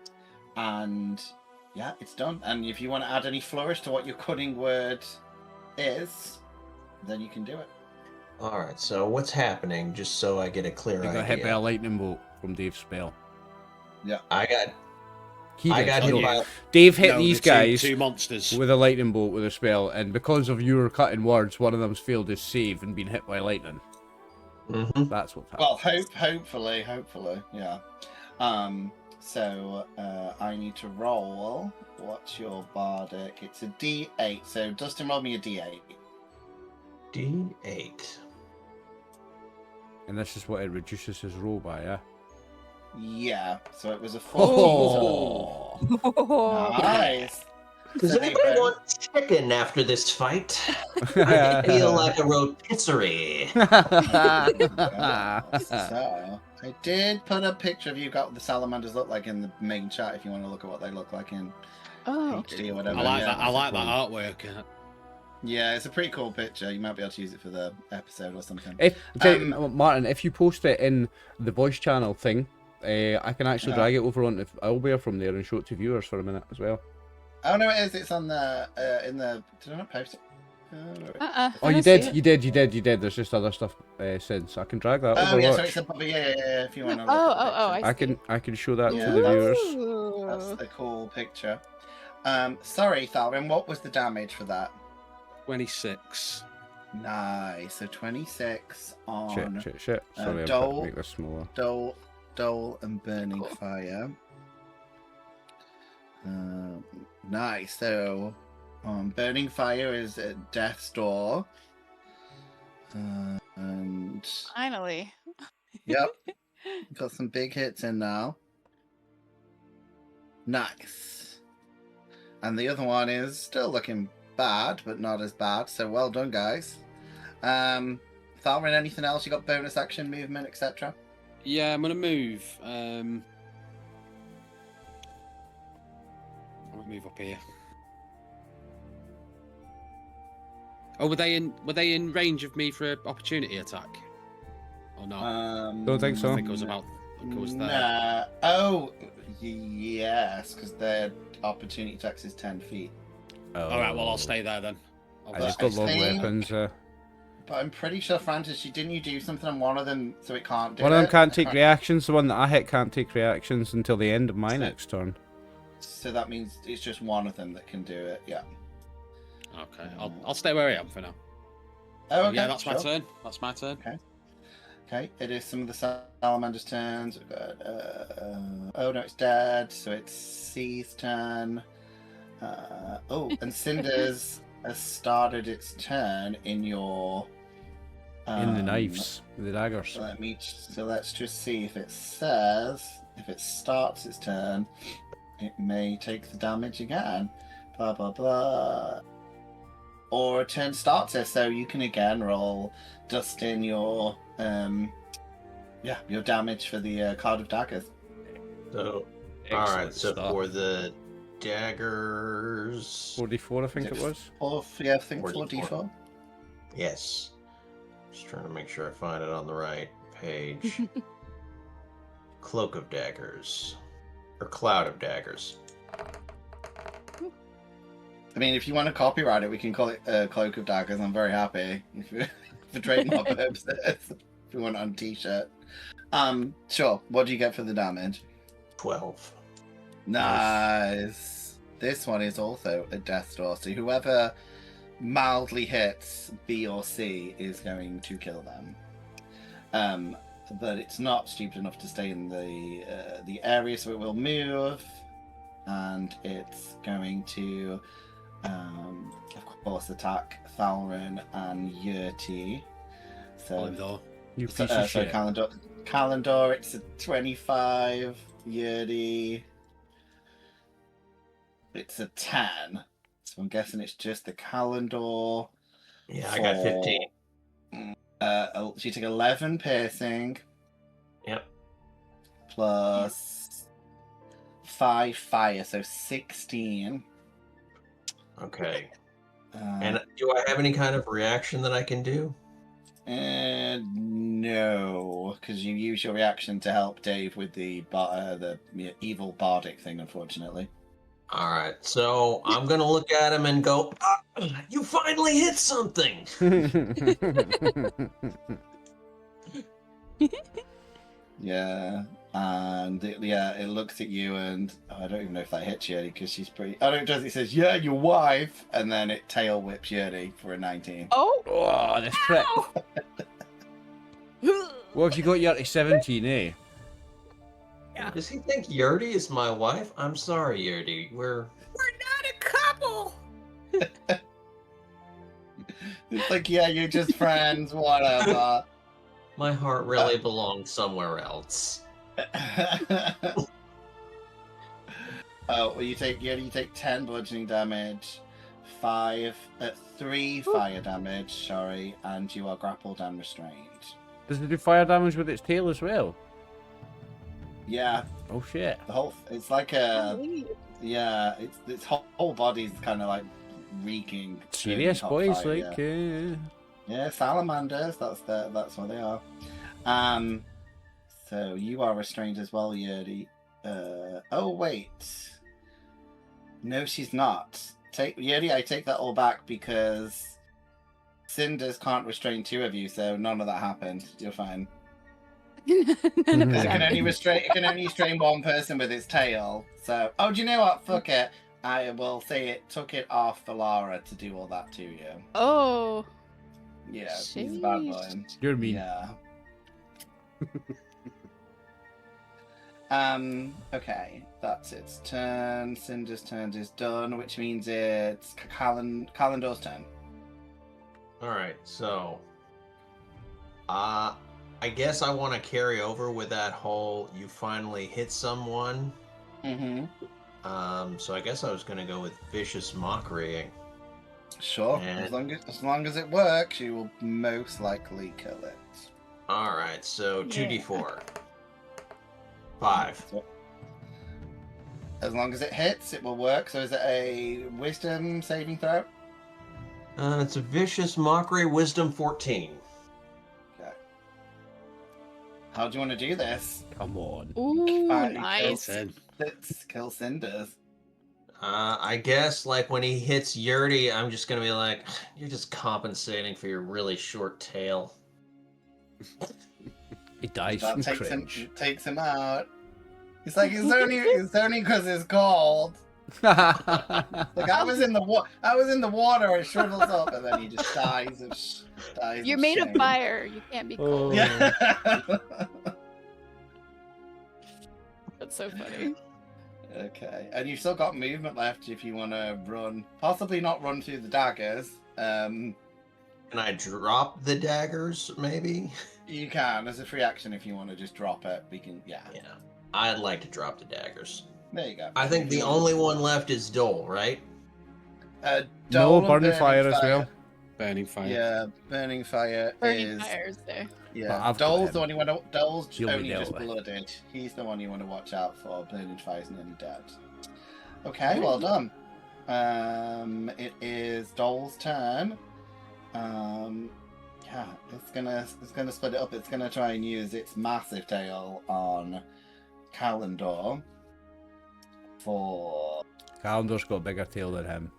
yeah, it's done. And if you want to add any flourish to what your cutting word is, then you can do it. All right. So what's happening? Just so I get a clear You idea. got hit by a lightning bolt from Dave's spell. I got He did. hit you. by. Dave hit No, these the guys two monsters. with a lightning bolt with a spell, and because of your cutting words, one of them's failed his save and been hit by lightning. Mhm. That's what's happened. Well, hopefully, yeah. So I need to roll. What's your bardic? It's a D8. So Dustin, roll me a D8. D8. And this is what it reduces his roll by, yeah? Yeah. So it was a 14. Oh! Nice. Does So anybody they want chicken after this fight? I feel like a rotisserie. So I did put a picture of you got what the salamanders look like in the main chat if you want to look at what they look like in Oh, HD or whatever. I like yeah. that. I like that artwork. Yeah, it's a pretty cool picture. You might be able to use it for the episode or something. Martin, if you post it in the voice channel thing, I can actually drag it over onto Owlbear from there and show it to viewers for a minute as well. Oh no, it is. It's on the in the. Did I not post it? Oh, you did. There's just other stuff since. I can drag that over. Yeah, Watch. so it's yeah. If you want to. I I can show that Yeah. to the viewers. That's a cool picture. Sorry, Thalrin. What was the damage for that? 26. Nice. So 26 on Shit. Sorry, I'm trying Dole. to make this smaller. Dole and Burning Fire. Nice. So, Burning Fire is at Death's Door. And Finally. yep, got some big hits in now. Nice. And the other one is still looking bad, but not as bad. So well done, guys. Thalrin, anything else? You got bonus action, movement, etc. Yeah, I'm gonna move. I'm gonna move up here. Oh, were they in range of me for an opportunity attack? Or not? Don't think so. I think it was about. Of course, there. Nah. Oh, yes, because their opportunity tax is 10 feet. All right, well, I'll stay there then. And they've got long think- weapons. But I'm pretty sure, Francis, didn't you do something on one of them so it can't do One of them it? can't take reactions. The one that I hit can't take reactions until the end of my next turn. So that means it's just one of them that can do it, yeah. Okay, I'll stay where I am for now. Oh, okay. Yeah, that's my sure. turn. That's my turn. Okay, it is some of the salamander's turns. We've got, oh no, it's dead, so it's C's turn. And Cinders has started its turn in your... In the knives, the daggers. So let's just see if it says, if it starts its turn, it may take the damage again. Blah, blah, blah. Or a turn starts it, so you can again roll Dustin your your damage for the card of daggers. So, Excellent alright, so stuff. for the daggers... 44, I think it was. I think 44. 4d4. Yes. Just trying to make sure I find it on the right page. Cloak of Daggers. Or Cloud of Daggers. I mean, if you want to copyright it, we can call it Cloak of Daggers. I'm very happy for trademark purposes. If you want it on a t-shirt. Sure. What do you get for the damage? 12. Nice. This one is also a death door, so whoever mildly hits B or C is going to kill them. But it's not stupid enough to stay in the area, so it will move, and it's going to, of course, attack Thalrin and Yurti. So, You piece of shit. Calendar, it's a 25. Yurti, it's a 10. So I'm guessing it's just the Calendar. Yeah, I got 15. She took 11 piercing. Yep. Plus 5 fire, so 16. Okay. And do I have any kind of reaction that I can do? No, because you use your reaction to help Dave with the evil bardic thing, unfortunately. All right, so I'm going to look at him and go, you finally hit something! Yeah, and it looks at you, and I don't even know if that hits Yuri because she's pretty. Oh, no, it does. It says, "Yeah, your wife," and then it tail whips Yuri for a 19. Oh! Oh, the frick. What have you got you to 17, eh? Yeah. Does he think Yurdi is my wife? I'm sorry, Yurdi. We're not a couple. It's like, yeah, you're just friends, whatever. My heart really belongs somewhere else. Oh, well, you take 10 bludgeoning damage, 3 fire damage, sorry, and you are grappled and restrained. Does it do fire damage with its tail as well? Yeah, Oh shit. it's like its whole body's kind of like reeking. Serious hot boys, fire, like, yeah, salamanders. That's what they are. So you are restrained as well, Yurdi. Oh wait, no, she's not. Yurdi, I take that all back because Cinders can't restrain 2 of you, so none of that happened. You're fine. None of It that. can only restrain one person with its tail. So, oh, do you know what? Fuck it. I will say it took it off for Lara to do all that to you. Oh. Yeah, he's a bad boy. Sheesh. You're mean. Yeah. Okay, that's its turn. Cinder's turn is done, which means it's Calendar's turn. All right, so I guess I want to carry over with that whole "you finally hit someone." Mm-hmm. So I guess I was going to go with vicious mockery. Sure. And- As long as it works, you will most likely kill it. All right, so Yeah. 2d4. 5. So, as long as it hits, it will work. So is it a wisdom saving throw? It's a vicious mockery, wisdom 14. Okay. How do you want to do this? Come on. Ooh, Fine, nice. Kill cinders. I guess like when he hits Yurdi, I'm just gonna be like, you're just compensating for your really short tail. He dies That from takes cringe. him out. He's like, it's only because it's cold. Like I was in the water, it shrivels up, and then he just dies of You're of made of shame. fire. You can't be cold. Yeah. That's so funny. Okay, and you've still got movement left if you want to run. Possibly not run through the daggers. Can I drop the daggers, maybe? You can as a free action if you want to just drop it. We can, yeah. Yeah. I'd like to drop the daggers. There you go. I think the only one left is Dole, right? No, Dole and burning fire as well. Burning fire. Yeah, burning fire Burning is. fires there. But Yeah, I've got Dole's him. the one you want to. Dole's He'll be only dealt just with. blooded. He's the one you want to watch out for. Burning fire's nearly dead. Okay, well done. It is Dole's turn. Yeah, it's gonna split it up. It's gonna try and use its massive tail on Calendar for. Calendar's got a bigger tail than him.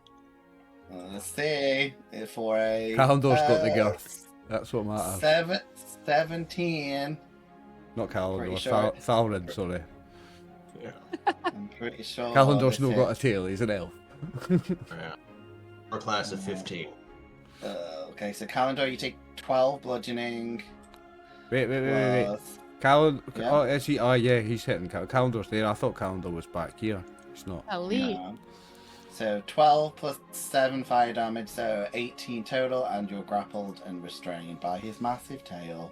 Let's see. For a. Calendar's got the girth. That's what matters. 17. Not Calendar, Pretty sure. Thalrin, sorry. Yeah. I'm pretty sure. Calendar's this not got a hits. tail, he's an elf. Yeah. Or class of 15. Okay, so Calendar, you take 12 bludgeoning. Wait. plus- Calendar, Yeah. oh, is he? Oh, yeah, he's hitting. Calendar's there. I thought Calendar was back here. He's not. Ali. Yeah. So 12 plus 7 fire damage, so 18 total, and you're grappled and restrained by his massive tail.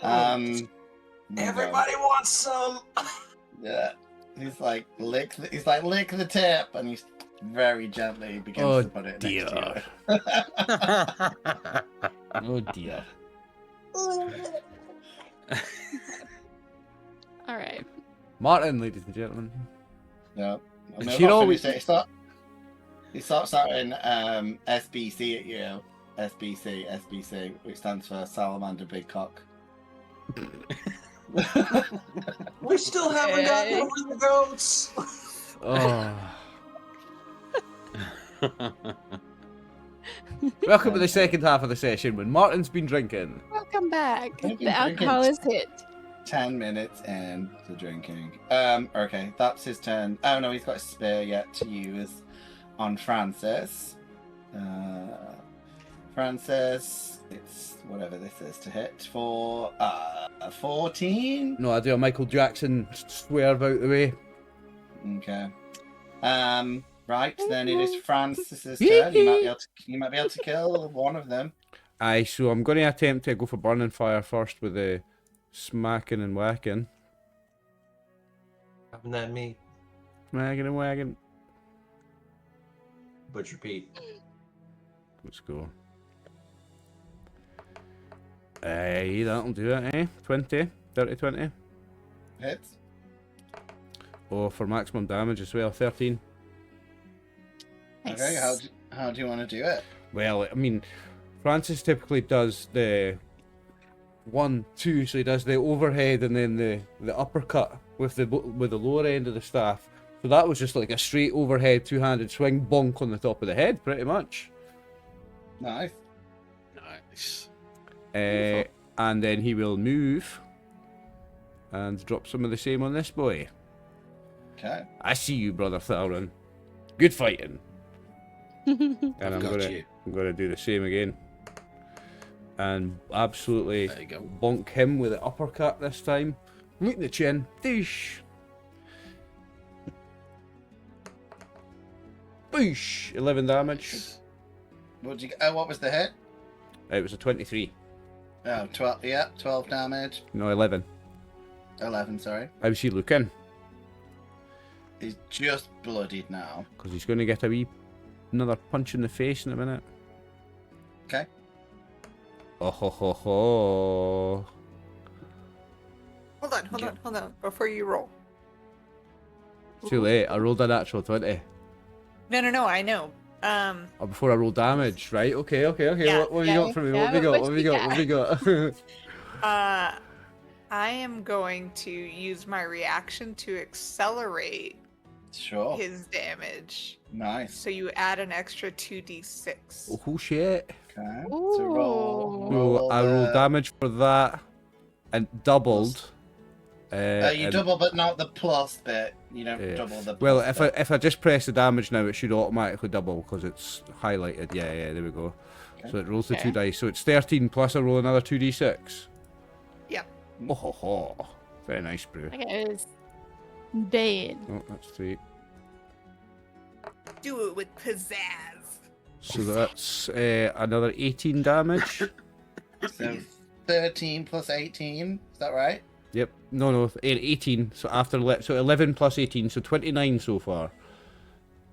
Everybody wants some! Yeah. He's like lick the tip, and he's very gently begins Oh, to put it dear. next to you. Oh dear. All right. Martin, ladies and gentlemen. No. And No, she'd not always- finished it. He starts shouting SBC at you. SBC, which stands for Salamander Big Cock. We still haven't gotten over the goats! Oh. Welcome to the second half of the session when Martin's been drinking. Welcome back. Thank you, The alcohol is hit. 10 minutes in to drinking. Okay, that's his turn. Oh no, he's got a spear yet to use on Francis. Francis, it's whatever this is to hit for 14. No, I do a Michael Jackson swerve out the way. Okay. Right, then it is Francis's turn. You might be able to kill one of them. Aye, so I'm going to attempt to go for burning fire first with the smacking and whacking. Having that meat. Smacking and whacking. Butcher Pete. Let's go. Aye, that'll do it, eh? 20, 30, 20. Hits. Oh, for maximum damage as well, 13. Nice. Okay, how do you want to do it? Well, I mean, Francis typically does the 1, 2, so he does the overhead and then the uppercut with the lower end of the staff. So that was just like a straight overhead two-handed swing bonk on the top of the head, pretty much. Nice. Nice. And then he will move and drop some of the same on this boy. Okay. I see you, brother Thalrin. Good fighting. And I'm got gonna you. do the same again. And absolutely There you go. bonk him with the uppercut this time. Look at the chin. Doosh. Boosh. 11 damage. What was the hit? It was a 23. Oh, 12. Yeah, 12 damage. No, 11. 11. Sorry. How's he looking? He's just bloodied now. Because he's going to get another punch in the face in a minute. Okay. Oh ho ho ho. Hold on. Before you roll. Too late. I rolled a natural 20. No, I know. Oh, before I roll damage, right? Okay. Yeah, What have you got for me? What have you got? I am going to use my reaction to accelerate Sure. his damage. Nice. So you add an extra 2d6. Oh shit. Okay. Ooh. So roll. So I roll the- damage for that and doubled. You and- double, but not the plus bit. You don't Yeah. double the. Well, plus if I just press the damage now, it should automatically double because it's highlighted. Yeah, there we go. Okay. So it rolls the Okay. 2 dice. So it's 13 plus I roll another 2d6. Yep. Oh ho ho. Very nice, brew. Okay, it's dead. Oh, that's 3. Do it with pizzazz. So that's another 18 damage. So 13 plus 18. Is that right? Yep. No, 18. So so 11 plus 18, so 29 so far.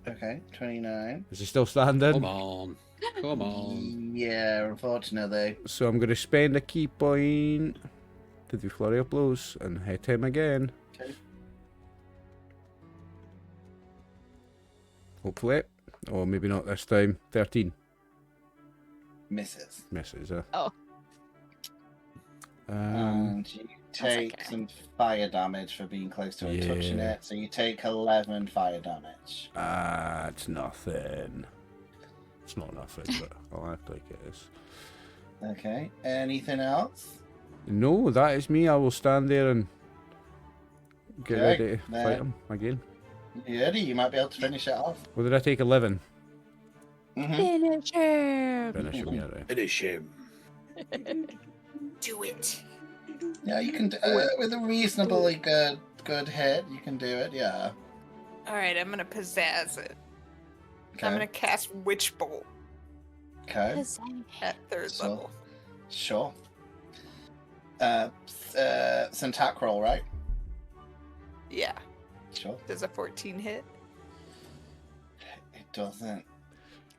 Okay. 29. Is he still standing? Come on. Come on. Yeah, unfortunately. So I'm going to spend a key point to do flurry of blows and hit him again. Okay. Hopefully. Or maybe not this time. 13. Misses. Misses, Oh. And you take okay. some fire damage for being close to it, touching Yeah. it. So you take 11 fire damage. It's nothing. It's not nothing, but I'll act like it is. Okay. Anything else? No, that is me. I will stand there and get Okay, ready to then- fight him again. You ready? You might be able to finish it off. What did I take? 11. Mm-hmm. Finish him. Finish him, yeah, right. Finish him. Do it. Yeah, you can do with a reasonably good hit. You can do it. Yeah. All right, I'm gonna pizzazz it. Okay. I'm gonna cast Witch Bolt Okay. at 3rd So- level. Sure. Syntac roll, right? Yeah. Sure. Does a 14 hit? It doesn't.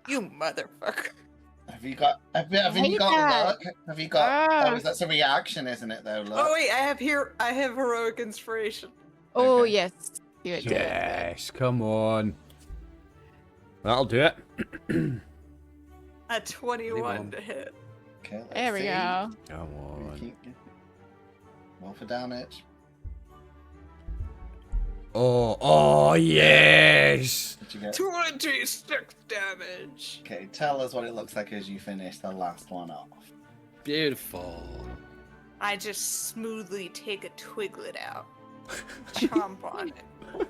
You motherfucker. Have you got? Have you hate got that. luck? Have you got? Ah. Oh, that's a reaction, isn't it? Though. Look. Oh wait, I have heroic inspiration. Oh, Okay. yes. Do it, do it. Yes, come on. That'll do it. A 21 on. to hit. Okay. Let's There we see. go. Come on. Roll for damage. Oh, yes! What'd you get? 26 damage. Okay, tell us what it looks like as you finish the last one off. Beautiful. I just smoothly take a twiglet out, chomp on it.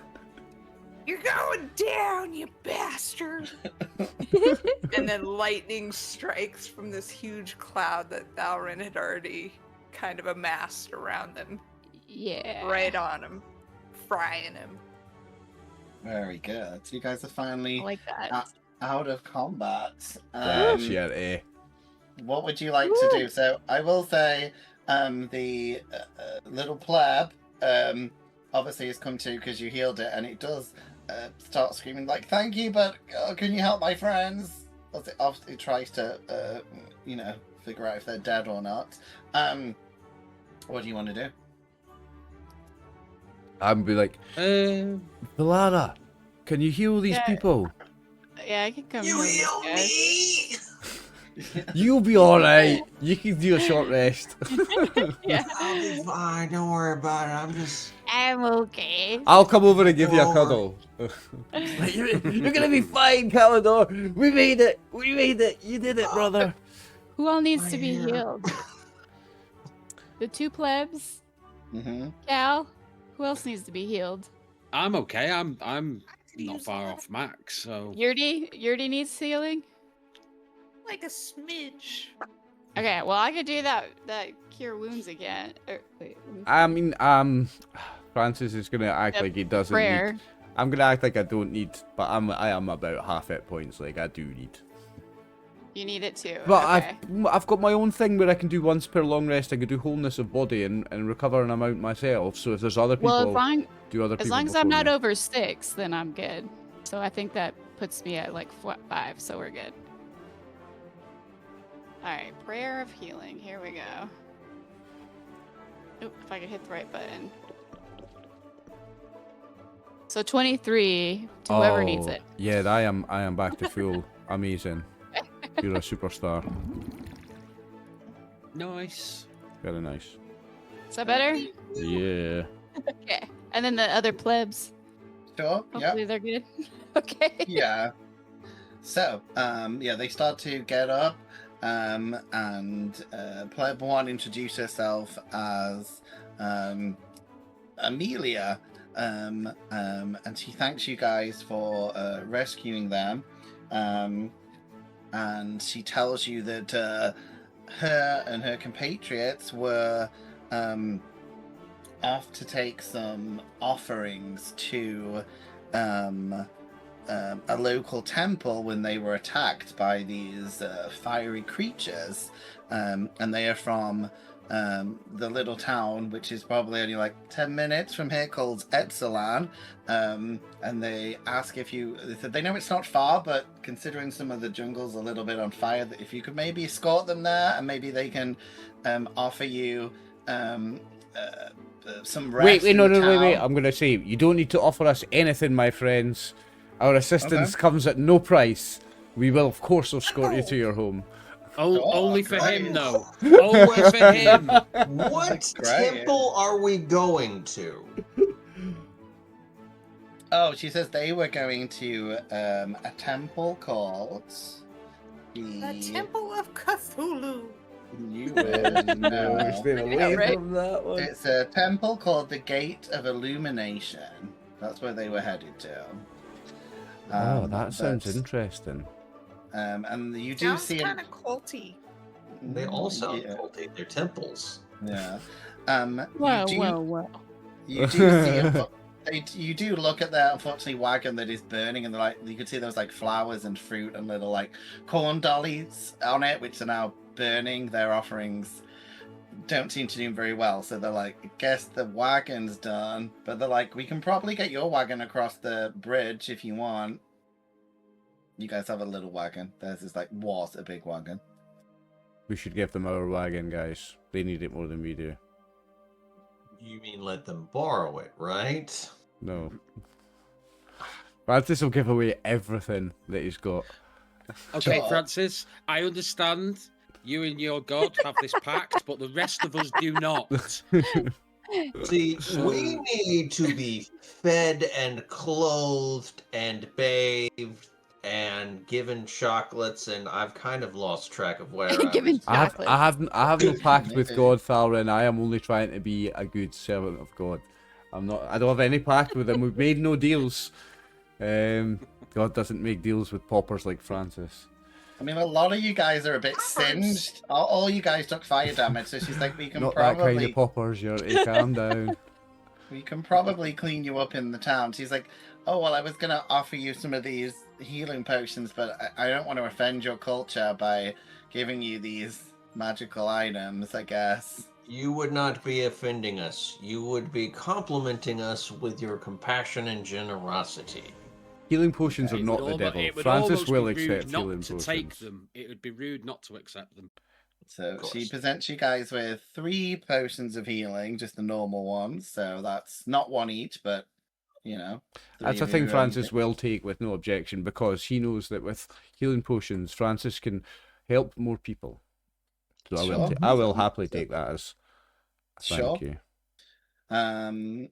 You're going down, you bastard! And then lightning strikes from this huge cloud that Valrin had already kind of amassed around them, Yeah. right on him, frying him. Very good. So you guys are I finally like that. out of combat. Yes, yeah, What would you like to do? So I will say, the little pleb obviously has come to because you healed it, and it does start screaming like, "Thank you, but can you help my friends?" Obviously, it tries to figure out if they're dead or not. What do you want to do? I'd be like, Valara, can you heal these Yeah. people? Yeah, I can come You here, heal guys. me! You'll be alright. You can do a short rest. Yeah. I'll be fine. Don't worry about it. I'm okay. I'll come over and give you a Over. cuddle. You're gonna be fine, Calidor. We made it. We made it. You did it, brother. Who all needs Right to be here. healed? The 2 plebs? Mm-hmm. Cal? Who else needs to be healed? I'm okay. I'm not far off max, so Yurdi needs healing? Like a smidge. Okay, well I could do that cure wounds again. Wait, I mean, Francis is gonna act Yep, like he doesn't prayer. need. I'm gonna act like I don't need, but I am about half hit points. Like I do need. You need it too. But okay. I've got my own thing where I can do once per long rest. I can do wholeness of body and recover an amount myself. So if there's other people, Well, do other people. as long as I'm before not me. over 6, then I'm good. So I think that puts me at like 5, so we're good. Alright, prayer of healing. Here we go. Oop, if I could hit the right button. So 23 to whoever needs it. Yeah, I am back to full. Amazing. You're a superstar. nice. Very nice. Is that better? Yeah. Okay. And then the other plebs. Sure. Hopefully Yeah. they're good. Okay. Yeah. So, yeah, they start to get up, and Pleb 1 introduce herself as Amelia, and she thanks you guys for rescuing them, and she tells you that her and her compatriots were off to take some offerings to a local temple when they were attacked by these fiery creatures, and they are from the little town, which is probably only like 10 minutes from here, called Epsilon. And they ask if you, they said they know it's not far, but considering some of the jungle's a little bit on fire, that if you could maybe escort them there, and maybe they can offer you some rest. Wait, in no, the wait. town. I'm going to say, you don't need to offer us anything, my friends. Our assistance comes at no price. We will, of course, escort you to your home. Only for great. him, though. Only for him. What Great. temple are we going to? Oh, she says they were going to a temple called The Temple of Cthulhu. You will know. Staying away right. from that one. It's a temple called the Gate of Illumination. That's where they were headed to. Oh, that sounds but, interesting. and you do Sounds see kind of culty. They all sound Yeah. culty. They're temples. Yeah. Whoa, you do, whoa, whoa. You do see. You do look at their unfortunately wagon that is burning, and you could see there's like flowers and fruit and little like corn dollies on it, which are now burning. Their offerings don't seem to do very well, so they're like, I guess the wagon's done. But they're like, we can probably get your wagon across the bridge if you want. You guys have a little wagon. Theirs is was a big wagon. We should give them our wagon, guys. They need it more than we do. You mean let them borrow it, right? No. Francis will give away everything that he's got. Okay, Sure. Francis, I understand you and your god have this pact, but the rest of us do not. See, we need to be fed and clothed and bathed and given chocolates, and I've kind of lost track of where Given I have chocolate. no pact with God, Thalrin. I am only trying to be a good servant of God. I don't have any pact with him. We've made no deals. God doesn't make deals with paupers like Francis. I mean, a lot of you guys are a bit singed. All you guys took fire damage, so she's like, we can Not that kind probably of paupers, calm down. we can probably clean you up in the town. She's like, oh well, I was gonna offer you some of these healing potions, but I don't want to offend your culture by giving you these magical items, I guess. You would not be offending us. You would be complimenting us with your compassion and generosity. Healing potions are It not would the devil. it would Francis almost will be rude accept not healing to potions. take them. It would be rude not to accept them. So Of she course. presents you guys with 3 potions of healing, just the normal ones. So that's not one each, but you know. That's a thing Francis will take with no objection, because he knows that with healing potions, Francis can help more people. So Sure. I will happily take that as a thank Sure. you.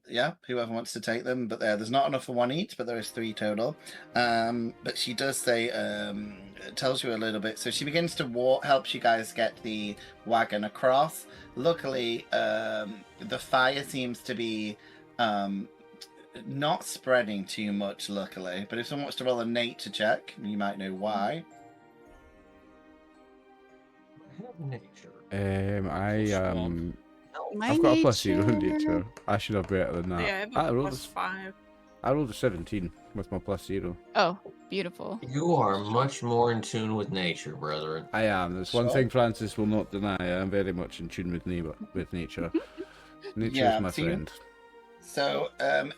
Yeah, whoever wants to take them, but there's not enough for one each, but there is 3 total. But she does say, it tells you a little bit. So she begins to walk, helps you guys get the wagon across. Luckily, the fire seems to be not spreading too much, luckily. But if someone wants to roll a nature check, you might know why. Nature. I've got a +0 in nature. I should have better than that. Yeah, I have a rolled +5. I rolled a 17 with my +0. Oh, beautiful. You are much more in tune with nature, brethren. I am. There's one Sure. thing Francis will not deny. I am very much in tune with nature. Nature Yeah, is my see, friend. So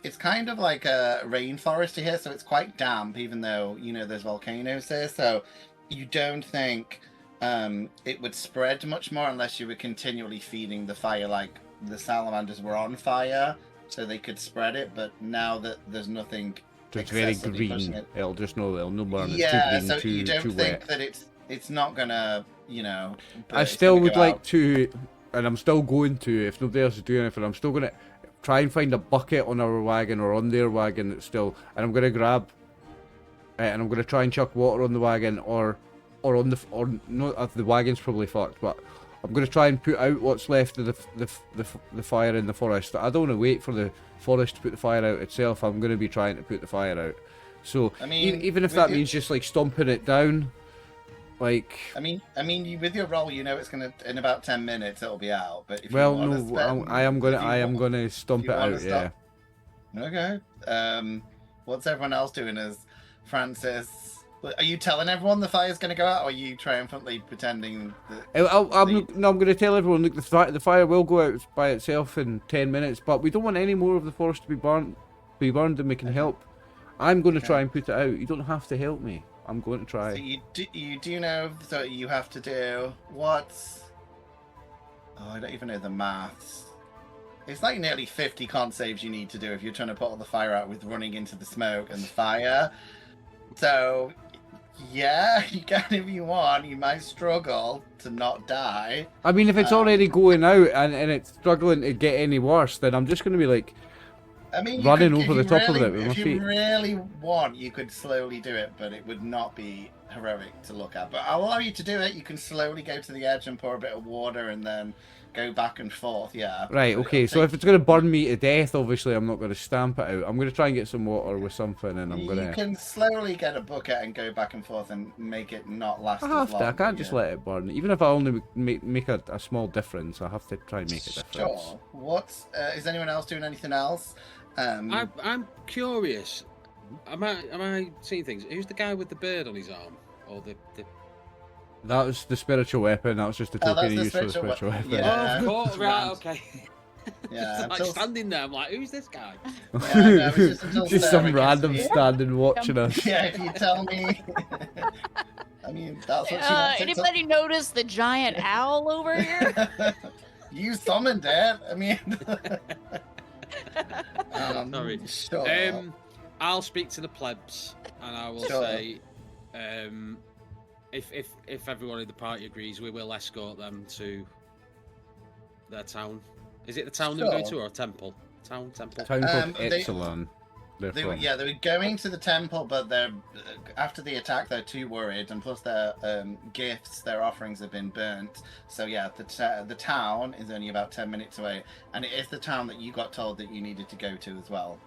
it's kind of like a rainforest here, so it's quite damp, even though, you know, there's volcanoes there. So you don't think it would spread much more unless you were continually feeding the fire, like the salamanders were on fire, so they could spread it. But now that there's nothing It's very excessively pushing green. it- It'll no burn. Yeah, It's so too you green, don't too think wet. that it's not gonna, you know. I it's still gonna would go like out. to and I'm still going to, if nobody else is doing anything, I'm still going to try and find a bucket on our wagon or on their wagon that's still, and I'm going to grab, and I'm going to try and chuck water on the wagon or on the, or not, the wagon's probably fucked, but I'm going to try and put out what's left of the fire in the forest. I don't want to wait for the forest to put the fire out itself. I'm going to be trying to put the fire out. So I mean, even if that means just like stomping it down, like. I mean, with your roll, you know it's gonna in about 10 minutes it'll be out. But if Well, you want no, to spend, I am gonna stomp it out. Yeah. Okay. What's everyone else doing? As Francis, are you telling everyone the fire's gonna go out, or are you triumphantly pretending that? I'm going to tell everyone, look, the fire will go out by itself in 10 minutes, but we don't want any more of the forest to be burned, and we can help. I'm going to try and put it out. You don't have to help me. I'm going to try. So you do know that you have to do what's? Oh, I don't even know the maths. It's like nearly 50 con saves you need to do if you're trying to put all the fire out with running into the smoke and the fire. So, yeah, you can if you want. You might struggle to not die. I mean, if it's already going out and it's struggling to get any worse, then I'm just going to be like, I mean, running over the top of it with my If feet. you really want, you could slowly do it, but it would not be heroic to look at. But I'll allow you to do it. You can slowly go to the edge and pour a bit of water and then go back and forth, yeah. Right, okay, so if it's going to burn me to death, obviously I'm not going to stamp it out. I'm going to try and get some water with something, and I'm going to... You can slowly get a bucket and go back and forth and make it not last as long. I can't just let it burn. Even if I only make a small difference, I have to try and make a difference. Sure. What, is anyone else doing anything else? I'm curious. Am I seeing things? Who's the guy with the bird on his arm? Or the... That was the spiritual weapon. That was just a token used for the spiritual weapon. Yeah. Oh, of course, right, okay. Yeah, like standing there, I'm like, who's this guy? Yeah, no, just some random standing watching us. Yeah, if you tell me. I mean, that's what she wants. Anybody notice the giant owl over here? You summoned it. I mean. Sorry. Sure. I'll speak to the plebs, and I will say, if everyone in the party agrees, we will escort them to their town. Is it the town they go to, or a temple? Town called Epsilon. They were going to the temple, but they're after the attack, they're too worried, and plus their gifts, their offerings have been burnt. So yeah, the town is only about 10 minutes away, and it is the town that you got told that you needed to go to as well.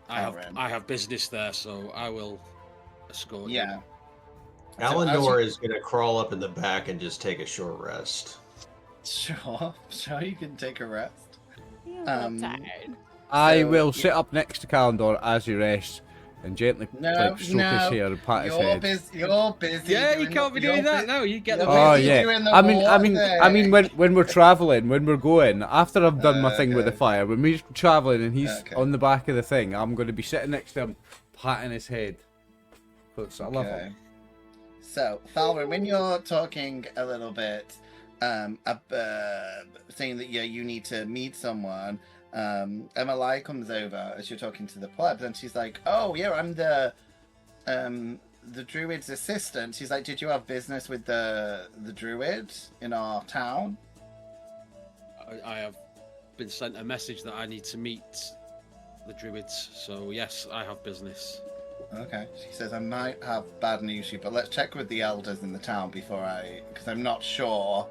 I have business there, so I will escort you. Yeah. Alanor is going to crawl up in the back and just take a short rest. Sure, you can take a rest. I'm tired. I will sit up next to Calendar as he rests and gently stroke his hair and pat his head. You're busy. Yeah, you can't be doing that now. You get the. Oh yeah. I mean, when we're traveling, when we're going, after I've done my thing with the fire, when we're traveling and he's on the back of the thing, I'm going to be sitting next to him, patting his head. I love him. So, Falvin, when you're talking a little bit, saying that you need to meet someone, Emily comes over as you're talking to the plebs, and she's like, "Oh yeah, I'm the druid's assistant." She's like, "Did you have business with the druid in our town?" I have been sent a message that I need to meet the druids. So yes, I have business. Okay. She says, "I might have bad news for you, but let's check with the elders in the town because I'm not sure."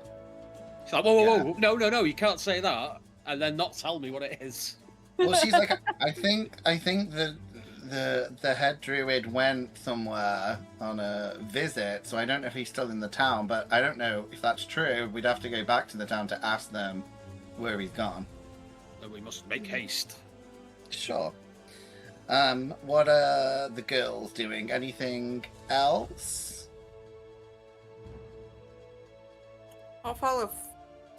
She's like, whoa, no, you can't say that, and then not tell me what it is. Well, she's like, I think the head druid went somewhere on a visit, so I don't know if he's still in the town, but I don't know if that's true. We'd have to go back to the town to ask them where he's gone. Then we must make haste. Sure. What are the girls doing? Anything else? I'll follow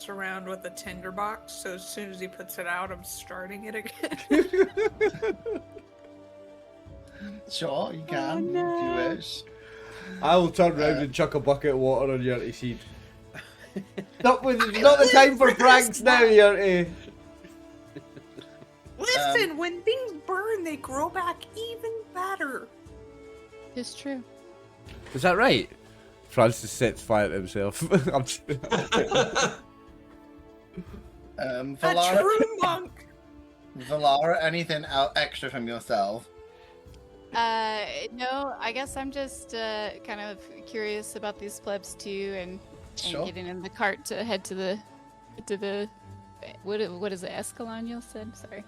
around with the tinderbox, so as soon as he puts it out, I'm starting it again. Sure, you can. If you wish. I will turn around and chuck a bucket of water on Yurt's head. Not the time for pranks now, Yurty. Listen, when things burn, they grow back even better. It's true. Is that right? Francis sets fire to himself. A Valara, true monk. Valara, anything extra from yourself? No, I guess I'm just kind of curious about these plebs too, and Sure. getting in the cart to head to the what is it, Escalon? You said, sorry.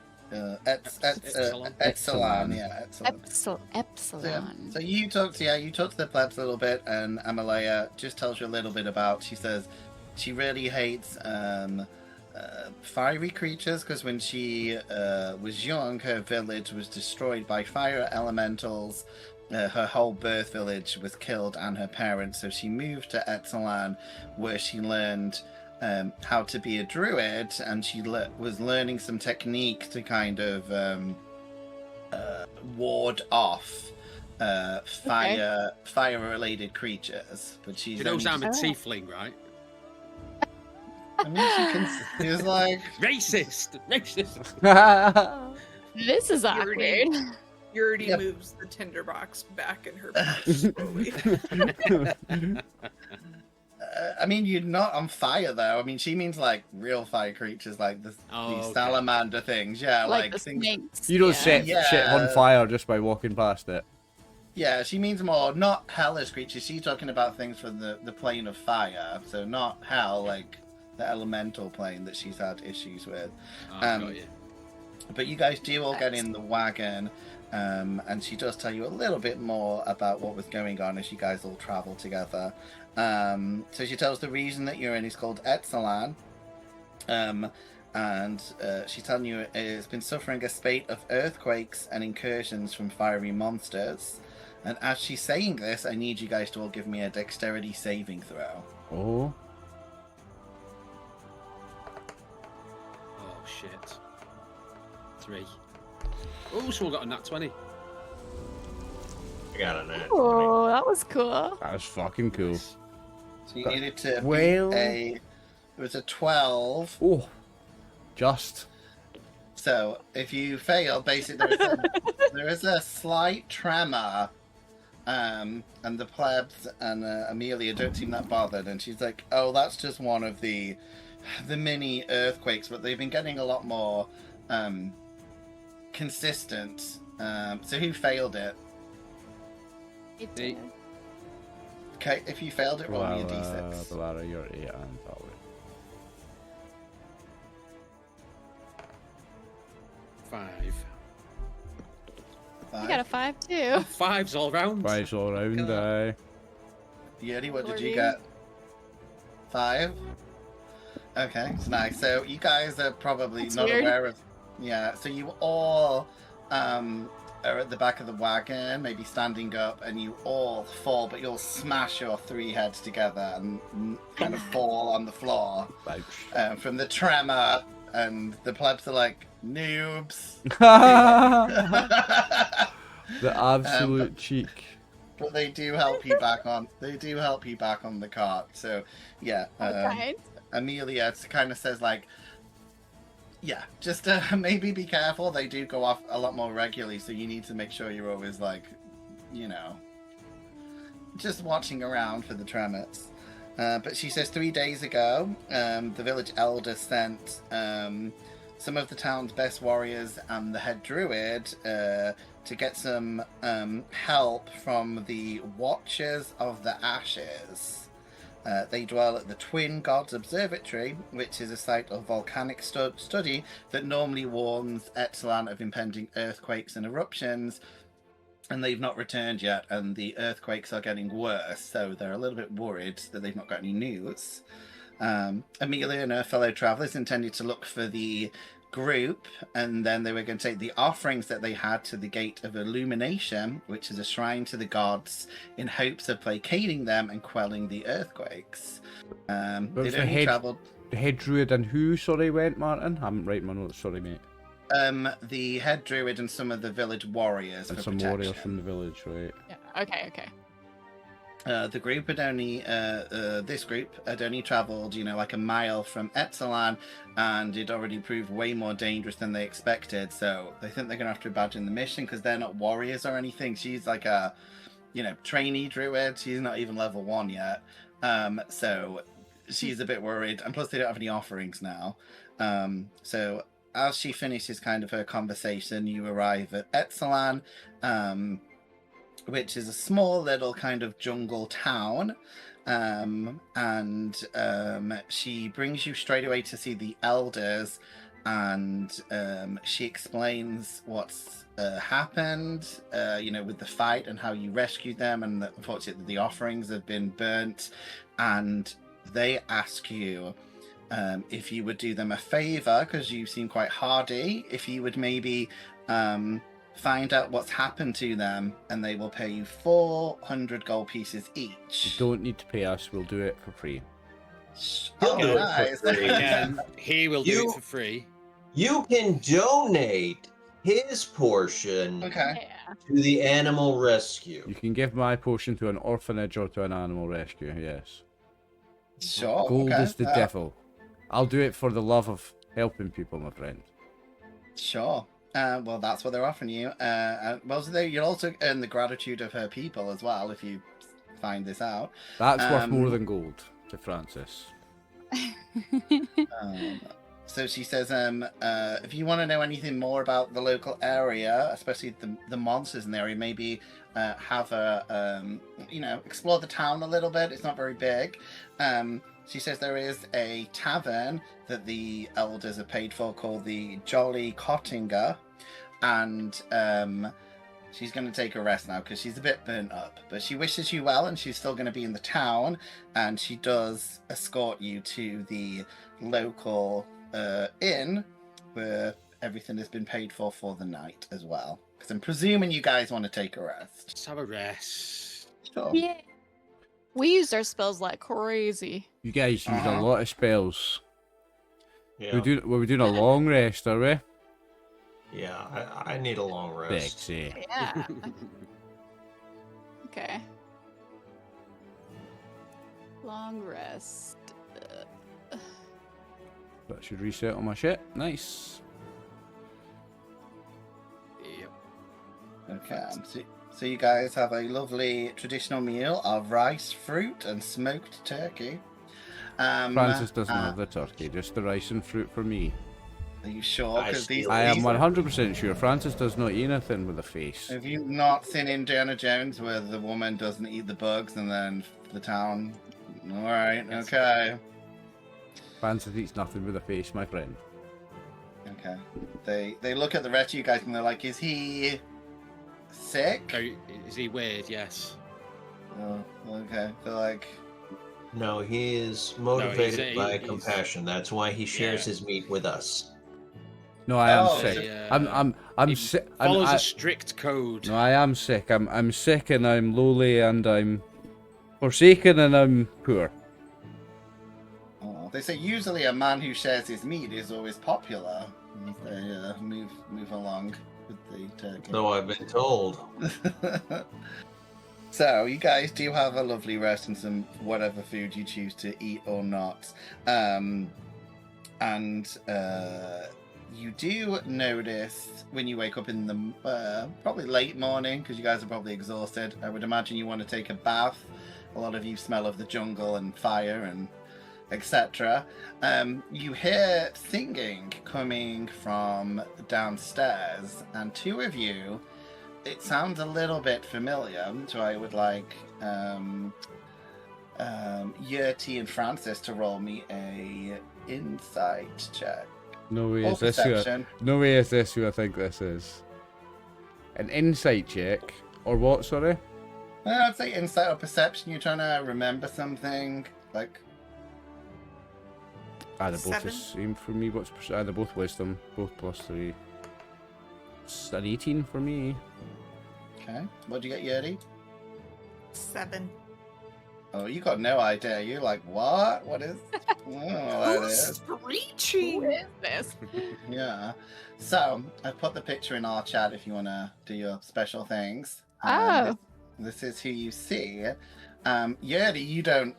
Epsilon, yeah, Epsilon. Epsilon. So you talk to the plebs a little bit, and Amalea just tells you a little bit about. She says she really hates fiery creatures because when she was young, her village was destroyed by fire elementals. Her whole birth village was killed, and her parents. So she moved to Epsilon, where she learned how to be a druid, and she was learning some technique to kind of ward off fire-related creatures. But she's She knows I'm a Oh. tiefling, right? I mean, she was like, Racist! This is Yuri. awkward. Yuri Yep. moves the tinderbox back in her pouch slowly. I mean, you're not on fire though. I mean, she means like real fire creatures, like these okay. salamander things. Yeah, like the things. snakes. You don't yeah. set shit on fire just by walking past it. Yeah, she means more not hellish creatures. She's talking about things from the plane of fire, so not hell, like the elemental plane that she's had issues with. Oh, got you. But you guys do all get in the wagon, and she does tell you a little bit more about what was going on as you guys all travel together. So she tells the reason that you're in is called Epsilon, and she's telling you it's been suffering a spate of earthquakes and incursions from fiery monsters. And as she's saying this, I need you guys to all give me a dexterity saving throw. Oh. Oh, shit. 3. Oh, someone got a nat 20. I got a net. Oh, that was cool. That was fucking cool. So you needed to beat Well- it was a 12. Oh. Just. So if you fail, basically there is a slight tremor, and the plebs and Amelia don't seem that bothered, and she's like, "Oh, that's just one of the mini earthquakes, but they've been getting a lot more consistent." So who failed it? It Me. did. Okay, if you failed it, roll me a d6. Valara, you're 8 and Valor. 5. You got a 5 too. 5s all round. 5's all round, aye. Yeti, what did Lordy. you get? 5? Okay, it's nice. So you guys are probably That's not weird. aware of... Yeah, so you all are at the back of the wagon, maybe standing up, and you all fall, but you'll smash your 3 heads together and kind of fall on the floor Ouch. from the tremor, and the plebs are like, noobs. The absolute cheek. But they do help you back on. They do help you back on the cart. So, yeah. Okay. Amelia kind of says like, yeah, just maybe be careful. They do go off a lot more regularly, so you need to make sure you're always like, you know, just watching around for the tremors. But she says 3 days ago, the village elder sent some of the town's best warriors and the head druid to get some help from the Watchers of the Ashes. They dwell at the Twin Gods Observatory, which is a site of volcanic study that normally warns Epsilon of impending earthquakes and eruptions. And they've not returned yet, and the earthquakes are getting worse, so they're a little bit worried that they've not got any news. Amelia and her fellow travellers intended to look for the group, and then they were going to take the offerings that they had to the Gate of Illumination, which is a shrine to the gods, in hopes of placating them and quelling the earthquakes. But They'd the only head- travelled... The head druid and who, sorry, went, Martin? I haven't written my notes, sorry, mate. The head druid and some of the village warriors And for some protection. warriors from the village, right? Yeah. Okay. The group had only, this group had only travelled, like a mile from Epsilon, and it already proved way more dangerous than they expected. So they think they're going to have to abandon the mission because they're not warriors or anything. She's like a, trainee druid. She's not even level 1 yet. So she's a bit worried, and plus they don't have any offerings now. So as she finishes kind of her conversation, you arrive at Etzalan, which is a small little kind of jungle town. And she brings you straight away to see the elders, and she explains what's happened, with the fight and how you rescued them, and that unfortunately the offerings have been burnt, and they ask you if you would do them a favor, because you seem quite hardy, if you would maybe find out what's happened to them, and they will pay you 400 gold pieces You each. don't need to pay us, we'll do it for free. He'll do it for nice. free. Again, he will do You- it for free. You can donate his portion Okay. Yeah. to the animal rescue. You can give my portion to an orphanage or to an animal rescue, yes. Sure. Gold okay. is the devil. I'll do it for the love of helping people, my friend. Sure. Well, that's what they're offering you. You'll also earn the gratitude of her people as well if you find this out. That's worth more Um, than gold to Francis. So she says, if you want to know anything more about the local area, especially the monsters in the area, maybe have a, explore the town a little bit. It's not very big. She says there is a tavern that the elders are paid for called the Jolly Cottinger, and she's going to take a rest now because she's a bit burnt up. But she wishes you well, and she's still going to be in the town, and she does escort you to the local inn where everything has been paid for the night as well. Because I'm presuming you guys want to take a rest. Let's have a rest. Sure. Yeah. We used our spells like crazy. You guys use a Uh-huh. lot of spells. Yeah, We're doing a long rest, are we? yeah. I need a long rest. Sexy. Yeah. Okay. Long rest. That should reset on my shit. Nice. Yep. Okay. So you guys have a lovely traditional meal of rice, fruit, and smoked turkey. Francis doesn't have the turkey, just the rice and fruit for me. Are you sure? I Because these, steal I am these 100% sure Francis does not eat anything with a face. Have you not seen Indiana Jones where the woman doesn't eat the bugs and then the town? All right. Yes. Okay. Francis eats nothing with a face, my friend. Okay. They look at the rest of you guys and they're like, "Is he sick?" So, is he weird? Yes. Oh, okay. They're like, No, he is motivated by he's- compassion. That's why he shares Yeah. his meat with us. No, I am Oh, sick. yeah. I'm He sick. follows a strict code. No, I am sick. I'm sick and I'm lowly and I'm forsaken and I'm poor. oh, they say usually a man who shares his meat is always popular. They move along with the turkey. So I've been told. So you guys do have a lovely rest and some whatever food you choose to eat or not. You do notice when you wake up in the probably late morning, because you guys are probably exhausted. I would imagine you want to take a bath. A lot of you smell of the jungle and fire and etc. You hear singing coming from downstairs, and two of you, it sounds a little bit familiar, so I would like Yurti and Francis to roll me a insight check. No way Or is this who perception. no way is this who I think this is. An insight check or what? Sorry. I'd say insight or perception. You're trying to remember something. Like, They're both the 7. same for me. What's they're both wisdom, both +3. It's an 18 for me. okay. What'd you get, Yurti? 7. Oh, you got no idea. You're like, what? What is? Oh, that Who's is. Who screeching? is this? Yeah. So I put the picture in our chat if you want to do your special things. Oh. This is who you see. Yurdi, you don't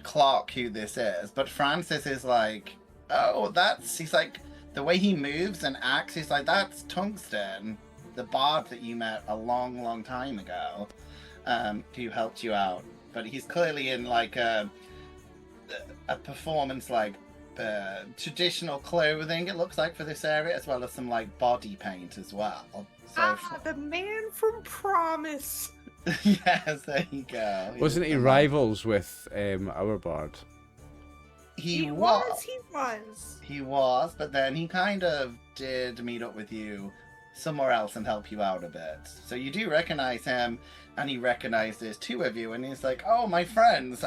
clock who this is, but Francis is like, oh, he's like, the way he moves and acts, he's like, that's Tungsten, the bard that you met a long, long time ago, who helped you out. But he's clearly in like a performance like traditional clothing. It looks like for this area, as well as some like body paint as well. So the man from Promise. yes, there you go. Wasn't he rivals with our bard? He was. He was, but then he kind of did meet up with you somewhere else and help you out a bit. So you do recognize him, and he recognizes two of you, and he's like, "Oh, my friends,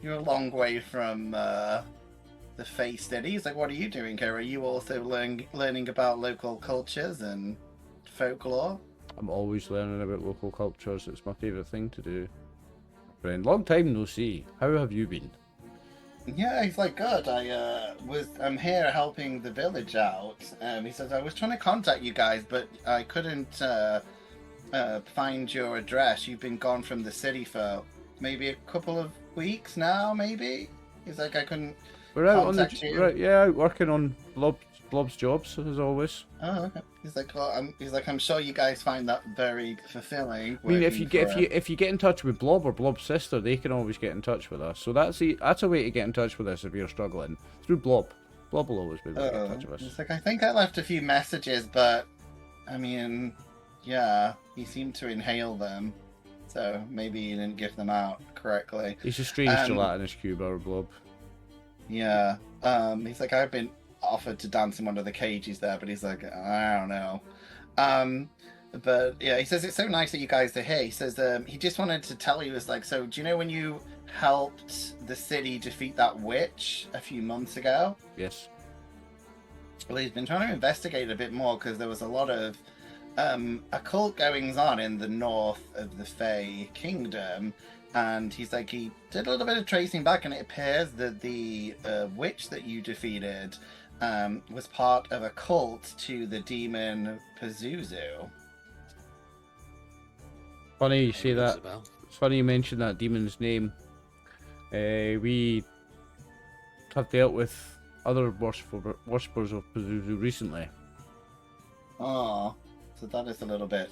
you're a long way from the Fae City." He's like, "What are you doing here? Are you also learning about local cultures and folklore?" I'm always learning about local cultures. It's my favourite thing to do. Friend, long time no see. How have you been? Yeah, he's like, "Good. I'm here helping the village out." He says, "I was trying to contact you guys, but I couldn't find your address. You've been gone from the city for maybe a couple of weeks now, maybe?" He's like, "I couldn't We're out on contact the you." right, yeah, out working on Blob's jobs as always. Oh, okay. He's like, "Well, I'm sure you guys find that very fulfilling." I mean, if you get in touch with Blob or Blob's sister, they can always get in touch with us. So that's a way to get in touch with us if you're struggling through Blob. Blob will always be able to get in touch with us. He's like, "I think I left a few messages, but I mean, yeah, he seemed to inhale them, so maybe he didn't give them out correctly." He's a strange gelatinous cube, our Blob. Yeah. He's like, "I've been offered to dance in one of the cages there," but he's like, "I don't know." But yeah, he says it's so nice that you guys are here. He says he just wanted to tell you, is like, so do you know when you helped the city defeat that witch a few months ago? Yes. Well, he's been trying to investigate a bit more because there was a lot of occult goings on in the north of the Fae Kingdom. And he's like, he did a little bit of tracing back, and it appears that the witch that you defeated was part of a cult to the demon Pazuzu. Funny you say that. It's funny you mention that demon's name. We have dealt with other worshippers of Pazuzu recently. Oh, so that is a little bit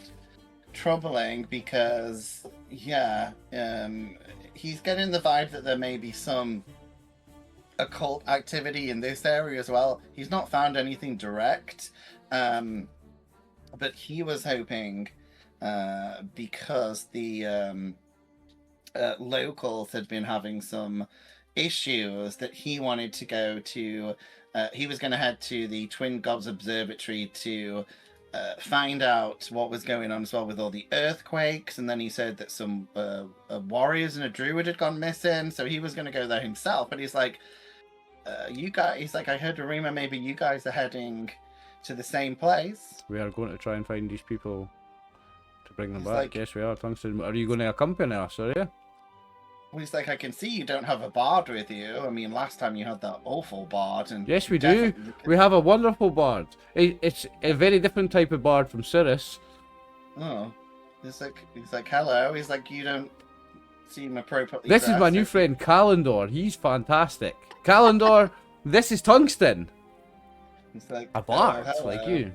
troubling because, yeah, he's getting the vibe that there may be some occult activity in this area as well. He's not found anything direct, but he was hoping, because the locals had been having some issues, that he wanted to go to, he was going to head to the Twin Gods Observatory to find out what was going on as well with all the earthquakes. And then he said that some warriors and a druid had gone missing, so he was going to go there himself. But he's like, you guys, he's like, I heard a rumor maybe you guys are heading to the same place. We are going to try and find these people to bring them He's back. like- Yes, we are. Tungsten. Are you going to accompany us, are you? Well, he's like, I can see you don't have a bard with you. I mean, last time you had that awful bard. And Yes, we do. definitely- We have a wonderful bard. It's a very different type of bard from Cirrus. Oh, he's like, hello. He's like, you don't seem appropriately. This is my dressed. new friend, Calendar. He's fantastic. Calendar, this is Tungsten. He's like, A bard, hello. like you.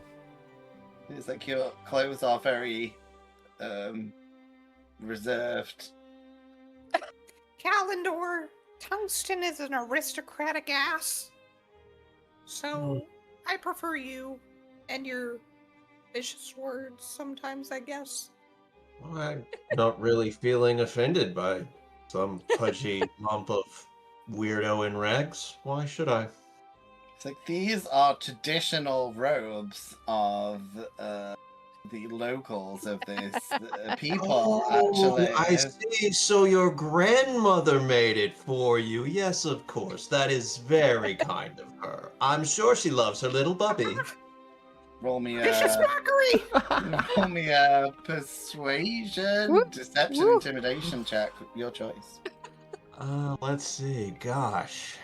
He's like, your clothes are very reserved. Calendar, Tungsten is an aristocratic ass. So, I prefer you and your vicious words sometimes, I guess. Well, I'm not really feeling offended by some pudgy lump of weirdo in rags. Why should I? It's like, these are traditional robes of the locals of this people, actually. I see. So your grandmother made it for you. Yes, of course. That is very kind of her. I'm sure she loves her little bubby. Roll me Vicious a mockery! roll me a persuasion, Whoop, deception, whoop. intimidation check. Your choice. Let's see. Gosh.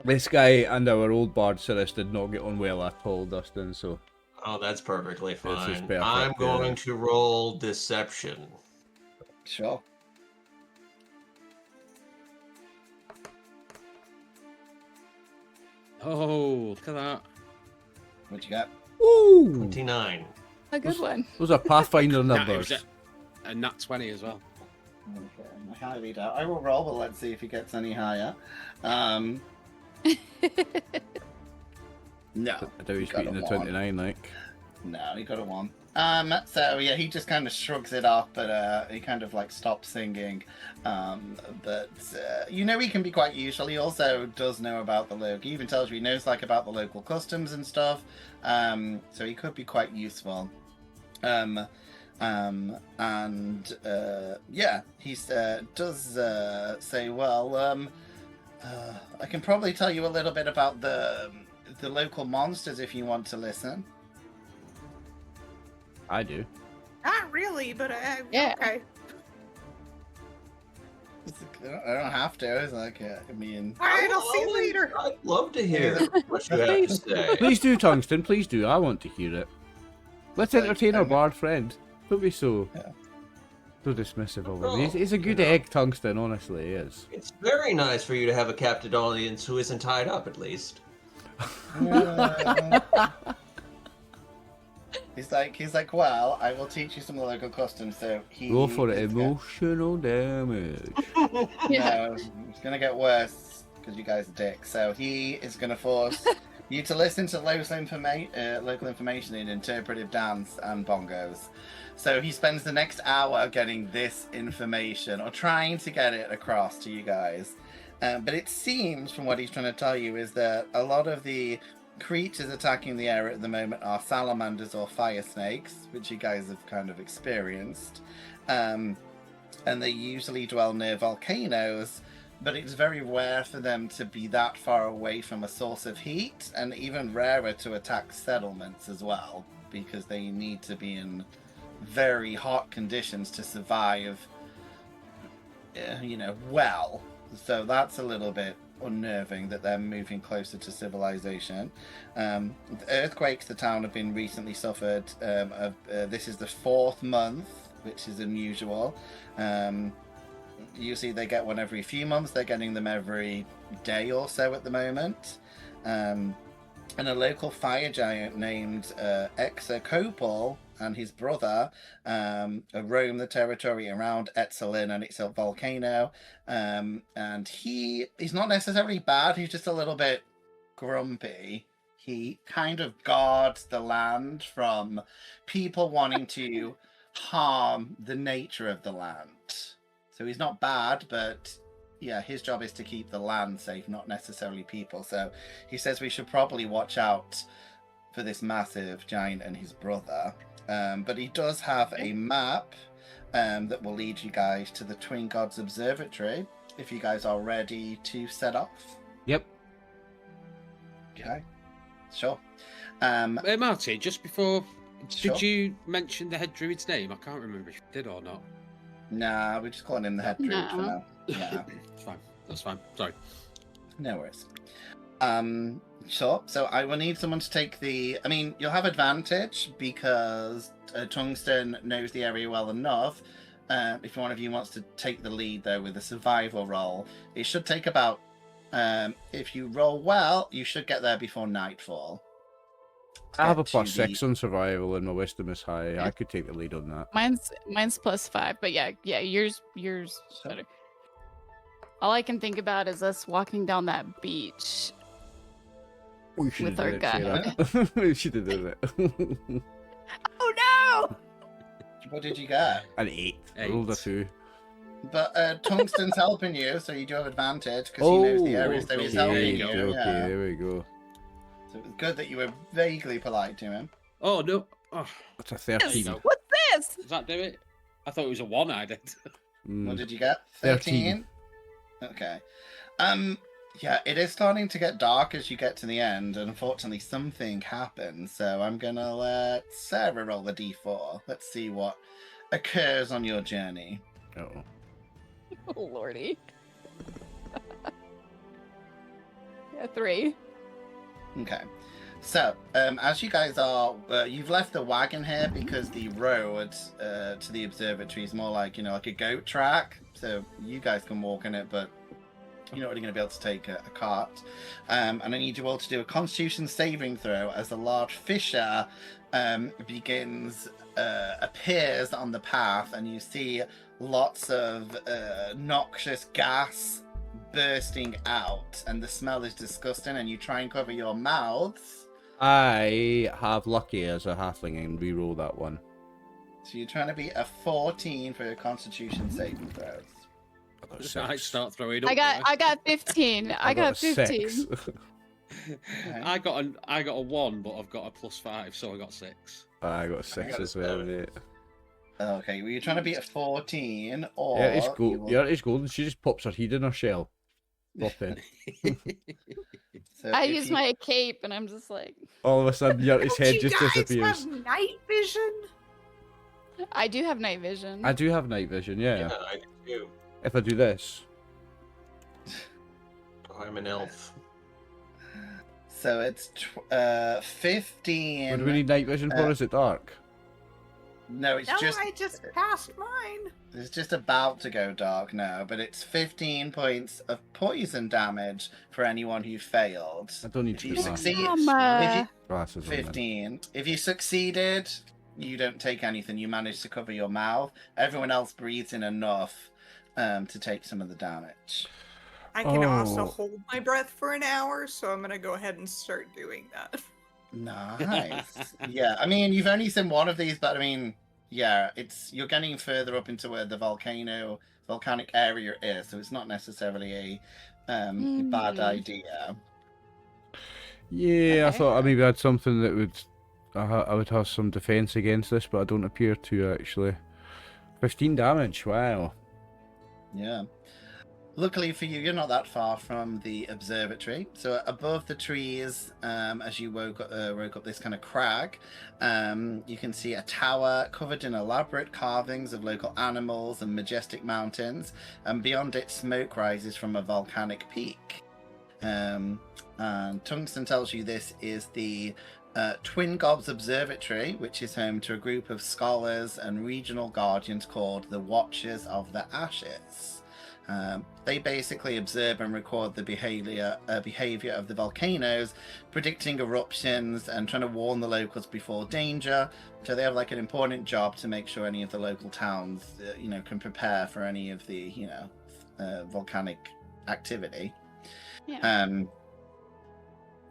This guy and our old bard Cirrus did not get on well at all, Dustin, so... Oh, that's perfectly This is fine. perfect, I'm going yeah. to roll deception. Sure. Oh, look at that. What you got? Woo! 29. A good one. Those are Pathfinder Nah, it was numbers. a nat 20 as well. Okay, I highly doubt. I will roll, but let's see if he gets any higher. No. I doubt he's got a beating the 1. 29, like. No, he got a 1. So yeah, he just kind of shrugs it off, but he kind of like stops singing. But you know, he can be quite useful. He also does know about the local. He even tells you he knows like about the local customs and stuff. So he could be quite useful. Yeah, he does say, well, I can probably tell you a little bit about the local monsters if you want to listen. I do. Not really, but Yeah. okay. I don't have to. It's like, I mean, All right, I'll see you later. I'd love to hear what you have to say. Please do, Tungsten. Please do. I want to hear it. Let's entertain our bard friend. Don't be so dismissive of him. He's a good egg, Tungsten. Honestly, he is. It's very nice for you to have a captive audience who isn't tied up, at least. He's like, well, I will teach you some of the local customs. So he Go for it. Emotional damage. No, it's gonna get worse because you guys are dicks. So he is gonna force you to listen to local information in interpretive dance and bongos. So he spends the next hour getting this information or trying to get it across to you guys. But it seems, from what he's trying to tell you, is that a lot of the creatures attacking the area at the moment are salamanders or fire snakes, which you guys have kind of experienced. And they usually dwell near volcanoes, but it's very rare for them to be that far away from a source of heat, and even rarer to attack settlements as well, because they need to be in very hot conditions to survive, well. So that's a little bit unnerving that they're moving closer to civilization. The earthquakes the town have been recently suffered. This is the 4th month, which is unusual. Usually they get one every few months. They're getting them every day or so at the moment. And a local fire giant named Exocopal and his brother roam the territory around Etzalin and its volcano. And he's not necessarily bad, he's just a little bit grumpy. He kind of guards the land from people wanting to harm the nature of the land. So he's not bad, but yeah, his job is to keep the land safe, not necessarily people. So he says we should probably watch out for this massive giant and his brother. But he does have a map that will lead you guys to the Twin Gods Observatory, if you guys are ready to set off. Yep. Okay. Sure. Marty, just before, Sure. did you mention the head druid's name? I can't remember if you did or not. Nah, we're just calling him the head druid for now. Yeah. It's fine. That's fine. Sorry. No worries. Sure. So I will need someone to take you'll have advantage because Tungsten knows the area well enough. If one of you wants to take the lead, though, with a survival roll, it should take about, if you roll well, you should get there before nightfall. I have a Get to +6 on survival and my wisdom is high. I could take the lead on that. Mine's +5, but yeah, yours better. All I can think about is us walking down that beach with our gun. We should have done it. Oh no! What did you get? An 8. Eight. Rolled a 2. But Tungsten's helping you, so you do have advantage because he knows the area, so he's helping you. Okay, Yeah. there we go. So it was good that you were vaguely polite to him. Oh, no. Oh, That's a 13. go. What's this? does that do it? I thought it was a 1 I did. What did you get? 13. Okay. Yeah, it is starting to get dark as you get to the end, and unfortunately something happens, so I'm gonna let Sarah roll the d4. Let's see what occurs on your journey. Uh-oh. Oh, lordy. Yeah, 3. Okay. So, as you guys are, you've left the wagon here because the road to the observatory is more like, like a goat track, so you guys can walk in it, but you're not really going to be able to take a cart. And I need you all to do a Constitution saving throw as a large fissure appears on the path, and you see lots of noxious gas bursting out, and the smell is disgusting, and you try and cover your mouths. I have lucky as a halfling and reroll that one. So you're trying to beat a 14 for your Constitution saving throws. I got a I 6. start throwing up. I got 15. I got a 15. 6. I got a 1, but I've got a +5, so I got 6. I got a 6 as well, mate. Okay, well, you're trying to beat a 14, or... Yeah, it's you gold. will- Yeah, it's golden. She just pops her head in her shell. Drop in. So I if use you- my cape and I'm just like, All of a sudden, his Don't head you just guys disappears. have night vision? I do have night vision. I do have night vision, yeah. I do too. If I do this. I'm an elf. So it's 15. What do we need night vision for? Is it dark? No, it's No, just... I just passed mine. It's just about to go dark now, but it's 15 points of poison damage for anyone who failed. I don't need If to you do that. succeed, Mama. Glasses on then. 15. If you succeeded, you don't take anything. You manage to cover your mouth. Everyone else breathes in enough to take some of the damage. I can also Oh. hold my breath for an hour, so I'm gonna go ahead and start doing that. Nice. Yeah, I mean, you've only seen one of these, but I mean, yeah, you're getting further up into where the volcanic area is, so it's not necessarily a bad idea. Yeah, I Okay. thought I maybe had something that would... I would have some defense against this, but I don't appear to, actually. 15 damage, wow. Yeah. Luckily for you, you're not that far from the observatory. So above the trees, as you woke up this kind of crag, you can see a tower covered in elaborate carvings of local animals and majestic mountains, and beyond it, smoke rises from a volcanic peak. And Tungsten tells you this is the Twin Gobs Observatory, which is home to a group of scholars and regional guardians called the Watchers of the Ashes. They basically observe and record the behavior of the volcanoes, predicting eruptions and trying to warn the locals before danger. So they have like an important job to make sure any of the local towns, can prepare for any of the, volcanic activity. Yeah.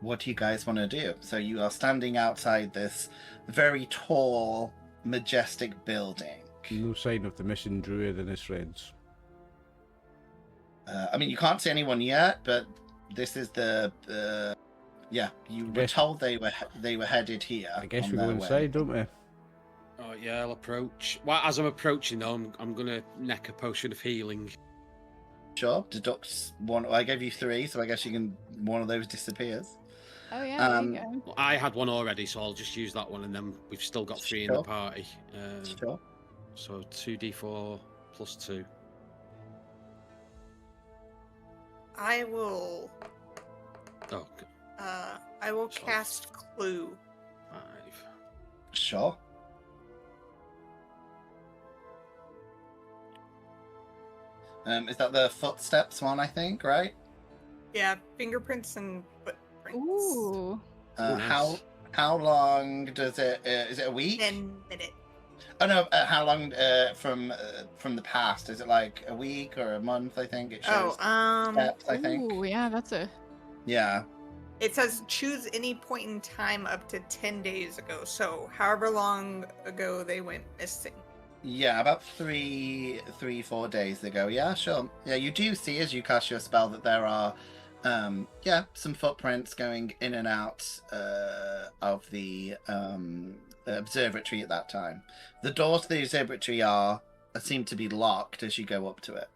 What do you guys want to do? So you are standing outside this very tall, majestic building. No sign of the missing druid and his friends. I mean, you can't see anyone yet, but this is you were Guess- told they were headed here. I guess on we go their way. inside, don't we? Oh yeah, I'll approach. Well, as I'm approaching, though, I'm gonna neck a potion of healing. Sure, deduct one. I gave you 3, so I guess one of those disappears. Oh yeah, there you go. Well, I had one already, so I'll just use that one, and then we've still got 3 in the Sure. party. Sure. So 2d4 plus 2. I will Oh, I will cast Clue. 5. Sure. Is that the footsteps one? I think, right? Yeah, fingerprints and footprints. Ooh. nice. How long does it? Is it a week? 10 minutes. Oh no! How long from the past? Is it like a week or a month? I think it shows steps. I think. Ooh, yeah, that's a. Yeah. It says choose any point in time up to 10 days ago. So however long ago they went missing. Yeah, about 4 days ago. Yeah, sure. Yeah, you do see as you cast your spell that there are, some footprints going in and out of the observatory at that time. The doors to the observatory seem to be locked as you go up to it.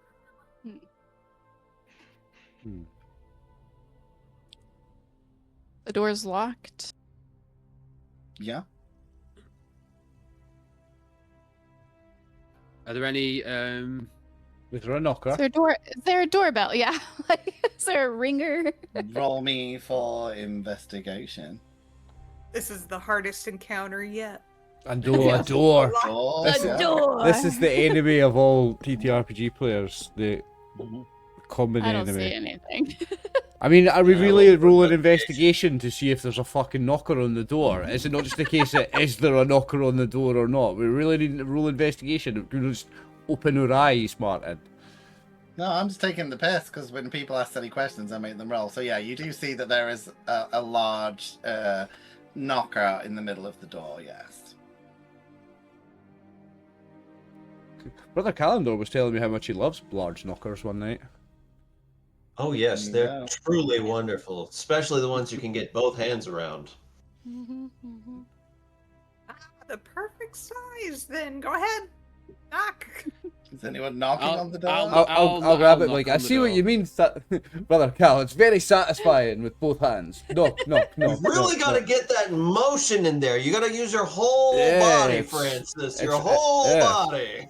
The door's locked. Yeah. Are there any? Is there a knocker? Is there a doorbell? Yeah. Like, is there a ringer? Roll me for investigation. This is the hardest encounter yet. A door, a door. Door, This- yeah. door. This is the enemy of all TTRPG players. The common I don't enemy. see anything. I mean, are we really rolling investigation to see if there's a fucking knocker on the door? Is it not just a case of is there a knocker on the door or not? We really need to roll investigation. We just open our eyes, Martin. No, I'm just taking the piss because when people ask silly questions, I make them roll. So yeah, you do see that there is a large knocker in the middle of the door. Yes. Brother Calendar was telling me how much he loves large knockers one night. Oh yes, There you they're go. truly wonderful, especially the ones you can get both hands around. The perfect size. Then go ahead, knock. Is anyone knocking I'll- on the door? I'll grab it, knock Mike. on I the see what door. you mean, Brother Cal. It's very satisfying with both hands. No. You've really got to get that motion in there. You got to use your whole Yeah, body, it's- Francis. Your it's- whole yeah. body.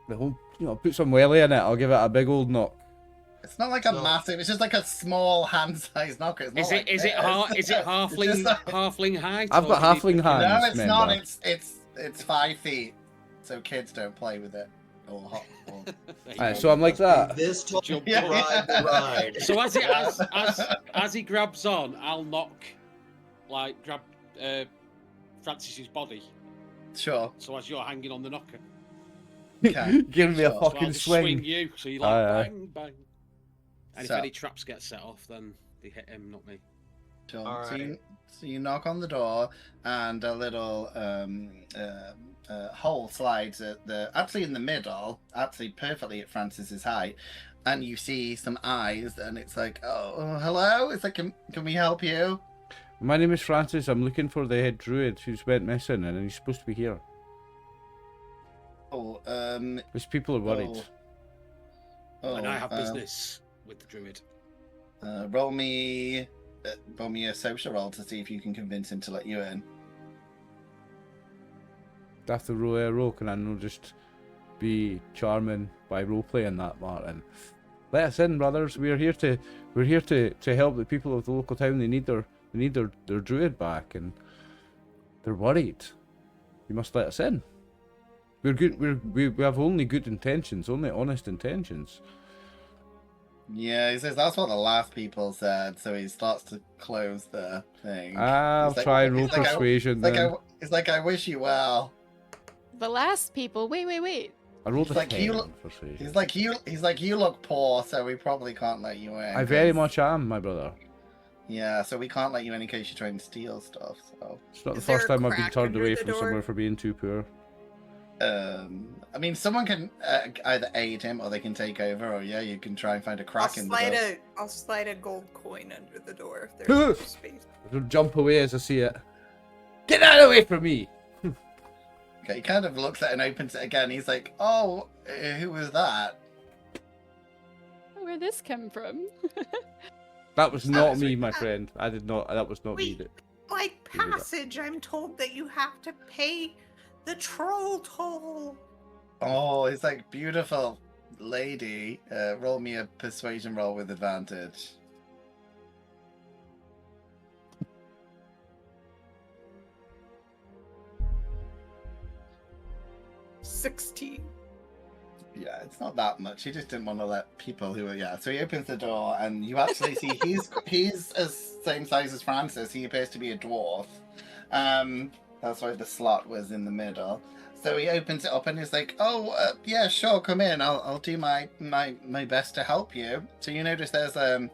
The whole, put some welly in it. I'll give it a big old knock. It's not like a So- massive. It's just like a small hand-sized knocker. It's not Is like it this. halfling It's just like- halfling height? I've or got do you halfling need- hands. No, it's not. member. It's 5 feet, so kids don't play with it. Or There you Alright, go. so I'm like that. This tall Jump to ride the ride. So as he grabs on, I'll knock, grab Francis's body. Sure. So as you're hanging on the knocker, Okay. Give me a Sure. so I'll fucking just swing swing. you. So you Aye. bang bang. And So- if any traps get set off, then they hit him, not me. Sure. All So, right. you knock on the door, and a little hole slides actually in the middle, actually perfectly at Francis's height, and you see some eyes, and it's like, oh, hello. It's like, can we help you? My name is Francis. I'm looking for the head druid who's went missing, and he's supposed to be here. Oh, These people are worried. And I have business with the druid. Roll me a social roll to see if you can convince him to let you in. Do I have to roll a roll? Can I not just be charming by role playing that, Martin? Let us in, brothers. We're here to help the people of the local town. They need their druid back, and they're worried. You must let us in. We're good. We have only good intentions, only honest intentions. Yeah, he says that's what the last people said, so he starts to close the thing. I'll He's like- try and roll he's like, persuasion then. It's like, I wish you well. The last people. Wait. I rolled a He's like, 10 you look- persuasion. He's like, you look poor, so we probably can't let you in. I very 'cause- much am, my brother. Yeah, so we can't let you in case you try and steal stuff. So, It's not the Is there first a time I've been crack turned under away the from door? somewhere for being too poor. I mean, someone can either aid him or they can take over, or yeah, you can try and find a crack in the door. I'll slide a gold coin under the door if there's no space. I'll jump away as I see it. Get that away from me! Okay, he kind of looks at it and opens it again. He's like, "Oh, who was that?" Where'd this come from? That was not me, sorry. my friend. I did not. That was not me. Wait. Like Give me that. passage, I'm told that you have to pay the troll toll. Oh, it's like, beautiful lady. Roll me a persuasion roll with advantage. $16. Yeah, it's not that much. He just didn't want to let people who are, yeah. So he opens the door, and you actually see he's as same size as Francis. He appears to be a dwarf. That's why the slot was in the middle. So he opens it up, and he's like, "Oh, yeah, sure, come in. I'll do my best to help you." So you notice there's 3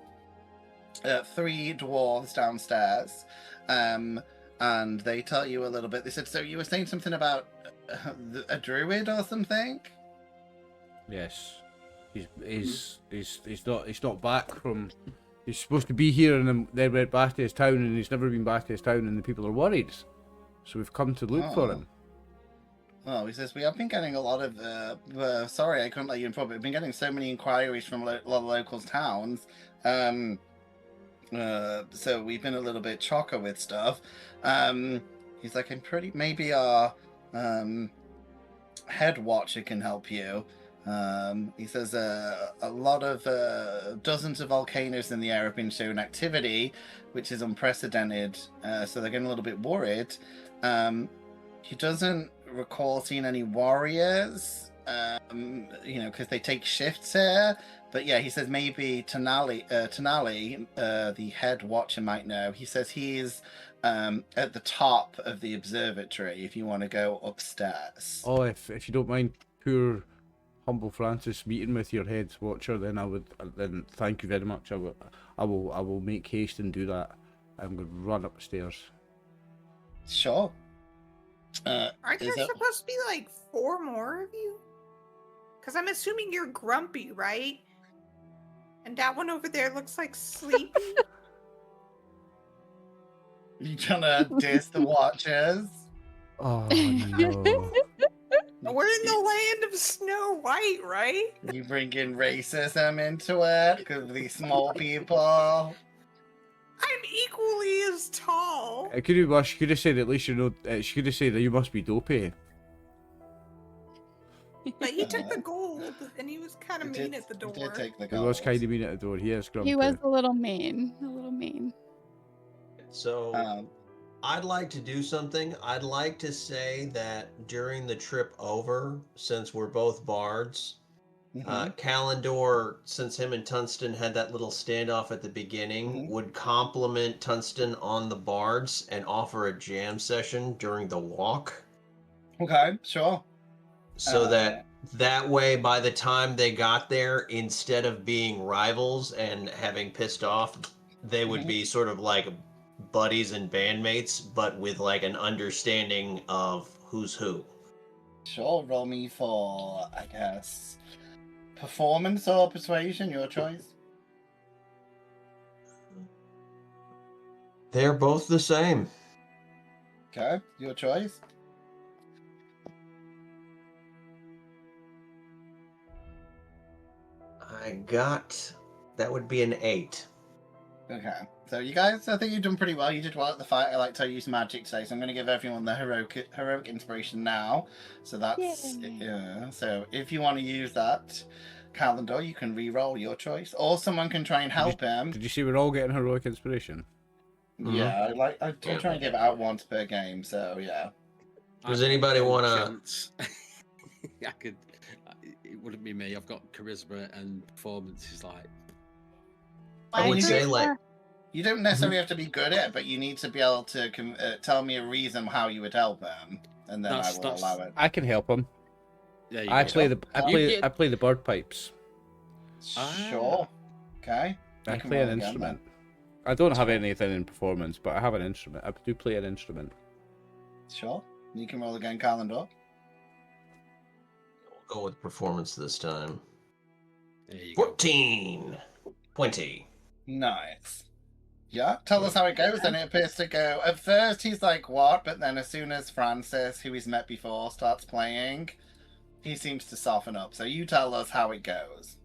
dwarves downstairs, and they tell you a little bit. They said, "So you were saying something about a druid or something?" Yes, he's not back from. He's supposed to be here, and then went back to his town, and he's never been back to his town, and the people are worried. So we've come to look for him. Oh, he says, we have been getting a lot of, sorry, I couldn't let you in, but we've been getting so many inquiries from a lot of local towns. So we've been a little bit chocker with stuff. He's like, maybe our head watcher can help you. He says a lot of dozens of volcanoes in the area have been showing activity, which is unprecedented. So they're getting a little bit worried. He doesn't recall seeing any warriors, because they take shifts here. But yeah, he says maybe Tanali, the head watcher, might know. He says he's at the top of the observatory if you want to go upstairs. Oh, if you don't mind poor humble Francis meeting with your head watcher, then then thank you very much. I will make haste and do that. I'm going to run upstairs. Sure. Aren't there Is it- supposed to be like 4 more of you? Because I'm assuming you're grumpy, right? And that one over there looks like sleepy. You trying to diss the Watchers? Oh no. We're in the land of Snow White, right? You bringing racism into it because of these small people? I'm equally as tall. It could be worse. She could have said at least you know. She could have said that you must be dopey. But he took the gold, and he was kind of mean at the door. He did take the He was gold. kind of mean at the door. He is grumpy. He was a little mean. A little mean. So I'd like to do something. I'd like to say that during the trip over, since we're both bards, Kalendor, since him and Tungsten had that little standoff at the beginning, would compliment Tungsten on the bards and offer a jam session during the walk. Okay, sure. So that way, by the time they got there, instead of being rivals and having pissed off, they would be sort of like buddies and bandmates, but with like an understanding of who's who. Sure, roll me for, I guess, performance or persuasion, your choice. They're both the same. Okay, your choice. That would be an 8. Okay, so you guys, I think you've done pretty well. You did well at the fight. I like to use magic today, so I'm going to give everyone the heroic inspiration now. So that's so if you want to use that calendar, you can re-roll your choice, or someone can try and help him. Did you see we're all getting heroic inspiration? Yeah, I do try and give it out once per game. So yeah. Does anybody want to? I could. It wouldn't be me. I've got charisma and performance is like. I would say like you don't necessarily have to be good at it, but you need to be able to tell me a reason how you would help them, and then I will allow it. I can help him. Yeah, I play the bird pipes. Sure. Okay. I play an instrument. I don't have anything in performance, but I have an instrument. I do play an instrument. Sure. You can roll again, calendar. We'll go with performance this time. There you 14. 20. Nice. Yeah, tell us how it goes. And it appears to go. At first, he's like, what? But then, as soon as Francis, who he's met before, starts playing, he seems to soften up. So, you tell us how it goes.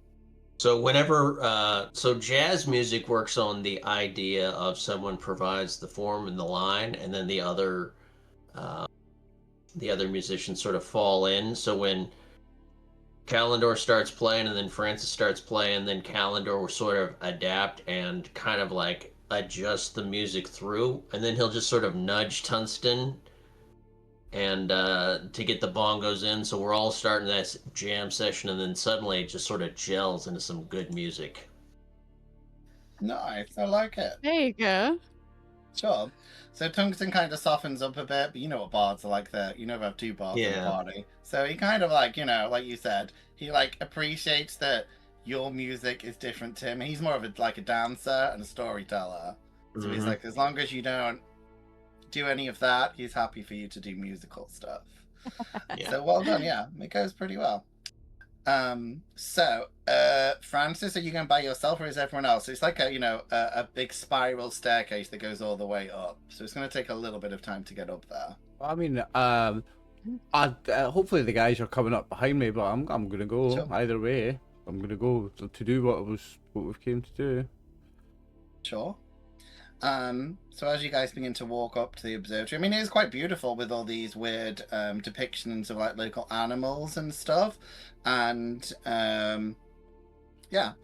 So, whenever. So, jazz music works on the idea of someone provides the form and the line, and then the other musicians sort of fall in. So, when Kalendor starts playing and then Francis starts playing, then Kalendor will sort of adapt and kind of like adjust the music through, and then he'll just sort of nudge Tungsten and to get the bongos in, so we're all starting that jam session, and then suddenly it just sort of gels into some good music. Nice, I like it. There you go. Sure. So Tungsten kind of softens up a bit, but you know what bards are like that. You never have two bards in a party. So he kind of like, like you said, he like appreciates that your music is different to him. He's more of a dancer and a storyteller. So he's like, as long as you don't do any of that, he's happy for you to do musical stuff. So well done, yeah. It goes pretty well. So Francis, are you going by yourself or is everyone else? It's like a big spiral staircase that goes all the way up. So it's going to take a little bit of time to get up there. I mean, hopefully the guys are coming up behind me, but I'm going to go either way. I'm going to go to do what we came to do. Sure. So as you guys begin to walk up to the observatory, I mean, it is quite beautiful with all these weird depictions of like local animals and stuff. And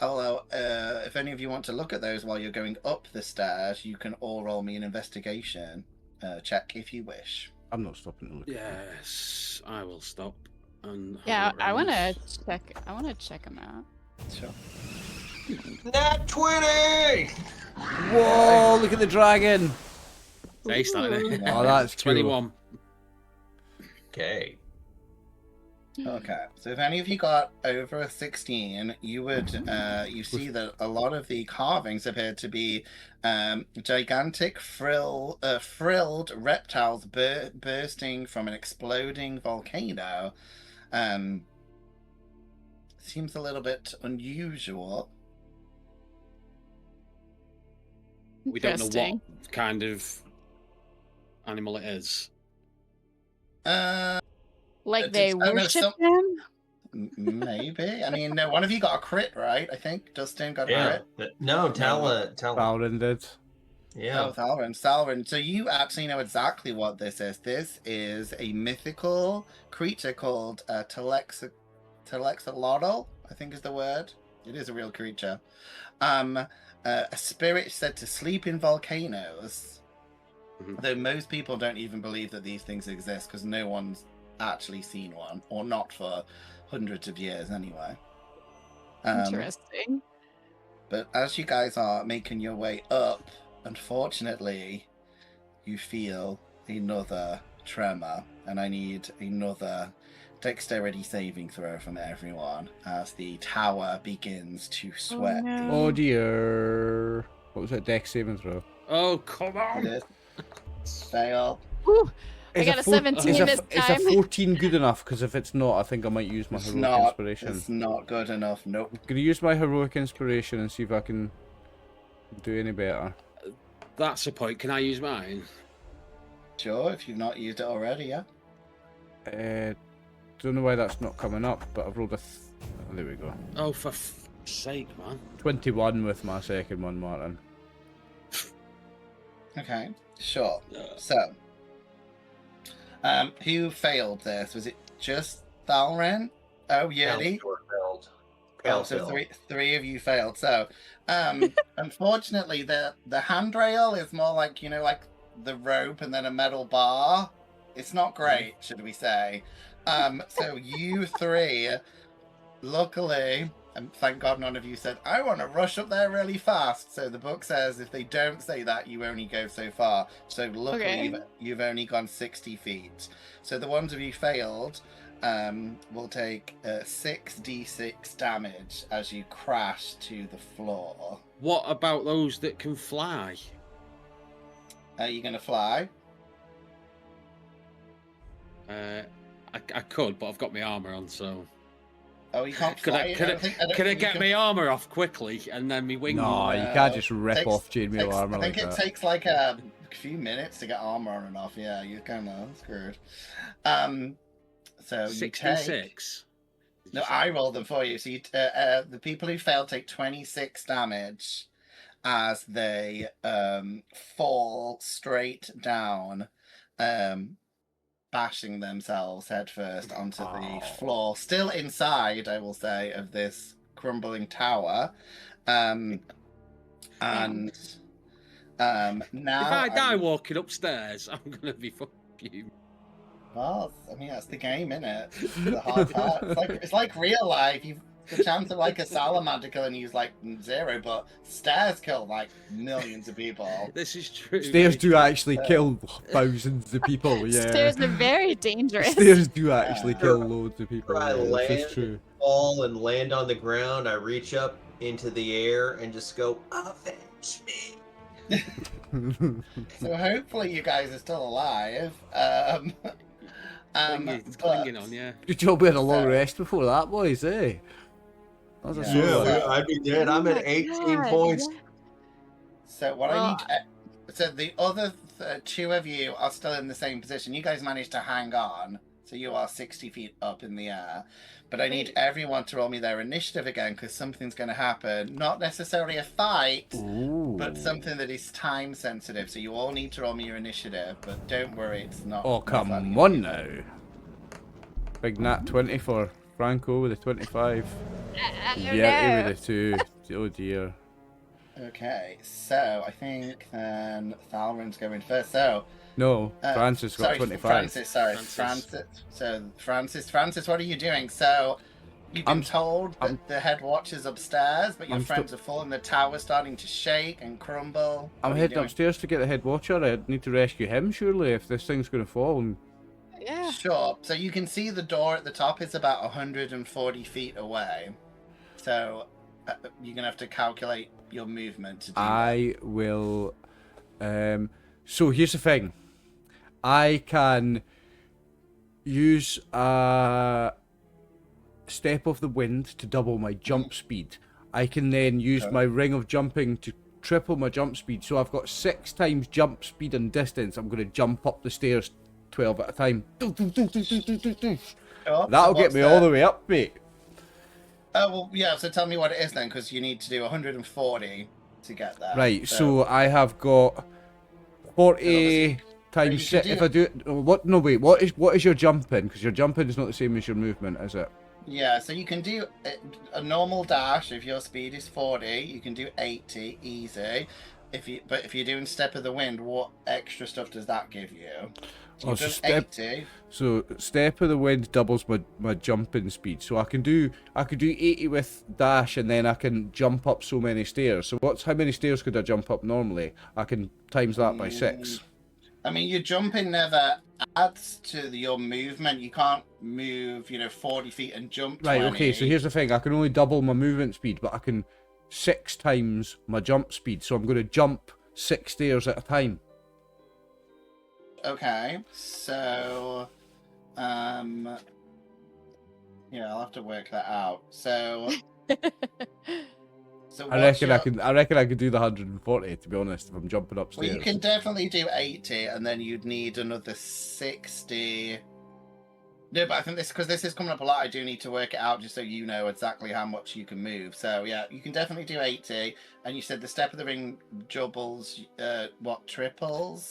although if any of you want to look at those while you're going up the stairs, you can all roll me an investigation check if you wish. I'm not stopping to look. Yes, I will stop. And I want to check. I want to check them out. Sure. Nat 20! Whoa! Look at the dragon. Taste that, innit? Oh, that's cool. 21. Okay. Okay, so if any of you got over a 16, you would you see that a lot of the carvings appear to be gigantic frilled reptiles bursting from an exploding volcano. Seems a little bit unusual. We don't know Interesting. what kind of animal it is. Like they Oh, no, worship them? Maybe. I mean, no, one of you got a crit, right? I think Dustin got a Yeah. crit. No, Talon. Valrin did. Oh, Thalrin. So you actually know exactly what this is. This is a mythical creature called Telexolotl, I think is the word. It is a real creature. A spirit said to sleep in volcanoes. Though most people don't even believe that these things exist because no one's actually seen one, or not for hundreds of years anyway. Interesting. But as you guys are making your way up, unfortunately, you feel another tremor, and I need another dexterity saving throw from everyone as the tower begins to sweat. no. Oh dear. What was that? Dex saving throw? Oh, come on! It failed. Whew, I Is got a four- 17 is a- this Is time. a 14 good enough? Because if it's not, I think I might use my It's heroic not. inspiration. It's not good enough. Nope. I'm gonna use my heroic inspiration and see if I can do any better. That's a point. Can I use mine? Sure, if you've not used it already, yeah. Don't know why that's not coming up, but I've rolled a. Oh, there we go. Oh, for sake, man. 21 with my second one, Martin. Okay, sure. Uh, So, who failed this? Was it just Thalren? Oh, Yeti. Oh, so three of you failed. So, unfortunately, the handrail is more like, like the rope and then a metal bar. It's not great, should we say? So you three, luckily, and thank God none of you said, I want to rush up there really fast. So the book says if they don't say that, you only go so far. So luckily, Okay. you've only gone 60 feet. So the ones of you failed will take 6d6 damage as you crash to the floor. what about those that can fly? Are you going to fly? I could, but I've got my armor on, so. Oh, you can't Could fly. I, don't could I, think- don't could I think you get can- my armor off quickly and then my wing? No, you No, can't just rip takes- off chainmail armor I think like it that. takes like a few minutes to get armor on and off. Yeah, you're kind of screwed. So you take. 66. No, I rolled them for you. So you, the people who fail take 26 damage as they fall straight down, bashing themselves headfirst onto the floor, still inside, I will say, of this crumbling tower. And now, If I die walking upstairs, I'm gonna be fucking. well, I mean, that's the game, innit? The hard part. It's like real life. The chance of like a salamander killing you is like 0, but stairs kill like millions of people. This is true. Stairs mate. do actually kill thousands of people, yeah. Stairs are very dangerous. Stairs do actually kill loads of people. I Yeah, this is land, true. fall, and land on the ground. I reach up into the air and just go, avenge me. So hopefully you guys are still alive. It's clinging on, yeah. Good job we had a long rest before that, boys, eh? That was a Yeah, solo. we- I'd be dead. I'm Oh at my 18 God, points. yeah. So what I Well, need. So the other two of you are still in the same position. You guys managed to hang on, so you are 60 feet up in the air. But I need everyone to roll me their initiative again because something's going to happen. Not necessarily a fight, Ooh. but something that is time sensitive. So you all need to roll me your initiative. But don't worry, it's not. Oh, not come letting on you- now. Big Nat 20 for Franco with a 25. Yeah, with a 2. Oh dear. Okay, so I think then Thalrin's going first. So. No, Francis got sorry, 25. Francis, what are you doing? So, you've been I'm- told that I'm- the head watcher's upstairs, but your I'm friends are falling. The tower's starting to shake and crumble. I'm What are you heading doing? upstairs to get the head watcher. I need to rescue him, surely, if this thing's going to fall. And Yeah. Sure. So you can see the door at the top is about 140 feet away. So you're gonna have to calculate your movement to do that. I will. So here's the thing. I can use a step of the wind to double my jump speed. I can then use my ring of jumping to triple my jump speed. So I've got 6 times jump speed and distance. I'm going to jump up the stairs 12 at a time. Sure. That'll get me all the way up, mate. Oh, well, yeah, so tell me what it is then, because you need to do 140 to get there. Right, so I have got 40 times you 6. can If I do it, what? No, wait. What is your jumping? Because your jumping is not the same as your movement, is it? Yeah, so you can do a normal dash if your speed is 40. You can do 80 easy. But if you're doing step of the wind, what extra stuff does that give you? So so step 80. So step of the wind doubles my jumping speed. So I can do 80 with dash, and then I can jump up so many stairs. So how many stairs could I jump up normally? I can times that by 6. I mean, your jumping never adds to your movement. You can't move, 40 feet and jump 20. Right, okay, so here's the thing. I can only double my movement speed, but I can 6 times my jump speed. So I'm going to jump 6 stairs at a time. Okay, so, yeah, I'll have to work that out. So, I reckon I could do the 140, to be honest, if I'm jumping upstairs. Well, you can definitely do 80, and then you'd need another 60. No, but I think because this is coming up a lot, I do need to work it out just so you know exactly how much you can move. So, yeah, you can definitely do 80. And you said the step of the ring doubles, triples?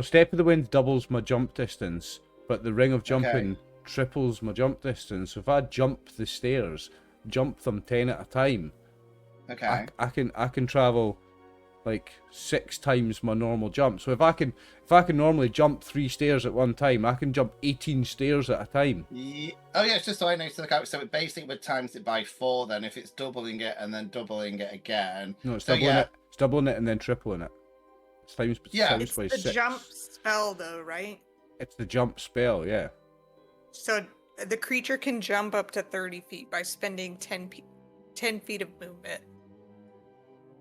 Step of the wind doubles my jump distance, but the ring of jumping triples my jump distance. So if I jump the stairs, jump them 10 at a time, okay, I can travel like 6 times my normal jump. So if I can normally jump 3 stairs at one time, I can jump 18 stairs at a time. Yeah. Oh yeah, it's just so I know. So it basically would times it by 4 then if it's doubling it and then doubling it again. No, it's doubling it. It's doubling it and then tripling it. It's times It's by the 6. jump spell, though, right? It's the jump spell, yeah. So the creature can jump up to 30 feet by spending 10 feet of movement.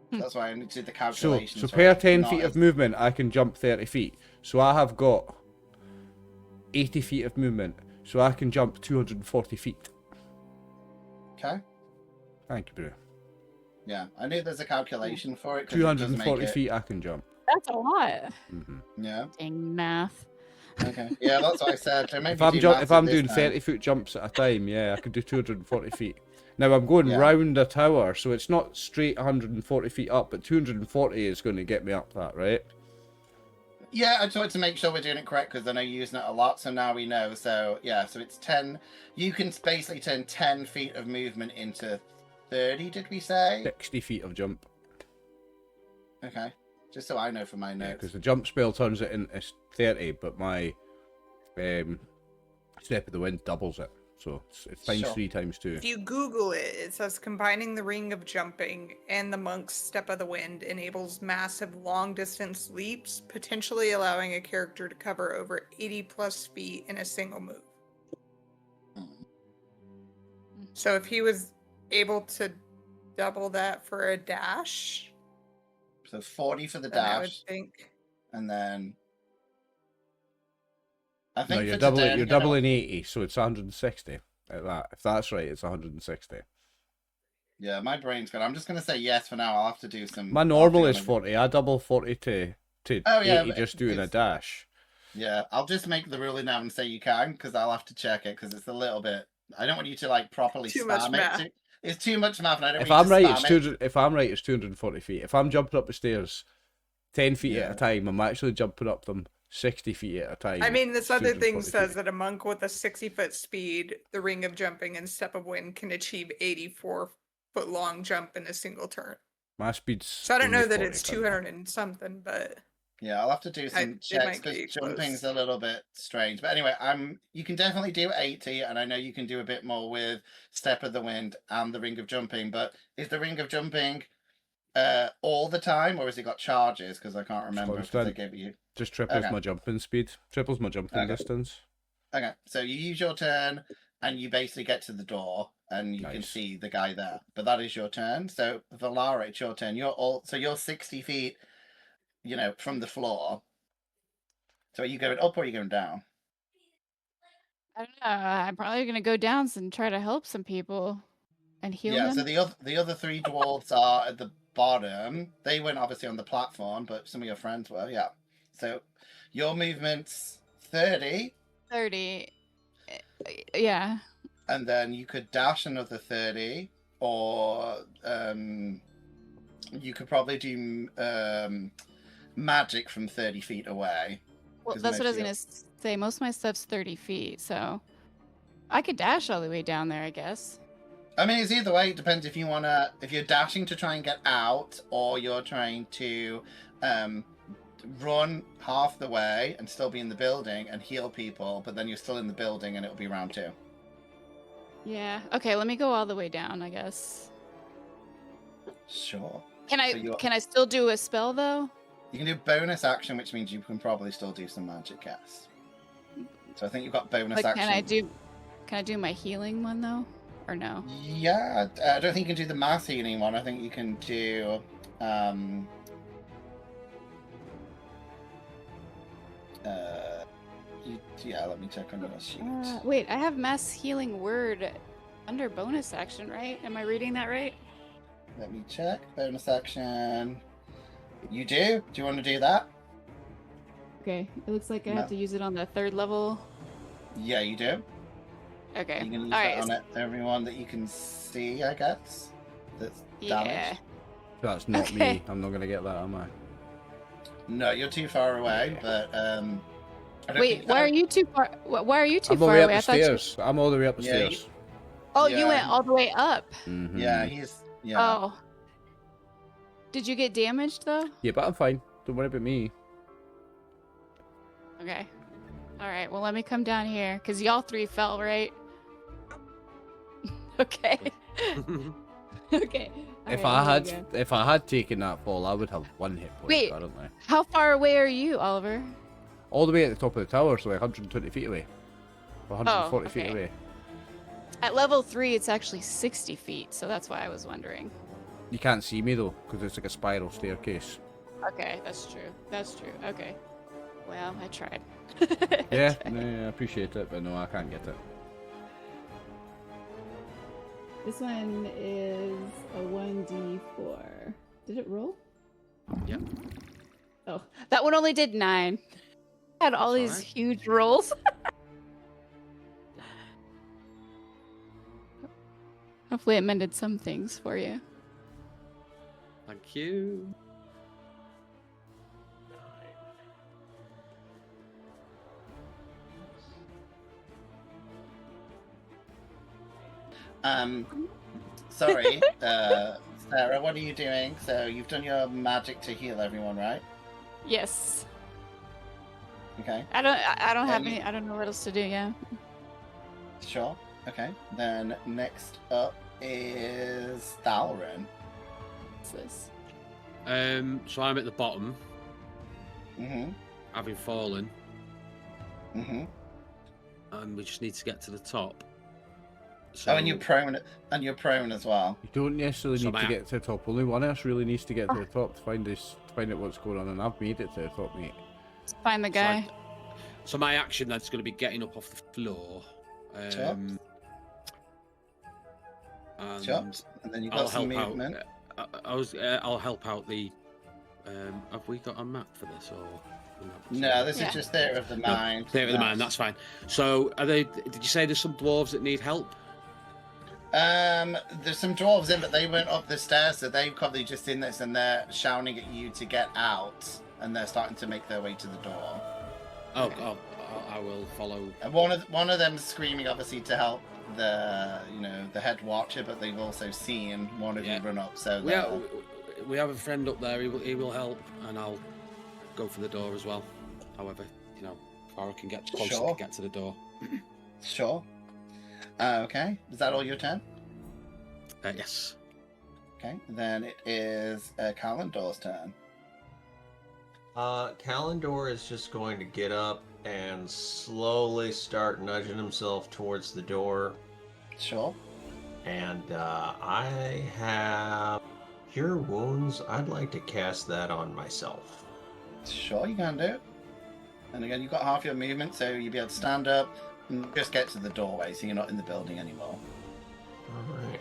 That's why I need to do the calculation. So per 10 feet of movement, I can jump 30 feet. So I have got 80 feet of movement. So I can jump 240 feet. Okay. Thank you, bro. Yeah, I knew there's a calculation for it. 240 feet I can jump. That's a lot. Yeah. Dang math. Okay. Yeah, that's what I said. If I'm doing 30-foot jumps at a time, yeah, I could do 240 feet. Now I'm going round a tower, so it's not straight 140 feet up, but 240 is going to get me up that, right? Yeah, I just wanted to make sure we're doing it correct because I know you're using it a lot, so now we know. So yeah, so it's 10. You can basically turn 10 feet of movement into 30. Did we say 60 feet of jump? Okay, just so I know for my notes. Because the jump spell turns it into 30, but my step of the wind doubles it. So it's times 3 times 2. If you Google it, it says combining the ring of jumping and the monk's step of the wind enables massive long-distance leaps, potentially allowing a character to cover over 80 plus feet in a single move. So if he was able to double that for a dash, so 40 for the then dash, I would think. and then I think No, you're doubling 80, so it's 160 at that. If that's right, it's 160. Yeah, my brain's good. I'm just gonna say yes for now. I'll have to do some. My normal is 40. I double 40 to 80 just doing a dash. Yeah, I'll just make the ruling now and say you can, because I'll have to check it because it's a little bit. I don't want you to like properly Too much spam math. it. It's too much math, and I don't. If want I'm you to right, spam it's it. 200. If I'm right, it's 240 feet. If I'm jumping up the stairs 10 feet at a time, I'm actually jumping up them 60 feet at a time. I mean, this other thing 240 says feet. that a monk with a 60-foot speed, the ring of jumping, and step of wind can achieve 84-foot long jump in a single turn. My speed's. So I don't only know that 40, it's but- 200 and something, but Yeah, I'll have to do it some checks might be because jumping's close. a little bit strange. But anyway, you can definitely do 80, and I know you can do a bit more with Step of the Wind and the Ring of Jumping. But is the Ring of Jumping all the time, or has it got charges? Because I can't remember if they constant. gave you. Just triples Okay. my jumping speed. Triples my jumping Okay. distance. Okay, so you use your turn, and you basically get to the door, and you can Nice. see the guy there. But that is your turn. So Valara, it's your turn. You're 60 feet, from the floor. So are you going up or are you going down? I don't know. I'm probably gonna go down and try to help some people and heal them. So the other three dwarves are at the bottom. They weren't obviously on the platform, but some of your friends were. Yeah. So your movement's 30. 30. Yeah. And then you could dash another 30, or you could probably do magic from 30 feet away. Well, 'Cause that's what I was most of gonna say. Most of my stuff's 30 feet, so I could dash all the way down there, I guess. I mean, it's either way. It depends if you're dashing to try and get out, or you're trying to run half the way and still be in the building and heal people, but then you're still in the building and it'll be round 2. Yeah. Okay, let me go all the way down, I guess. Sure. Can I So can I still do a spell though? You can do bonus action, which means you can probably still do some magic casts. So I think you've got bonus Like, action. can I do my healing one though? Or no? Yeah, I don't think you can do the mass healing one. I think you can do let me check on your sheet. Wait, I have mass healing word under bonus action, right? Am I reading that right? Let me check. Bonus action. You do? Do you want to do that? Okay. It looks like I No. have to use it on the 3rd level. Yeah, you do. Okay. You can use All that right. on everyone that you can see, I guess. That's Yeah. damaged. That's not Okay. me. I'm not going to get that, am I? No, you're too far away, Yeah. but I don't Wait, think- why are you too far? Why are you too I'm all far the way away? up I the thought you. stairs. I'm all the way up the Yeah, stairs. Oh, you Yeah. went all the way up. Mhm. Yeah, he's Oh. Did you get damaged though? Yeah, but I'm fine. Don't worry about me. Okay. All right. Well, let me come down here because y'all 3 fell, right? Okay. Okay. All If right, I I'm gonna had go. if I had taken that fall, I would have 1 hit point Wait. currently. How far away are you, Oliver? All the way at the top of the tower, so like 120 feet away. Or 140 feet okay. away. At level 3, it's actually 60 feet, so that's why I was wondering. You can't see me though, because it's like a spiral staircase. Okay, that's true. That's true. Okay. Well, I tried. Yeah, no, yeah, I appreciate it, but no, I can't get it. This one is a 1d4. Did it roll? Yep. Oh, that one only did 9. Had all That's these alright. huge rolls. Hopefully it mended some things for you. Thank you. Sorry, Sarah, what are you doing? So you've done your magic to heal everyone, right? Yes. Okay, I don't have Any- any. I don't know what else to do. Yeah. sure. Okay, then next up is Thalrin. What's this? So I'm at the bottom, Mm-hmm. having fallen, Mm-hmm. and we just need to get to the top. So, Oh, and you're prone. And you're prone as well. You don't necessarily So need to my- get to the top. Only one of us really needs to get to the top to find out what's going on, and I've made it to the top, mate. Find the guy. So my action that's going to be getting up off the floor. Sure. And Sure. And then you've I'll got some help movement. out. I'll help out the. Have we got a map for this or? No, this Yeah. is just theater of the mind. Theatre of the mind. That's fine. So, are they? Did you say there's some dwarves that need help? There's some dwarves in, but they went up the stairs, so they've probably just in this, and they're shouting at you to get out, and they're starting to make their way to the door. Oh, I will follow. And one of them screaming, obviously, to help the head watcher, but they've also seen one of you Yeah. run up. So We have a friend up there. He will help, and I'll go for the door as well. However, before I can get closer Sure. to get to the door. sure. Okay, is that all your turn? Yes. Okay, then it is Calendor's turn. Kalendor is just going to get up and slowly start nudging himself towards the door. Sure. And I have Cure Wounds. I'd like to cast that on myself. Sure, you can do it. And again, you've got half your movement, so you'll be able to stand up and just get to the doorway, so you're not in the building anymore. All right.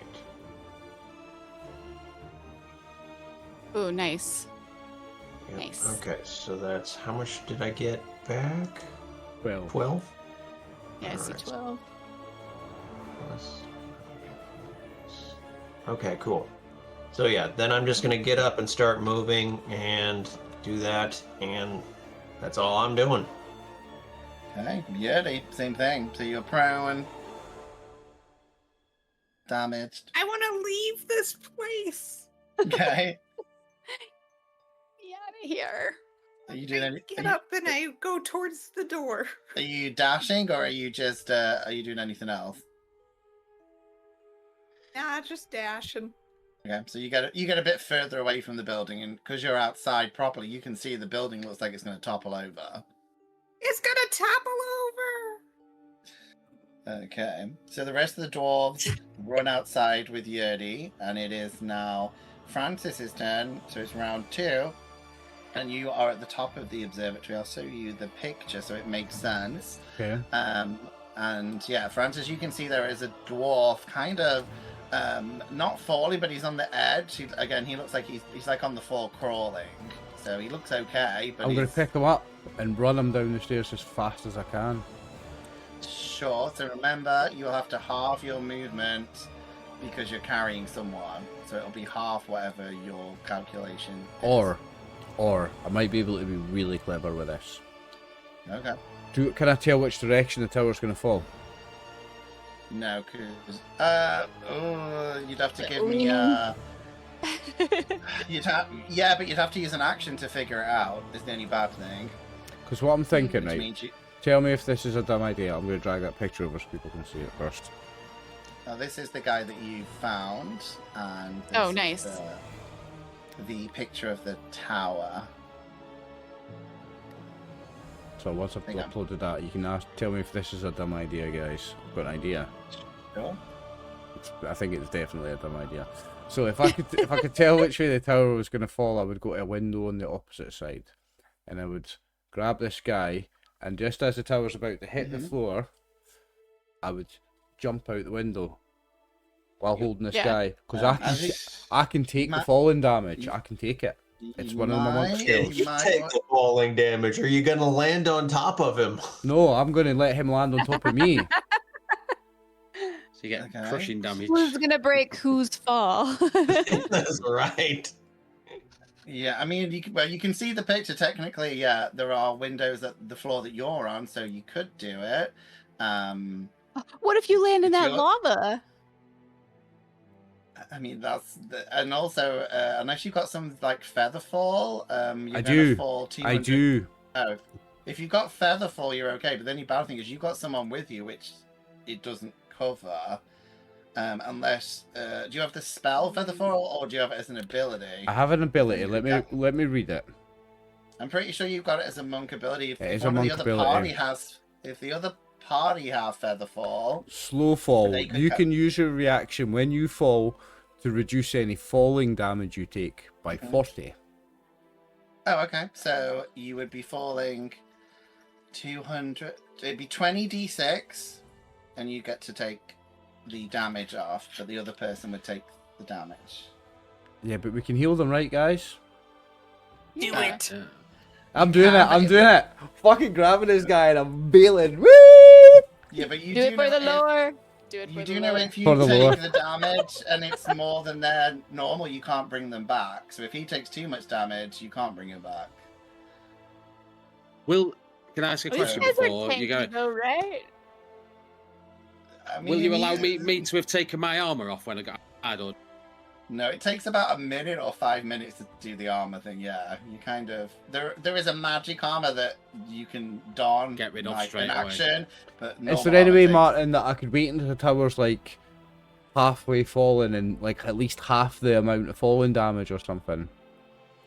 Oh, nice. Yep. Nice. Okay, so that's how much did I get back? 12. 12? Yeah, I see Alright. 12. Okay, cool. So yeah, then I'm just gonna get up and start moving and do that, and that's all I'm doing. Okay, yeah, same thing. So you're prone, damaged. I want to leave this place. Okay. Get out of here. Are you doing any? Get up and I go towards the door. Are you dashing, or are you just? Are you doing anything else? Nah, just dashing. Okay, so you get a bit further away from the building, and because you're outside properly, you can see the building looks like it's going to topple over. It's gonna topple over. Okay, so the rest of the dwarves run outside with Yurdi, and it is now Francis's turn, so it's round 2, and you are at the top of the observatory. I'll show you the picture so it makes sense. Okay. And yeah, Francis, you can see there is a dwarf kind of not falling, but he's on the edge. He looks like he's like on the floor crawling, so he looks okay. But I'm going to pick him up and run him down the stairs as fast as I can. Sure. So remember, you'll have to halve your movement because you're carrying someone. So it'll be half whatever your calculation is. Or I might be able to be really clever with this. Okay. Can I tell which direction the tower's going to fall? No, because you'd have to give me but you'd have to use an action to figure it out. Is the only bad thing. Because what I'm thinking, Which right? means Tell me if this is a dumb idea. I'm going to drag that picture over so people can see it first. Now, this is the guy that you found, and this Oh, is nice. the picture of the tower. So once I've Hang on. uploaded that, you can tell me if this is a dumb idea, guys. I've got an idea. Sure. I think it's definitely a dumb idea. So if I could tell which way the tower was going to fall, I would go to a window on the opposite side, and I would grab this guy, and just as the tower's about to hit the floor, I would jump out the window while holding this guy, because I can take the falling damage. I can take it. It's one of my monk skills. You take the falling damage. Are you going to land on top of him? No, I'm going to let him land on top of me. So you get crushing damage. Who's gonna break whose fall? That's right. Yeah, I mean, you can see the picture. Technically, yeah, there are windows at the floor that you're on, so you could do it. What if you land in If that you're- lava? I mean, and also, unless you've got some like feather fall, you're I gonna do. fall 200. I do. Oh, if you've got feather fall, you're okay. But the only bad thing is you've got someone with you, which it doesn't cover. Unless, do you have the spell feather fall, or do you have it as an ability? I have an ability. Let me read it. I'm pretty sure you've got it as a monk ability. If It is one a of the monk other ability. party has, if the other party have feather fall, Slow fall. They could You cut- can use your reaction when you fall to reduce any falling damage you take by 40. oh, okay. So you would be falling 200. It'd be 20d6, and you get to take the damage off, but the other person would take the damage. Yeah, but we can heal them, right, guys? Do Yeah. it. Yeah. I'm doing it. Yeah, I'm but- doing it. Fucking grabbing this guy and I'm bailing. Woo! Yeah, but you Do it for the know lore. Do it if, for you the do know lore. if you For the take lore. the damage and it's more than their normal, you can't bring them back. So if he takes too much damage, you can't bring him back. Can I ask a These question guys are before you go? tanky though, right? I Will you allow he- me to have taken my armor off when I got added? No, it takes about a minute or 5 minutes to do the armor thing. Yeah, you kind of there is a magic armor that you can don, Get rid of like, straight in away. action. But Is normal there any armor way, takes- Martin, that I could wait until the tower's like halfway fallen and like at least half the amount of falling damage or something?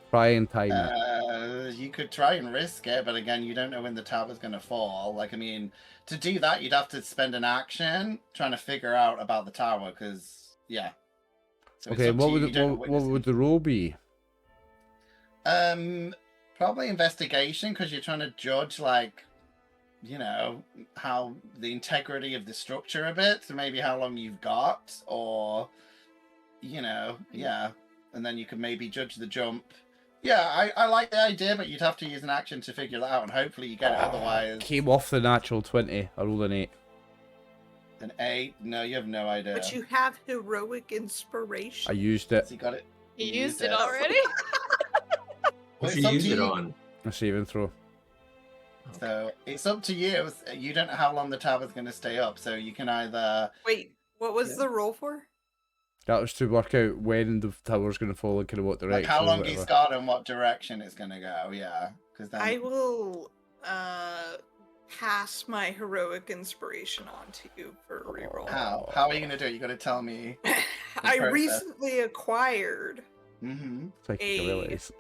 Try and time it. you could try and risk it, but again, you don't know when the tower's going to fall. Like, I mean, to do that, you'd have to spend an action trying to figure out about the tower, because, yeah. So it's Okay, up to what you, would you don't know what witnessing. would the role be? Probably investigation, because you're trying to judge, like, you know, how the integrity of the structure a bit, so maybe how long you've got, or, you know, yeah. And then you could maybe judge the jump. Yeah, I like the idea, but you'd have to use an action to figure that out, and hopefully you get it. Otherwise, Came off the natural 20. I rolled an 8. an 8. No, you have no idea. But you have heroic inspiration. I used it. So you got it. You You used it it. already? Well, What'd it's you up use to it you. on? A saving throw. So it's up to you. You don't know how long the tower's going to stay up, so you can either. Wait, what was Yeah. the roll for? That was to work out when the tower's going to fall and kind of what direction. Like how or long whatever. he's got and what direction it's going to go, yeah. Because then I will pass my heroic inspiration on to you for a reroll. how are you going to do it? You got to tell me. I process. recently acquired Psychic a- abilities.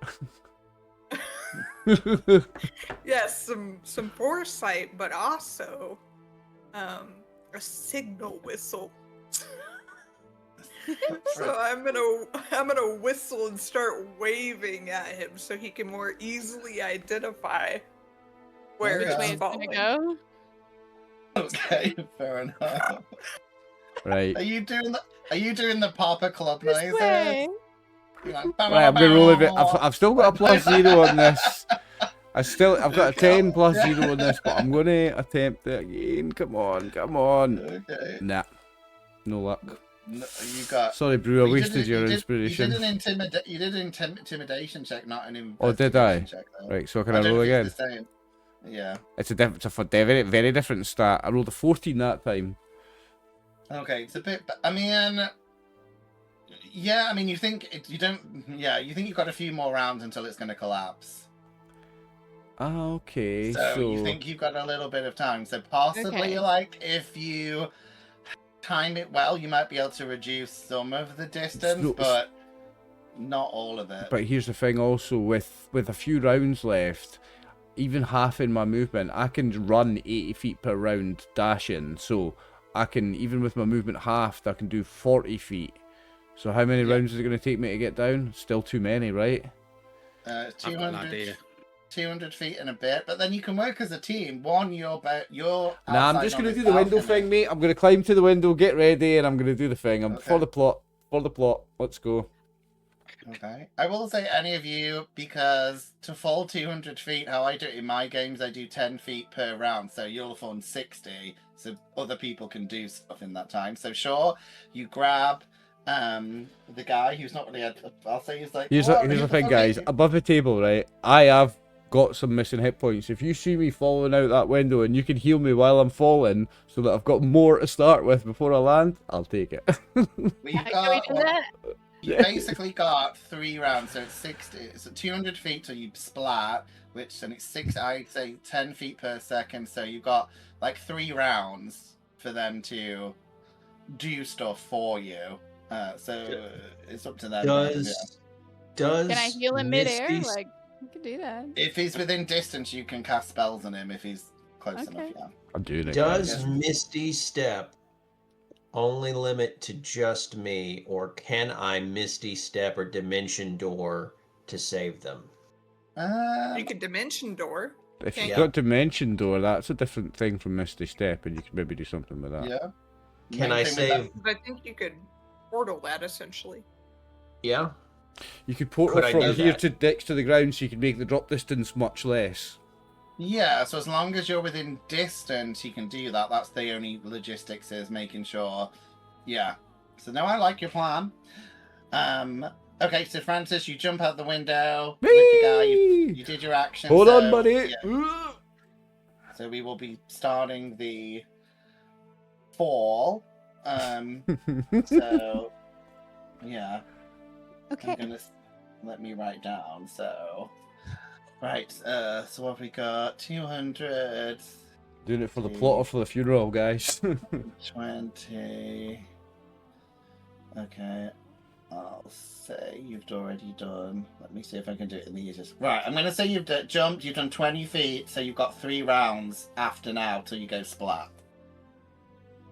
yes, some foresight, but also a signal whistle. So I'm gonna whistle and start waving at him so he can more easily identify where Okay. it's Way it's gonna falling. go. Okay, fair enough. Right. Are you doing the Papa Club This noises? way. You're like, Right, I'm gonna roll a bit. I've still got a plus 0 on this. I've got a 10 plus 0 on this, but I'm gonna attempt it again. Come on. Okay. Nah, no luck. No, you got. Sorry, Brew. I you wasted did- your you did- inspiration. You did an intimidation check, not an Oh, did I? investigation check, though. Right, so can I don't roll know if again? it's the same. Yeah. It's a very, very different stat. I rolled a 14 that time. Okay, it's a bit. I mean, yeah. I mean, you think you don't. Yeah, you think you've got a few more rounds until it's going to collapse. Ah, okay. So you think you've got a little bit of time. So possibly, Okay. like, if you time it well, you might be able to reduce some of the distance, No, but not all of it. But here's the thing also, with a few rounds left, even half in my movement, I can run 80 feet per round dashing. So I can, even with my movement halved, I can do 40 feet. So how many Yeah. rounds is it going to take me to get down? Still too many, right? I've got an 200, idea. 200 feet and a bit, but then you can work as a team. One, you're Nah, I'm outside just on going to this do the window balcony. thing, mate. I'm going to climb to the window, get ready, and I'm going to do the thing. I'm Okay. for the plot. For the plot. Let's go. Okay. I will say any of you, because to fall 200 feet, how I do it in my games, I do 10 feet per round. So you'll fall 60, so other people can do stuff in that time. So sure, you grab the guy who's not really, I'll say he's like, Here's "Oh, the thing, fuck guys. you." Above the table, right? I have got some missing hit points. If you see me falling out that window and you can heal me while I'm falling, so that I've got more to start with before I land, I'll take it. Well, you've Can we got, do that? you basically got 3 rounds, so it's 60. So 200 feet till you splat, which then it's 6. I'd say 10 feet per second. So you've got like 3 rounds for them to do stuff for you. So it's up to them. Does Can I heal in midair? Misty- Like, you can do that. If he's within distance, you can cast spells on him. If he's close enough, Okay. yeah. I'm doing it. Does guys. Misty Step only limit to just me, or can I Misty Step or Dimension Door to save them? You could dimension door. If you've Yeah. got Dimension Door, that's a different thing from Misty Step, and you can maybe do something with that. Yeah. Can Main I thing with that- save? I think you could portal that essentially. Yeah. You could portal Could I from do here that? to next to the ground, so you can make the drop distance much less. Yeah, so as long as you're within distance, you can do that. That's the only logistics is making sure. Yeah. So now I like your plan. Okay, so Francis, you jump out the window with the guy. You did your action. Hold on, so, buddy. yeah. So we will be starting the fall. So yeah. Okay. I'm gonna let me write down. So right. So what have we got? 200. Doing it for the plot or for the funeral, guys. 20. Okay. I'll say you've already done. Let me see if I can do it in the easiest. Right, I'm going to say you've jumped. You've done 20 feet, so you've got 3 rounds after now till you go splat.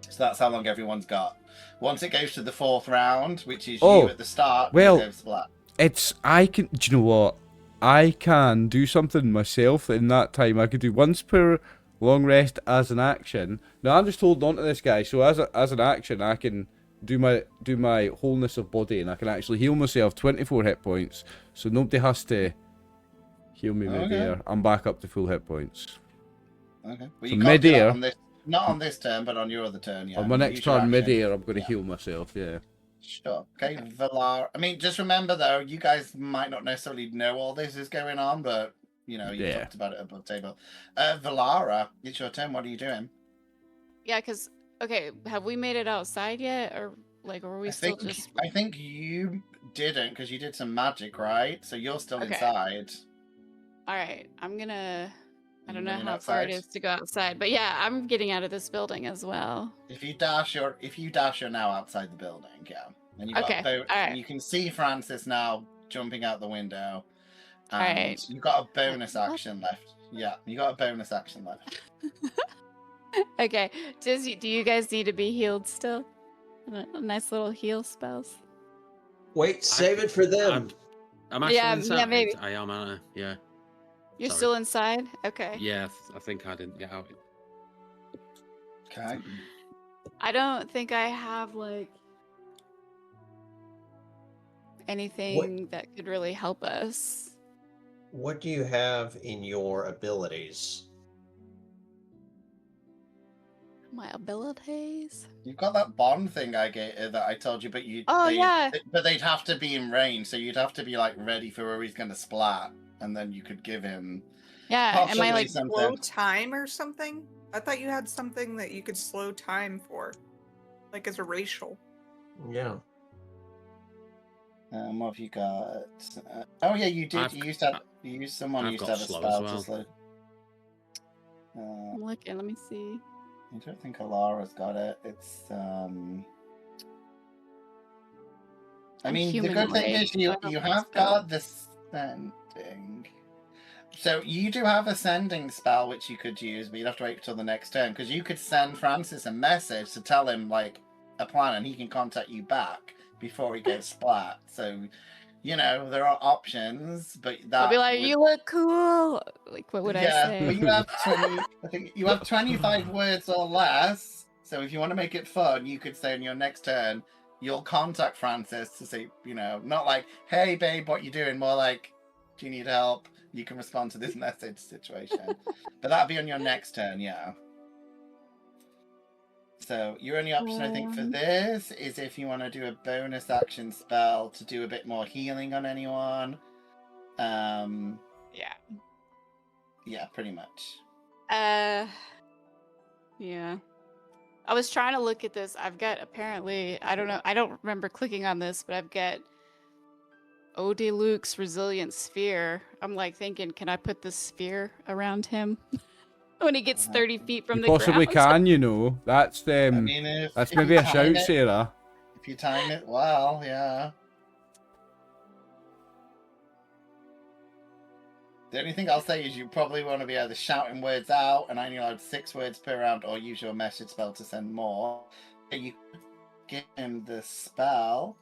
So that's how long everyone's got. Once it goes to the 4th round, which is you at the start, well, you'll go splat. Do you know what? I can do something myself in that time. I could do once per long rest as an action. Now I'm just holding on to this guy, so as an action, I can do my wholeness of body, and I can actually heal myself 24 hit points, so nobody has to heal me mid-air. I'm back up to full hit points. Okay. Well, So you can't do that mid-air. on this, not on this turn, but on your other turn, yeah. On my next Use your turn, action. mid-air, I'm going to heal myself, yeah. Sure. Okay, Valara. I mean, just remember, though, you guys might not necessarily know all this is going on, but, you know, you talked about it above table. Valara, it's your turn. What are you doing? Yeah, because, okay, have we made it outside yet? Or, like, are we still just... I think you didn't, because you did some magic, right? So you're still inside. All right, I'm gonna... I don't know Running how far it outside? is to go outside, but yeah, I'm getting out of this building as well. If you dash, you're now outside the building, yeah. And you got alright. You can see Francis now jumping out the window. And Alright. you've got a bonus action left. Yeah, you got a bonus action left. Okay, do you guys need to be healed still? A nice little heal spells. Wait, save it for them. I'm actually inside. Yeah, maybe. I am, yeah. You're Sorry. still inside? Okay. Yeah, I think I didn't get out. Okay. I don't think I have, like, anything that could really help us. What do you have in your abilities? My abilities? You've got that bond thing I gave that I told you, but but they'd have to be in range, so you'd have to be like ready for where he's going to splat, and then you could give him. Yeah, am I like slow time or something? I thought you had something that you could slow time for, like as a racial. Yeah. What have you got? Oh yeah, you did. You used to have a spell to slow. I'm looking. Let me see. I don't think Alara's got it. It's I mean, the good thing is you have got the sending. So you do have a sending spell which you could use, but you'd have to wait until the next turn, because you could send Francis a message to tell him like a plan, and he can contact you back before he gets splat. So, you know, there are options, but that I'll be like, you look cool. Like, what would I say? But you have 20. I think you have 25 words or less. So if you want to make it fun, you could say on your next turn, you'll contact Francis to say, you know, not like, hey babe, what you doing? More like, do you need help? You can respond to this message situation. But that'll be on your next turn, yeah. So your only option, I think, for this is if you want to do a bonus action spell to do a bit more healing on anyone. Yeah. Yeah, pretty much. Yeah. I was trying to look at this. I've got apparently, I don't know, I don't remember clicking on this, but I've got Luke's resilient sphere. I'm like thinking, can I put this sphere around him when he gets 30 feet from the ground? Possibly can, you know. That's I mean, that's maybe a shout, Sarah. If you time it well, yeah. The only thing I'll say is you probably want to be either shouting words out and only allowed 6 words per round, or use your message spell to send more. You give him the spell.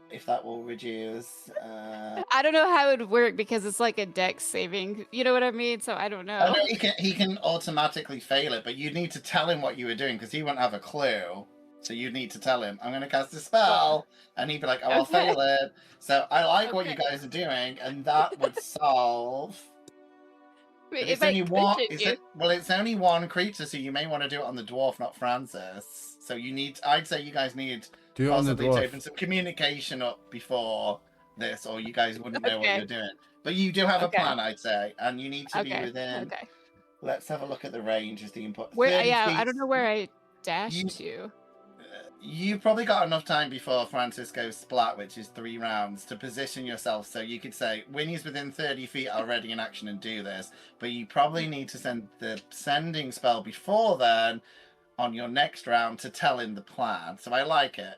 If that will reduce. I don't know how it would work because it's like a dex saving. You know what I mean? So I don't know. He can automatically fail it, but you need to tell him what you were doing because he won't have a clue. So you need to tell him, I'm going to cast a spell. And he'd be like, oh, I'll fail it. So I like what you guys are doing, and that would solve. Wait, it's only one. It's only one creature, so you may want to do it on the dwarf, not Francis. So you need. I'd say you guys need possibly to open some communication up before this, or you guys wouldn't know what you're doing. But you do have a plan, I'd say, and you need to be within. Okay. Let's have a look at the range. Is the input? I don't know where I dashed to. You've probably got enough time before Francis goes splat, which is 3 rounds, to position yourself. So you could say, when he's within 30 feet, I'll ready in action and do this. But you probably need to send the sending spell before then on your next round to tell him the plan. So I like it.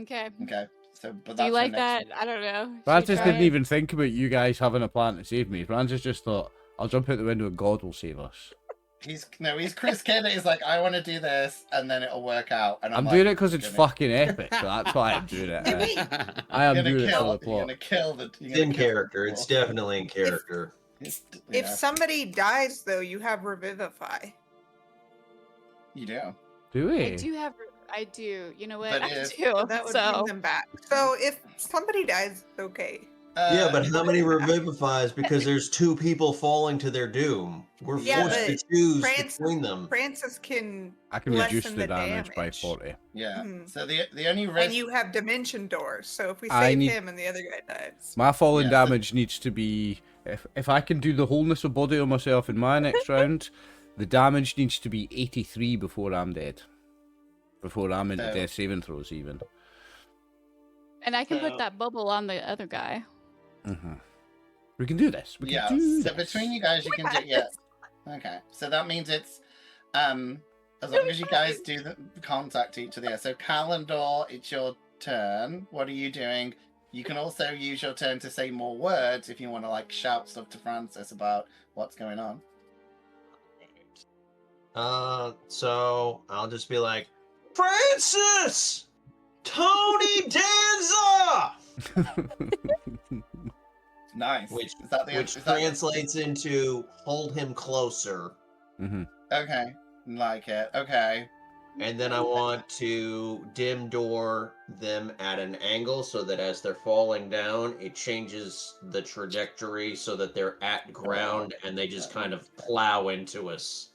Okay. Okay. So, but Do you that's like for next that? I don't know. Should we Francis try didn't it? even think about you guys having a plan to save me. Francis just thought, I'll jump out the window and God will save us. He's Chris Kidd. He's like, I want to do this, and then it'll work out. And I'm like, doing it because it's gonna- fucking epic. So that's why I'm doing it. I am You're doing gonna it kill. for the You're plot. gonna kill the. It's in character. It's definitely in character. If Yeah, somebody dies, though, you have Revivify. you do. Do we? I do. You know what? But I if- do. That would So bring them back. So if somebody dies, okay. Yeah, but how many revivifies? Because there's 2 people falling to their doom. We're Yeah, forced to but choose Francis- between them. Francis can I can lessen reduce the damage by damage. 40. Yeah. Mhm. So the only And risk. you have dimension doors, so if we I save need- him and the other guy dies. My falling Yeah, so- damage needs to be... If I can do the wholeness of body on myself in my next round, the damage needs to be 83 before I'm dead. Before I'm into So- death saving throws, even. and I can So- put that bubble on the other guy. We can do this. We Yeah. can do So this. between you guys, you can do. Yeah. Okay. So that means it's as long as you guys do the contact each other. So Calendar, it's your turn. What are you doing? You can also use your turn to say more words if you want to like shout stuff to Francis about what's going on. So I'll just be like, Francis! Tony Danza! Nice. Which is that the Which is that- translates into hold him closer. Okay. Like it. Okay. And then I want to dim door them at an angle so that as they're falling down, it changes the trajectory so that they're at ground and they just kind of plow into us.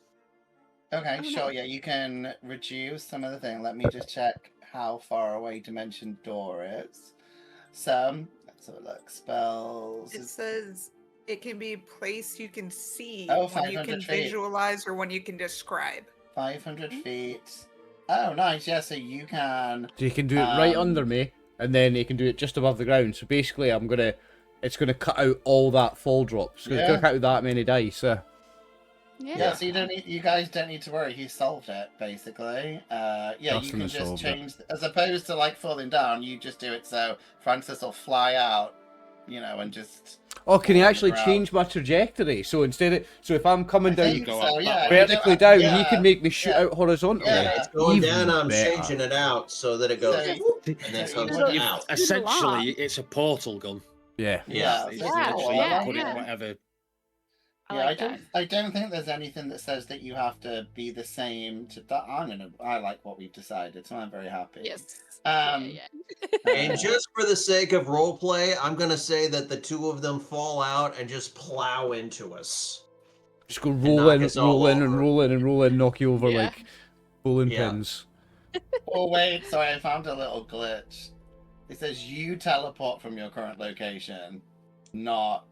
Okay, Oh, sure. nice. Yeah, you can reduce some of the thing. Let me just check how far away Dimension Door is. So, let's have a look. Spells. It says it can be a place you can see, Oh, one you 500 can feet. visualize, or one you can describe. 500 feet. Oh, nice. Yeah, so you can. So you can do it right Um, under me, and then you can do it just above the ground. So basically, it's gonna cut out all that fall drop. So it's Yeah. gonna cut out that many dice. Yeah, so you guys don't need to worry. He solved it basically. Yeah, you Dustin can has just solved it. change as opposed to like falling down. You just do it so Francis will fly out, and just. Oh, can you fall on the actually ground. change my trajectory? So so if I'm coming I down think go so, up yeah. vertically You down, don't- he can make me shoot yeah. out horizontally. Yeah. It's going Even down, I'm better. changing it out so that it goes So- whoop, and then so comes you- out. Essentially, it's a portal gun. Yeah. Yeah. It's Yeah, literally yeah, put yeah. it whatever. I like that. I don't think there's anything that says that you have to be the same to that. I like what we've decided, so I'm very happy. Yes. Um, And just for the sake of roleplay, I'm gonna say that the 2 of them fall out and just plow into us. Just go knock roll in, us all roll in, and over. roll in, and roll in, knock you over Yeah. like bowling Yeah. pins. Oh wait, sorry, I found a little glitch. It says you teleport from your current location, not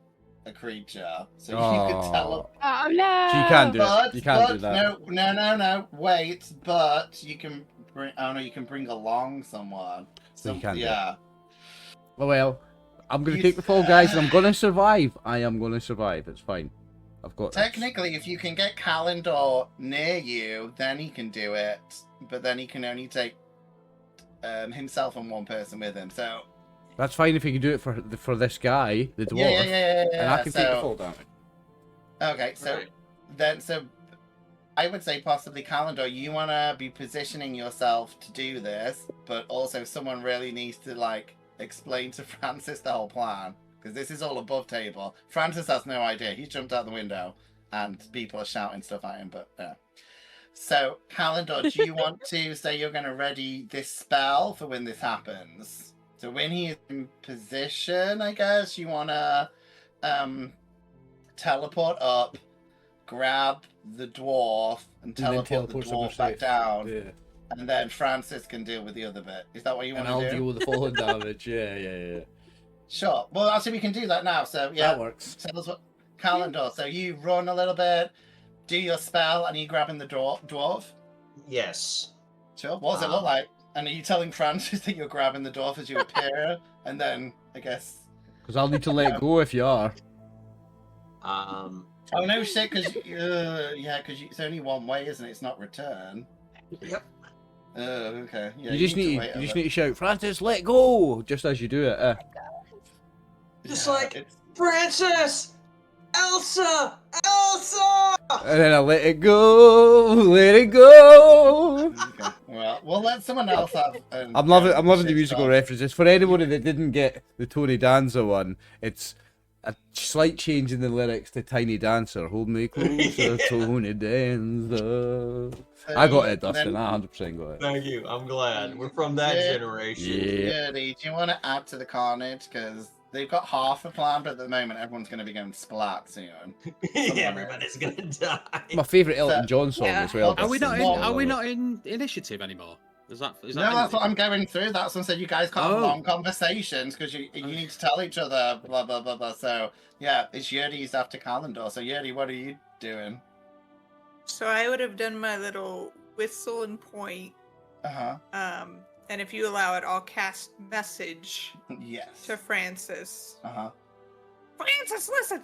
a creature. So you Oh. can teleport. Oh no! So you can do But, it. You can't do but that. no. Wait, but you can bring. Oh no, you can bring along someone. So you can do it. yeah. Oh well, I'm gonna You- take the fall, guys, and I'm gonna survive. I am gonna survive. It's fine. I've got this. Technically, if you can get Calendar near you, then he can do it. But then he can only take himself and one person with him. So That's fine if you can do it for this guy, the dwarf, yeah. and I can take the So- fall damage. Okay, so Right. then I would say possibly Calendar, you want to be positioning yourself to do this, but also someone really needs to like explain to Francis the whole plan because this is all above table. Francis has no idea. He's jumped out the window and people are shouting stuff at him, but yeah. So Calendar, do you want to say you're going to ready this spell for when this happens? So when he is in position, I guess you want to teleport up, grab the dwarf, and then teleport the teleport somewhere dwarf back safe. down, Yeah. and then Francis can deal with the other bit. Is that what you And want I'll to do? deal with the falling damage. Yeah. Sure. Well, actually, we can do that now. So yeah, That works. tell us what Calendar. So you run a little bit, do your spell, and you grabbing the dwarf. Yes. Sure. What does it look like? And are you telling Francis that you're grabbing the dwarf as you appear, and then I guess? Because I'll need to let go if you are. Oh no shit! Because it's only one way, isn't it? It's not return. Yep. Oh, okay. Yeah, you just need wait you a just bit. need to shout, Francis, let go, just as you do it. Just Yeah, like it's- Francis, Elsa, Elsa. And then I let it go, let it go. Okay. Well, we'll let someone else have. I'm loving the musical references. For anybody that didn't get the Tony Danza one, it's a slight change in the lyrics to Tiny Dancer. Hold me closer, Tony Danza. I got it, Dustin. I 100% got it. Thank you. I'm glad we're from that Yeah. generation. Yeah. Do you want to add to the carnage? Because they've got half a plan, but at the moment everyone's going to be going splat soon. Everybody's gonna die. My favourite Elton John song Yeah. as well. Are we not in? Well, Are we not in initiative anymore? Is that? No, that's what I'm going through. That's what I said. You guys can't have Oh. long conversations because you need to tell each other blah blah blah blah. So yeah, it's Yuri's after Calendar. So Yuri, what are you doing? So I would have done my little whistle and point. And if you allow it, I'll cast message Yes. to Francis. Uh-huh. Francis, listen!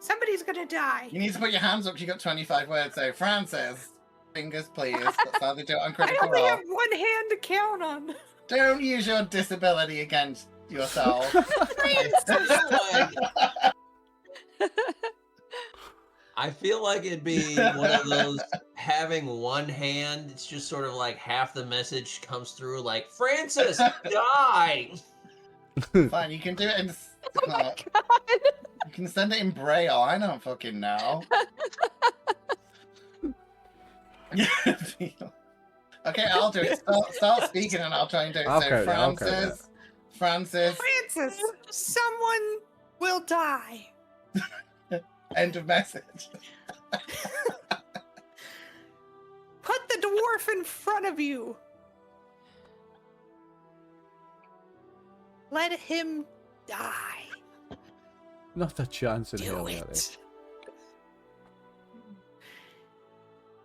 Somebody's gonna die. You need to put your hands up. You got 25 words. So Francis, fingers please. That's how they do it on I Critical only Role. have one hand to count on. Don't use your disability against yourself. I feel like it'd be one of those having one hand. It's just sort of like half the message comes through, like Francis, die. Fine, you can do it in. Oh my god. You can send it in Braille. I don't fucking know. Okay, I'll do it. Start speaking and I'll try and do it. Okay, So okay, Francis, Francis, Francis, someone will die. end of message. Put the dwarf in front of you. Let him die. Not a chance in hell, Do Larry. it.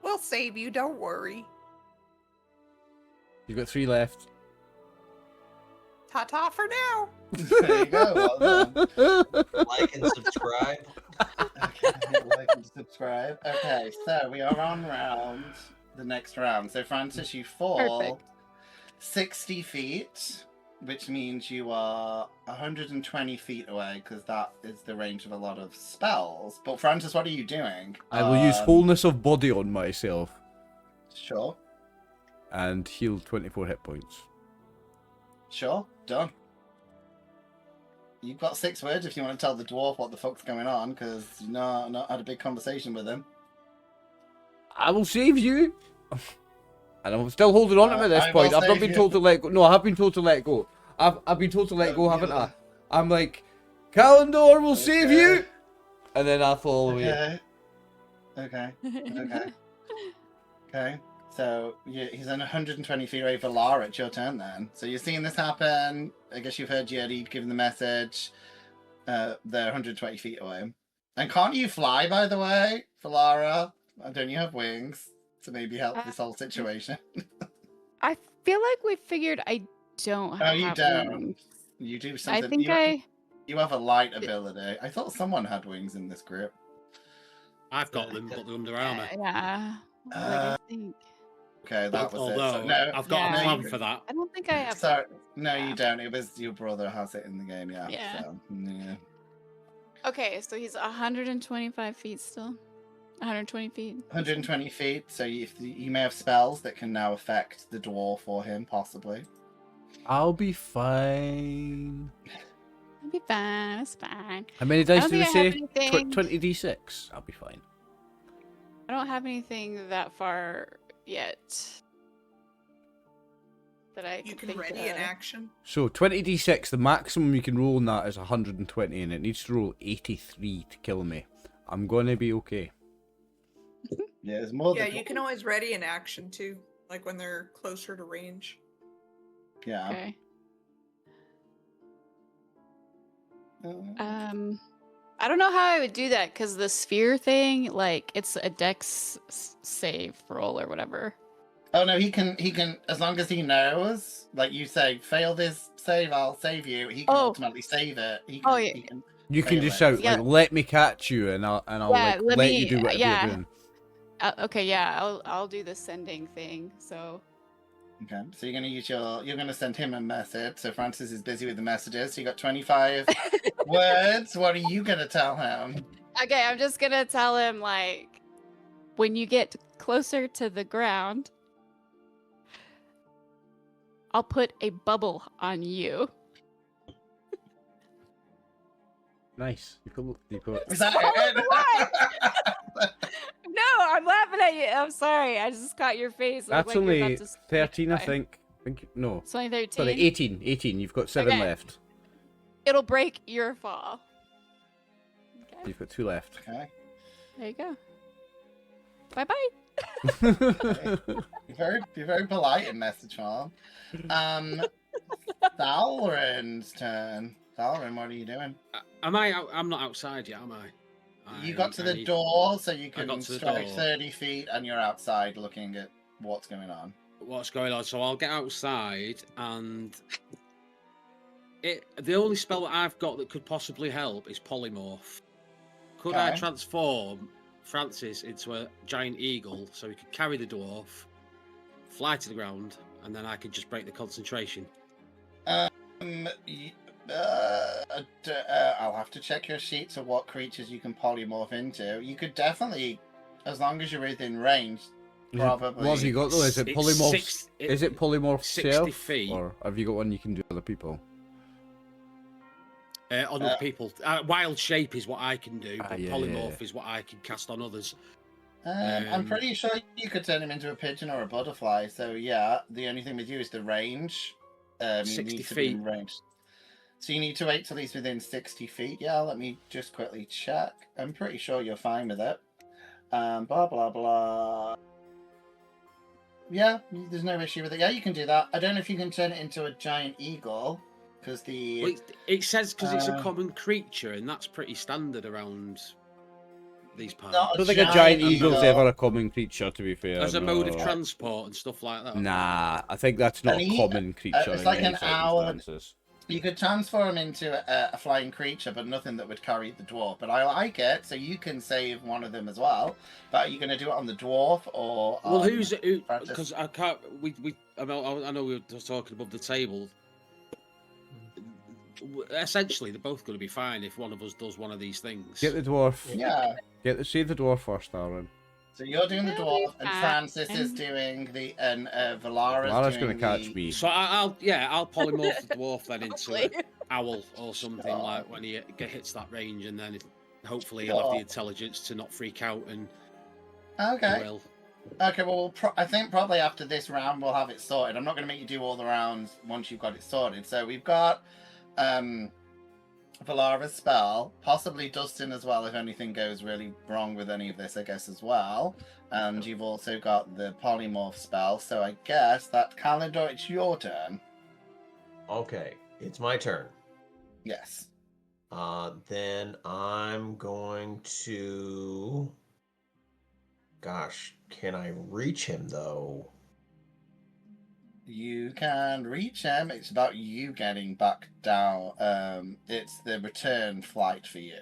We'll save you, don't worry. You've got 3 left. Ta-ta for now. There you go. Well done. Like and subscribe. Okay, like and subscribe. Okay, so we are on the next round. So Francis, you fall Perfect. 60 feet, which means you are 120 feet away because that is the range of a lot of spells. But Francis, what are you doing? I will use wholeness of body on myself Sure, and heal 24 hit points. sure, done. You've got 6 words if you want to tell the dwarf what the fuck's going on, because you've not had a big conversation with him. I will save you. And I'm still holding on to him at this I will point. I've not save been you. told to let go. No, I have been told to let go. I've been told to let go, haven't I? I'm like, Calendar will save you. And then I fall away. Okay. Okay. So he's on 120 feet away for Lara. It's your turn then. So you're seeing this happen. I guess you've heard Jerry giving the message. They're 120 feet away. And can't you fly, by the way, for Lara? Don't you have wings to maybe help this whole situation? I feel like we figured I don't have. Oh, you don't. wings. You do something. I think You have a light ability. I thought someone had wings in this group. I've got them, but they're under armor. Yeah. I think. Okay, that was Although it. So, no, I've got Yeah. a plan for that. I don't think I have. So no, you Yeah. don't. It was your brother has it in the game. Yeah. Yeah. So, yeah. Okay, so he's 125 feet still. 120 feet. 120 feet. So you may have spells that can now affect the dwarf or him, possibly. I'll be fine. It'll be fine. It's fine. How many I dice don't did we think I have say? anything. 20d6. I'll be fine. I don't have anything that far yet. That I You can think, ready an action. So 20d6, the maximum you can roll on that is 120, and it needs to roll 83 to kill me. I'm gonna be okay. Yeah, there's more. Yeah, than... you can always ready an action too, like when they're closer to range. Yeah. Okay. Uh, I don't know how I would do that because the sphere thing, like, it's a dex save roll or whatever. Oh no, he can. As long as he knows, like you say, fail this save, I'll save you. He can ultimately save it. He can, Oh, yeah. He can You can fail just it. shout Yeah. like, "Let me catch you," and I'll Yeah, like, let you me- do whatever yeah. you're doing. Okay, yeah, I'll do the sending thing. So Okay, so you're gonna send him a message. So Francis is busy with the messages. So you got 25 words. What are you gonna tell him? okay, I'm just gonna tell him like, when you get closer to the ground, I'll put a bubble on you. Nice. You got Is that it? No, I'm laughing at you. I'm sorry. I just caught your face. It looked That's like you're only about to 13, I cry. think. No. It's only 13. Sorry, 18. 18. You've got 7 Okay. left. It'll break your fall. Okay. You've got 2 left. Okay. There you go. Bye bye. Be very polite in message form. Thalrin's turn. Thalrin, what are you doing? Am I out? I'm not outside yet, am I? You got to I the need- door, so you I got can to the strike door. 30 feet, and you're outside looking at what's going on. What's going on? So I'll get outside, and the only spell that I've got that could possibly help is polymorph. Could I Okay. transform Francis into a giant eagle so he could carry the dwarf, fly to the ground, and then I could just break the concentration? I'll have to check your sheets of what creatures you can polymorph into. You could definitely, as long as you're within range, probably. What have you got though? Is it It's polymorph? Is it polymorph 60 self, feet. or have you got one you can do other people? On other people. Wild shape is what I can do, but yeah, polymorph is what I can cast on others. I'm pretty sure you could turn him into a pigeon or a butterfly. So yeah, the only thing with you is the range. You 60 need to be in feet. range. So you need to wait till he's within 60 feet. Yeah, let me just quickly check. I'm pretty sure you're fine with it. Blah blah blah. Yeah, there's no issue with it. Yeah, you can do that. I don't know if you can turn it into a giant eagle, because the Well, it says because it's a common creature, and that's pretty standard around these parts. Not I don't think a giant eagle's ever a common creature, to be fair. As a mode of no. transport and stuff like that. Nah, I think that's not a common creature. it's in like any an owl. circumstances. You could transform into a flying creature, but nothing that would carry the dwarf. But I like it, so you can save one of them as well. But are you going to do it on the dwarf or? Well, on who's Francis? because I can't. I know we were just talking above the table. Essentially, they're both going to be fine if one of us does one of these things. Get the dwarf. Yeah. Save the dwarf first, Aaron. So you're doing the dwarf, and fine. Francis is doing the Valara's Lara's doing going to catch the... me. So I'll polymorph the dwarf then into Hopefully. an owl or something like when he hits that range, and then hopefully he'll have Sure. the intelligence to not freak out and Okay. will. Okay, well, I think probably after this round we'll have it sorted. I'm not going to make you do all the rounds once you've got it sorted. So we've got Valara's spell, possibly Dustin as well if anything goes really wrong with any of this, I guess, as well. And you've also got the polymorph spell. So I guess that Calendar, it's your turn. Okay, it's my turn. Yes. Then I'm going to... Gosh, can I reach him though? You can reach him. It's about you getting back down. It's the return flight for you.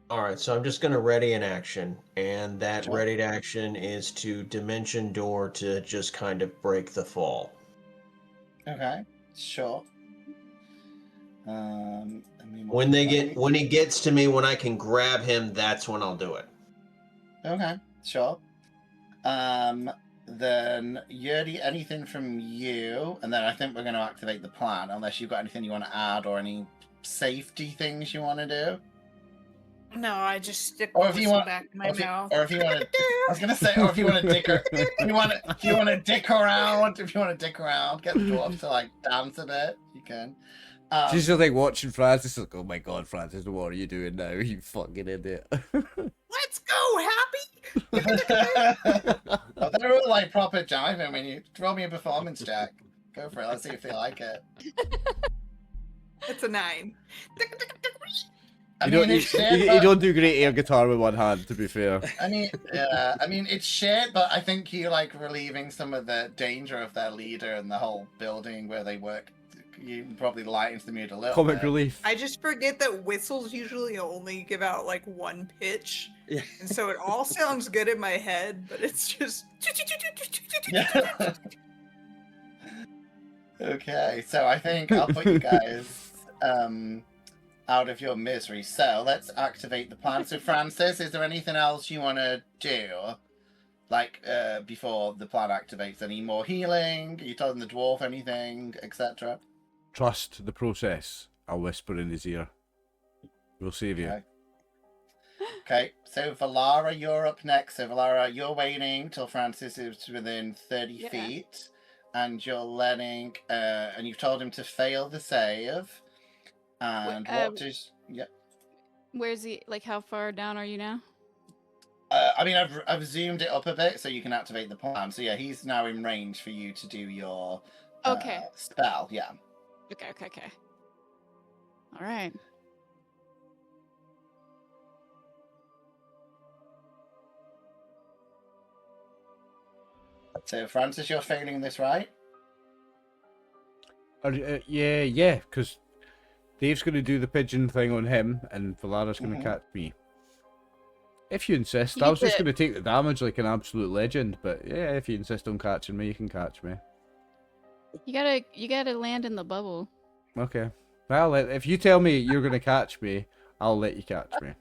All right, so I'm just going to ready an action, and that Sure. readied action is to dimension door to just kind of break the fall. Okay, sure. When he gets to me, when I can grab him, that's when I'll do it. Okay, sure. Then Yuri, anything from you, and then I think we're going to activate the plan, unless you've got anything you want to add or any safety things you want to do. No, I just stick Or the if you whistle want- back in my Or if you, mouth. or if you want to, I was going to say, or if you want to dick, if you want to dick around, get the dwarf to like dance a bit, you can. She's just like watching Francis, like, oh my god, Francis, what are you doing now? You fucking idiot. Let's go, Happy! Oh, they're all like proper jiving when you throw me a performance check. Go for it. Let's see if they like it. It's a 9. I You mean, it's shared, you don't do great air guitar with one hand, to be fair. I mean, yeah. I mean, it's shared, but I think you like relieving some of the danger of their leader and the whole building where they work you probably lightens the mood a little Comic bit. relief. I just forget that whistles usually only give out like one pitch. Yeah. And so it all sounds good in my head, but it's just. Yeah. Okay, so I think I'll put you guys out of your misery. So let's activate the plan. So Francis, is there anything else you want to do? Like, before the plan activates? Any more healing? Are you telling the dwarf anything, etc.? Trust the process. I'll whisper in his ear. We'll save you. Okay. Okay, so Valara, you're up next. So Valara, you're waiting till Francis is within 30 feet. And you're letting, and you've told him to fail the save. And what does, yep. Where's he? Like, how far down are you now? I mean, I've zoomed it up a bit so you can activate the plan. So yeah, he's now in range for you to do your spell. Yeah. Okay. All right. So Francis, you're failing this, right? Yeah, because Dave's going to do the pigeon thing on him, and Valara's going to catch me. If you insist, I was just going to take the damage like an absolute legend, but yeah, if you insist on catching me, you can catch me. You gotta land in the bubble. Okay. Well, if you tell me you're going to catch me, I'll let you catch me.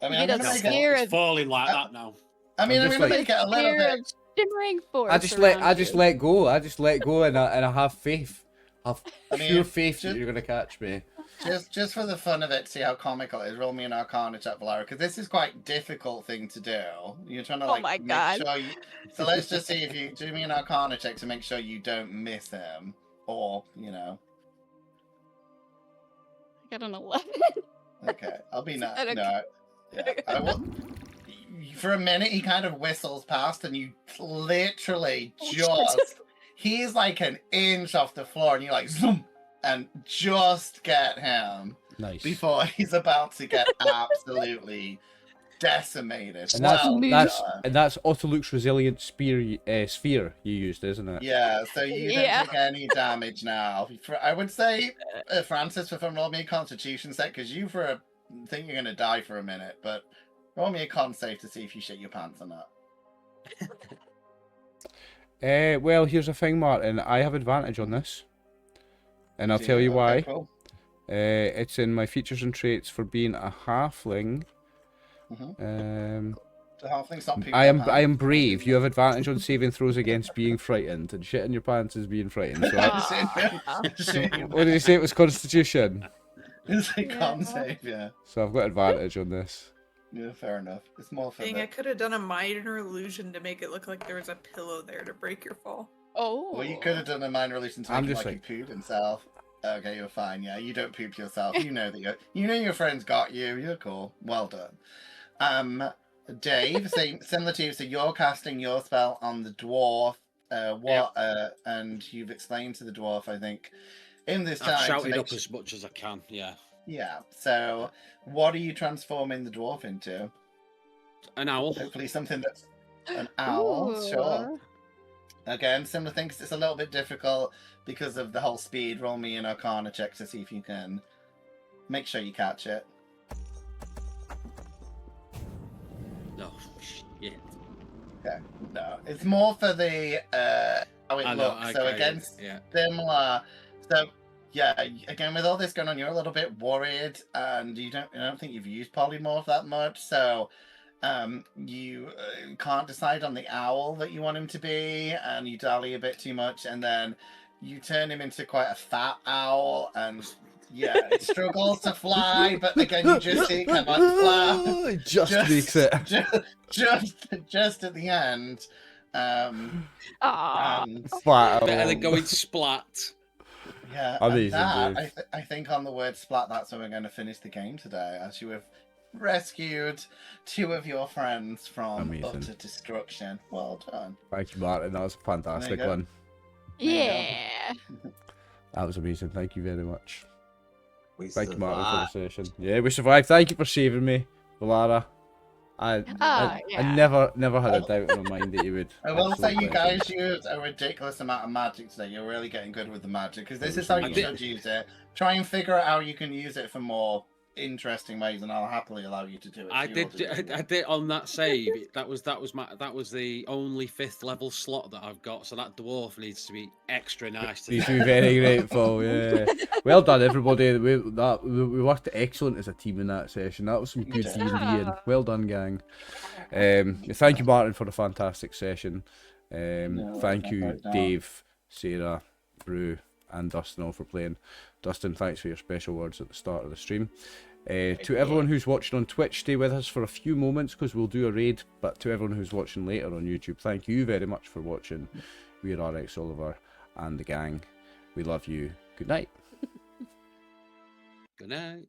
I mean, You I'm don't gonna make scare it. It's falling like that now. I mean, I'm just gonna like- make it a little bit. Shimmering force. I just let go. I just let go, and I have faith. I've pure faith that you're going to catch me. Just for the fun of it, see how comical it is. Roll me an Arcana check, Valara, because this is quite a difficult thing to do. You're trying to Oh my God. make sure you. So let's just see if you do me an Arcana check to make sure you don't miss him, or I got an 11. Okay, I'll be nice. Okay. No, yeah, I will. For a minute, he kind of whistles past, and you literally he's like an inch off the floor, and you like zoom, and just get him Nice. before he's about to get absolutely decimated. And Well that's Autoluke's resilient sphere you used, isn't it? yeah, so you don't Yeah. take any damage now. I would say, Francis, if I'm roll me a Constitution set, because you think you're gonna die for a minute, but roll me a con save to see if you shit your pants or not. Well, here's the thing, Martin. I have advantage on this, and I'll tell you why. Okay, cool. It's in my features and traits for being a halfling. The halfling's not I am brave. You have advantage on saving throws against being frightened, and shitting your pants is being frightened. So what did you say? It was Constitution. It's a con save, yeah. So I've got advantage on this. Yeah, fair enough. It's more for Dang, the... I could have done a minor illusion to make it look like there was a pillow there to break your fall. Oh. Well, you could have done a minor illusion to I'm make him just like he pooped himself. Okay, you're fine. Yeah, you don't poop yourself. You know that you know your friends got you. You're cool. Well done. Dave, similar to you. So you're casting your spell on the dwarf. And you've explained to the dwarf, I think, in this time. I've to shouted make up as much as I can. Yeah. Yeah. So, what are you transforming the dwarf into? An owl. Hopefully, something that's an owl. Ooh. Sure. Again, similar things. It's a little bit difficult because of the whole speed. Roll me an Arcana check to see if you can make sure you catch it. No. Shit. Okay. No, it's more for the how it looks. So against similar. So yeah, again with all this going on, you're a little bit worried, and I don't think you've used polymorph that much. So you can't decide on the owl that you want him to be, and you dally a bit too much, and then you turn him into quite a fat owl, and yeah, it struggles to fly, but again, you just see it come on fly. Just makes it. Just at the end. Aw. Flat Better owl. than going splat. Yeah, Amazing, and Dave. I think on the word splat, that's how we're going to finish the game today, as you have rescued two of your friends from Amazing. utter destruction. Well done. Thank you, Martin. That was a fantastic There you go. one. Yeah. That was amazing. Thank you very much. We Thank you, Martin, survived. for the session. Yeah, we survived. Thank you for saving me, Valara. I yeah. never had a doubt in my mind that you would. I will say absolutely you guys legend. used a ridiculous amount of magic today. You're really getting good with the magic because this It is was how you amazing. should use it. Try and figure out how you can use it for more interesting ways, and I'll happily allow you to do it. I if you did. want to do I it. did on that save. That was the only 5th level slot that I've got. So that dwarf needs to be extra nice. You should be very grateful. Yeah. Well done, everybody. We worked excellent as a team in that session. That was some good Yeah. D&D. Well done, gang. Thank you, Martin, for the fantastic session. Thank no you, doubt. Dave, Sarah, Brew, and Dustin all for playing. Dustin, thanks for your special words at the start of the stream. To everyone who's watching on Twitch, stay with us for a few moments because we'll do a raid. But to everyone who's watching later on YouTube, thank you very much for watching. We are RxOliver and the gang. We love you. Good night. Good night.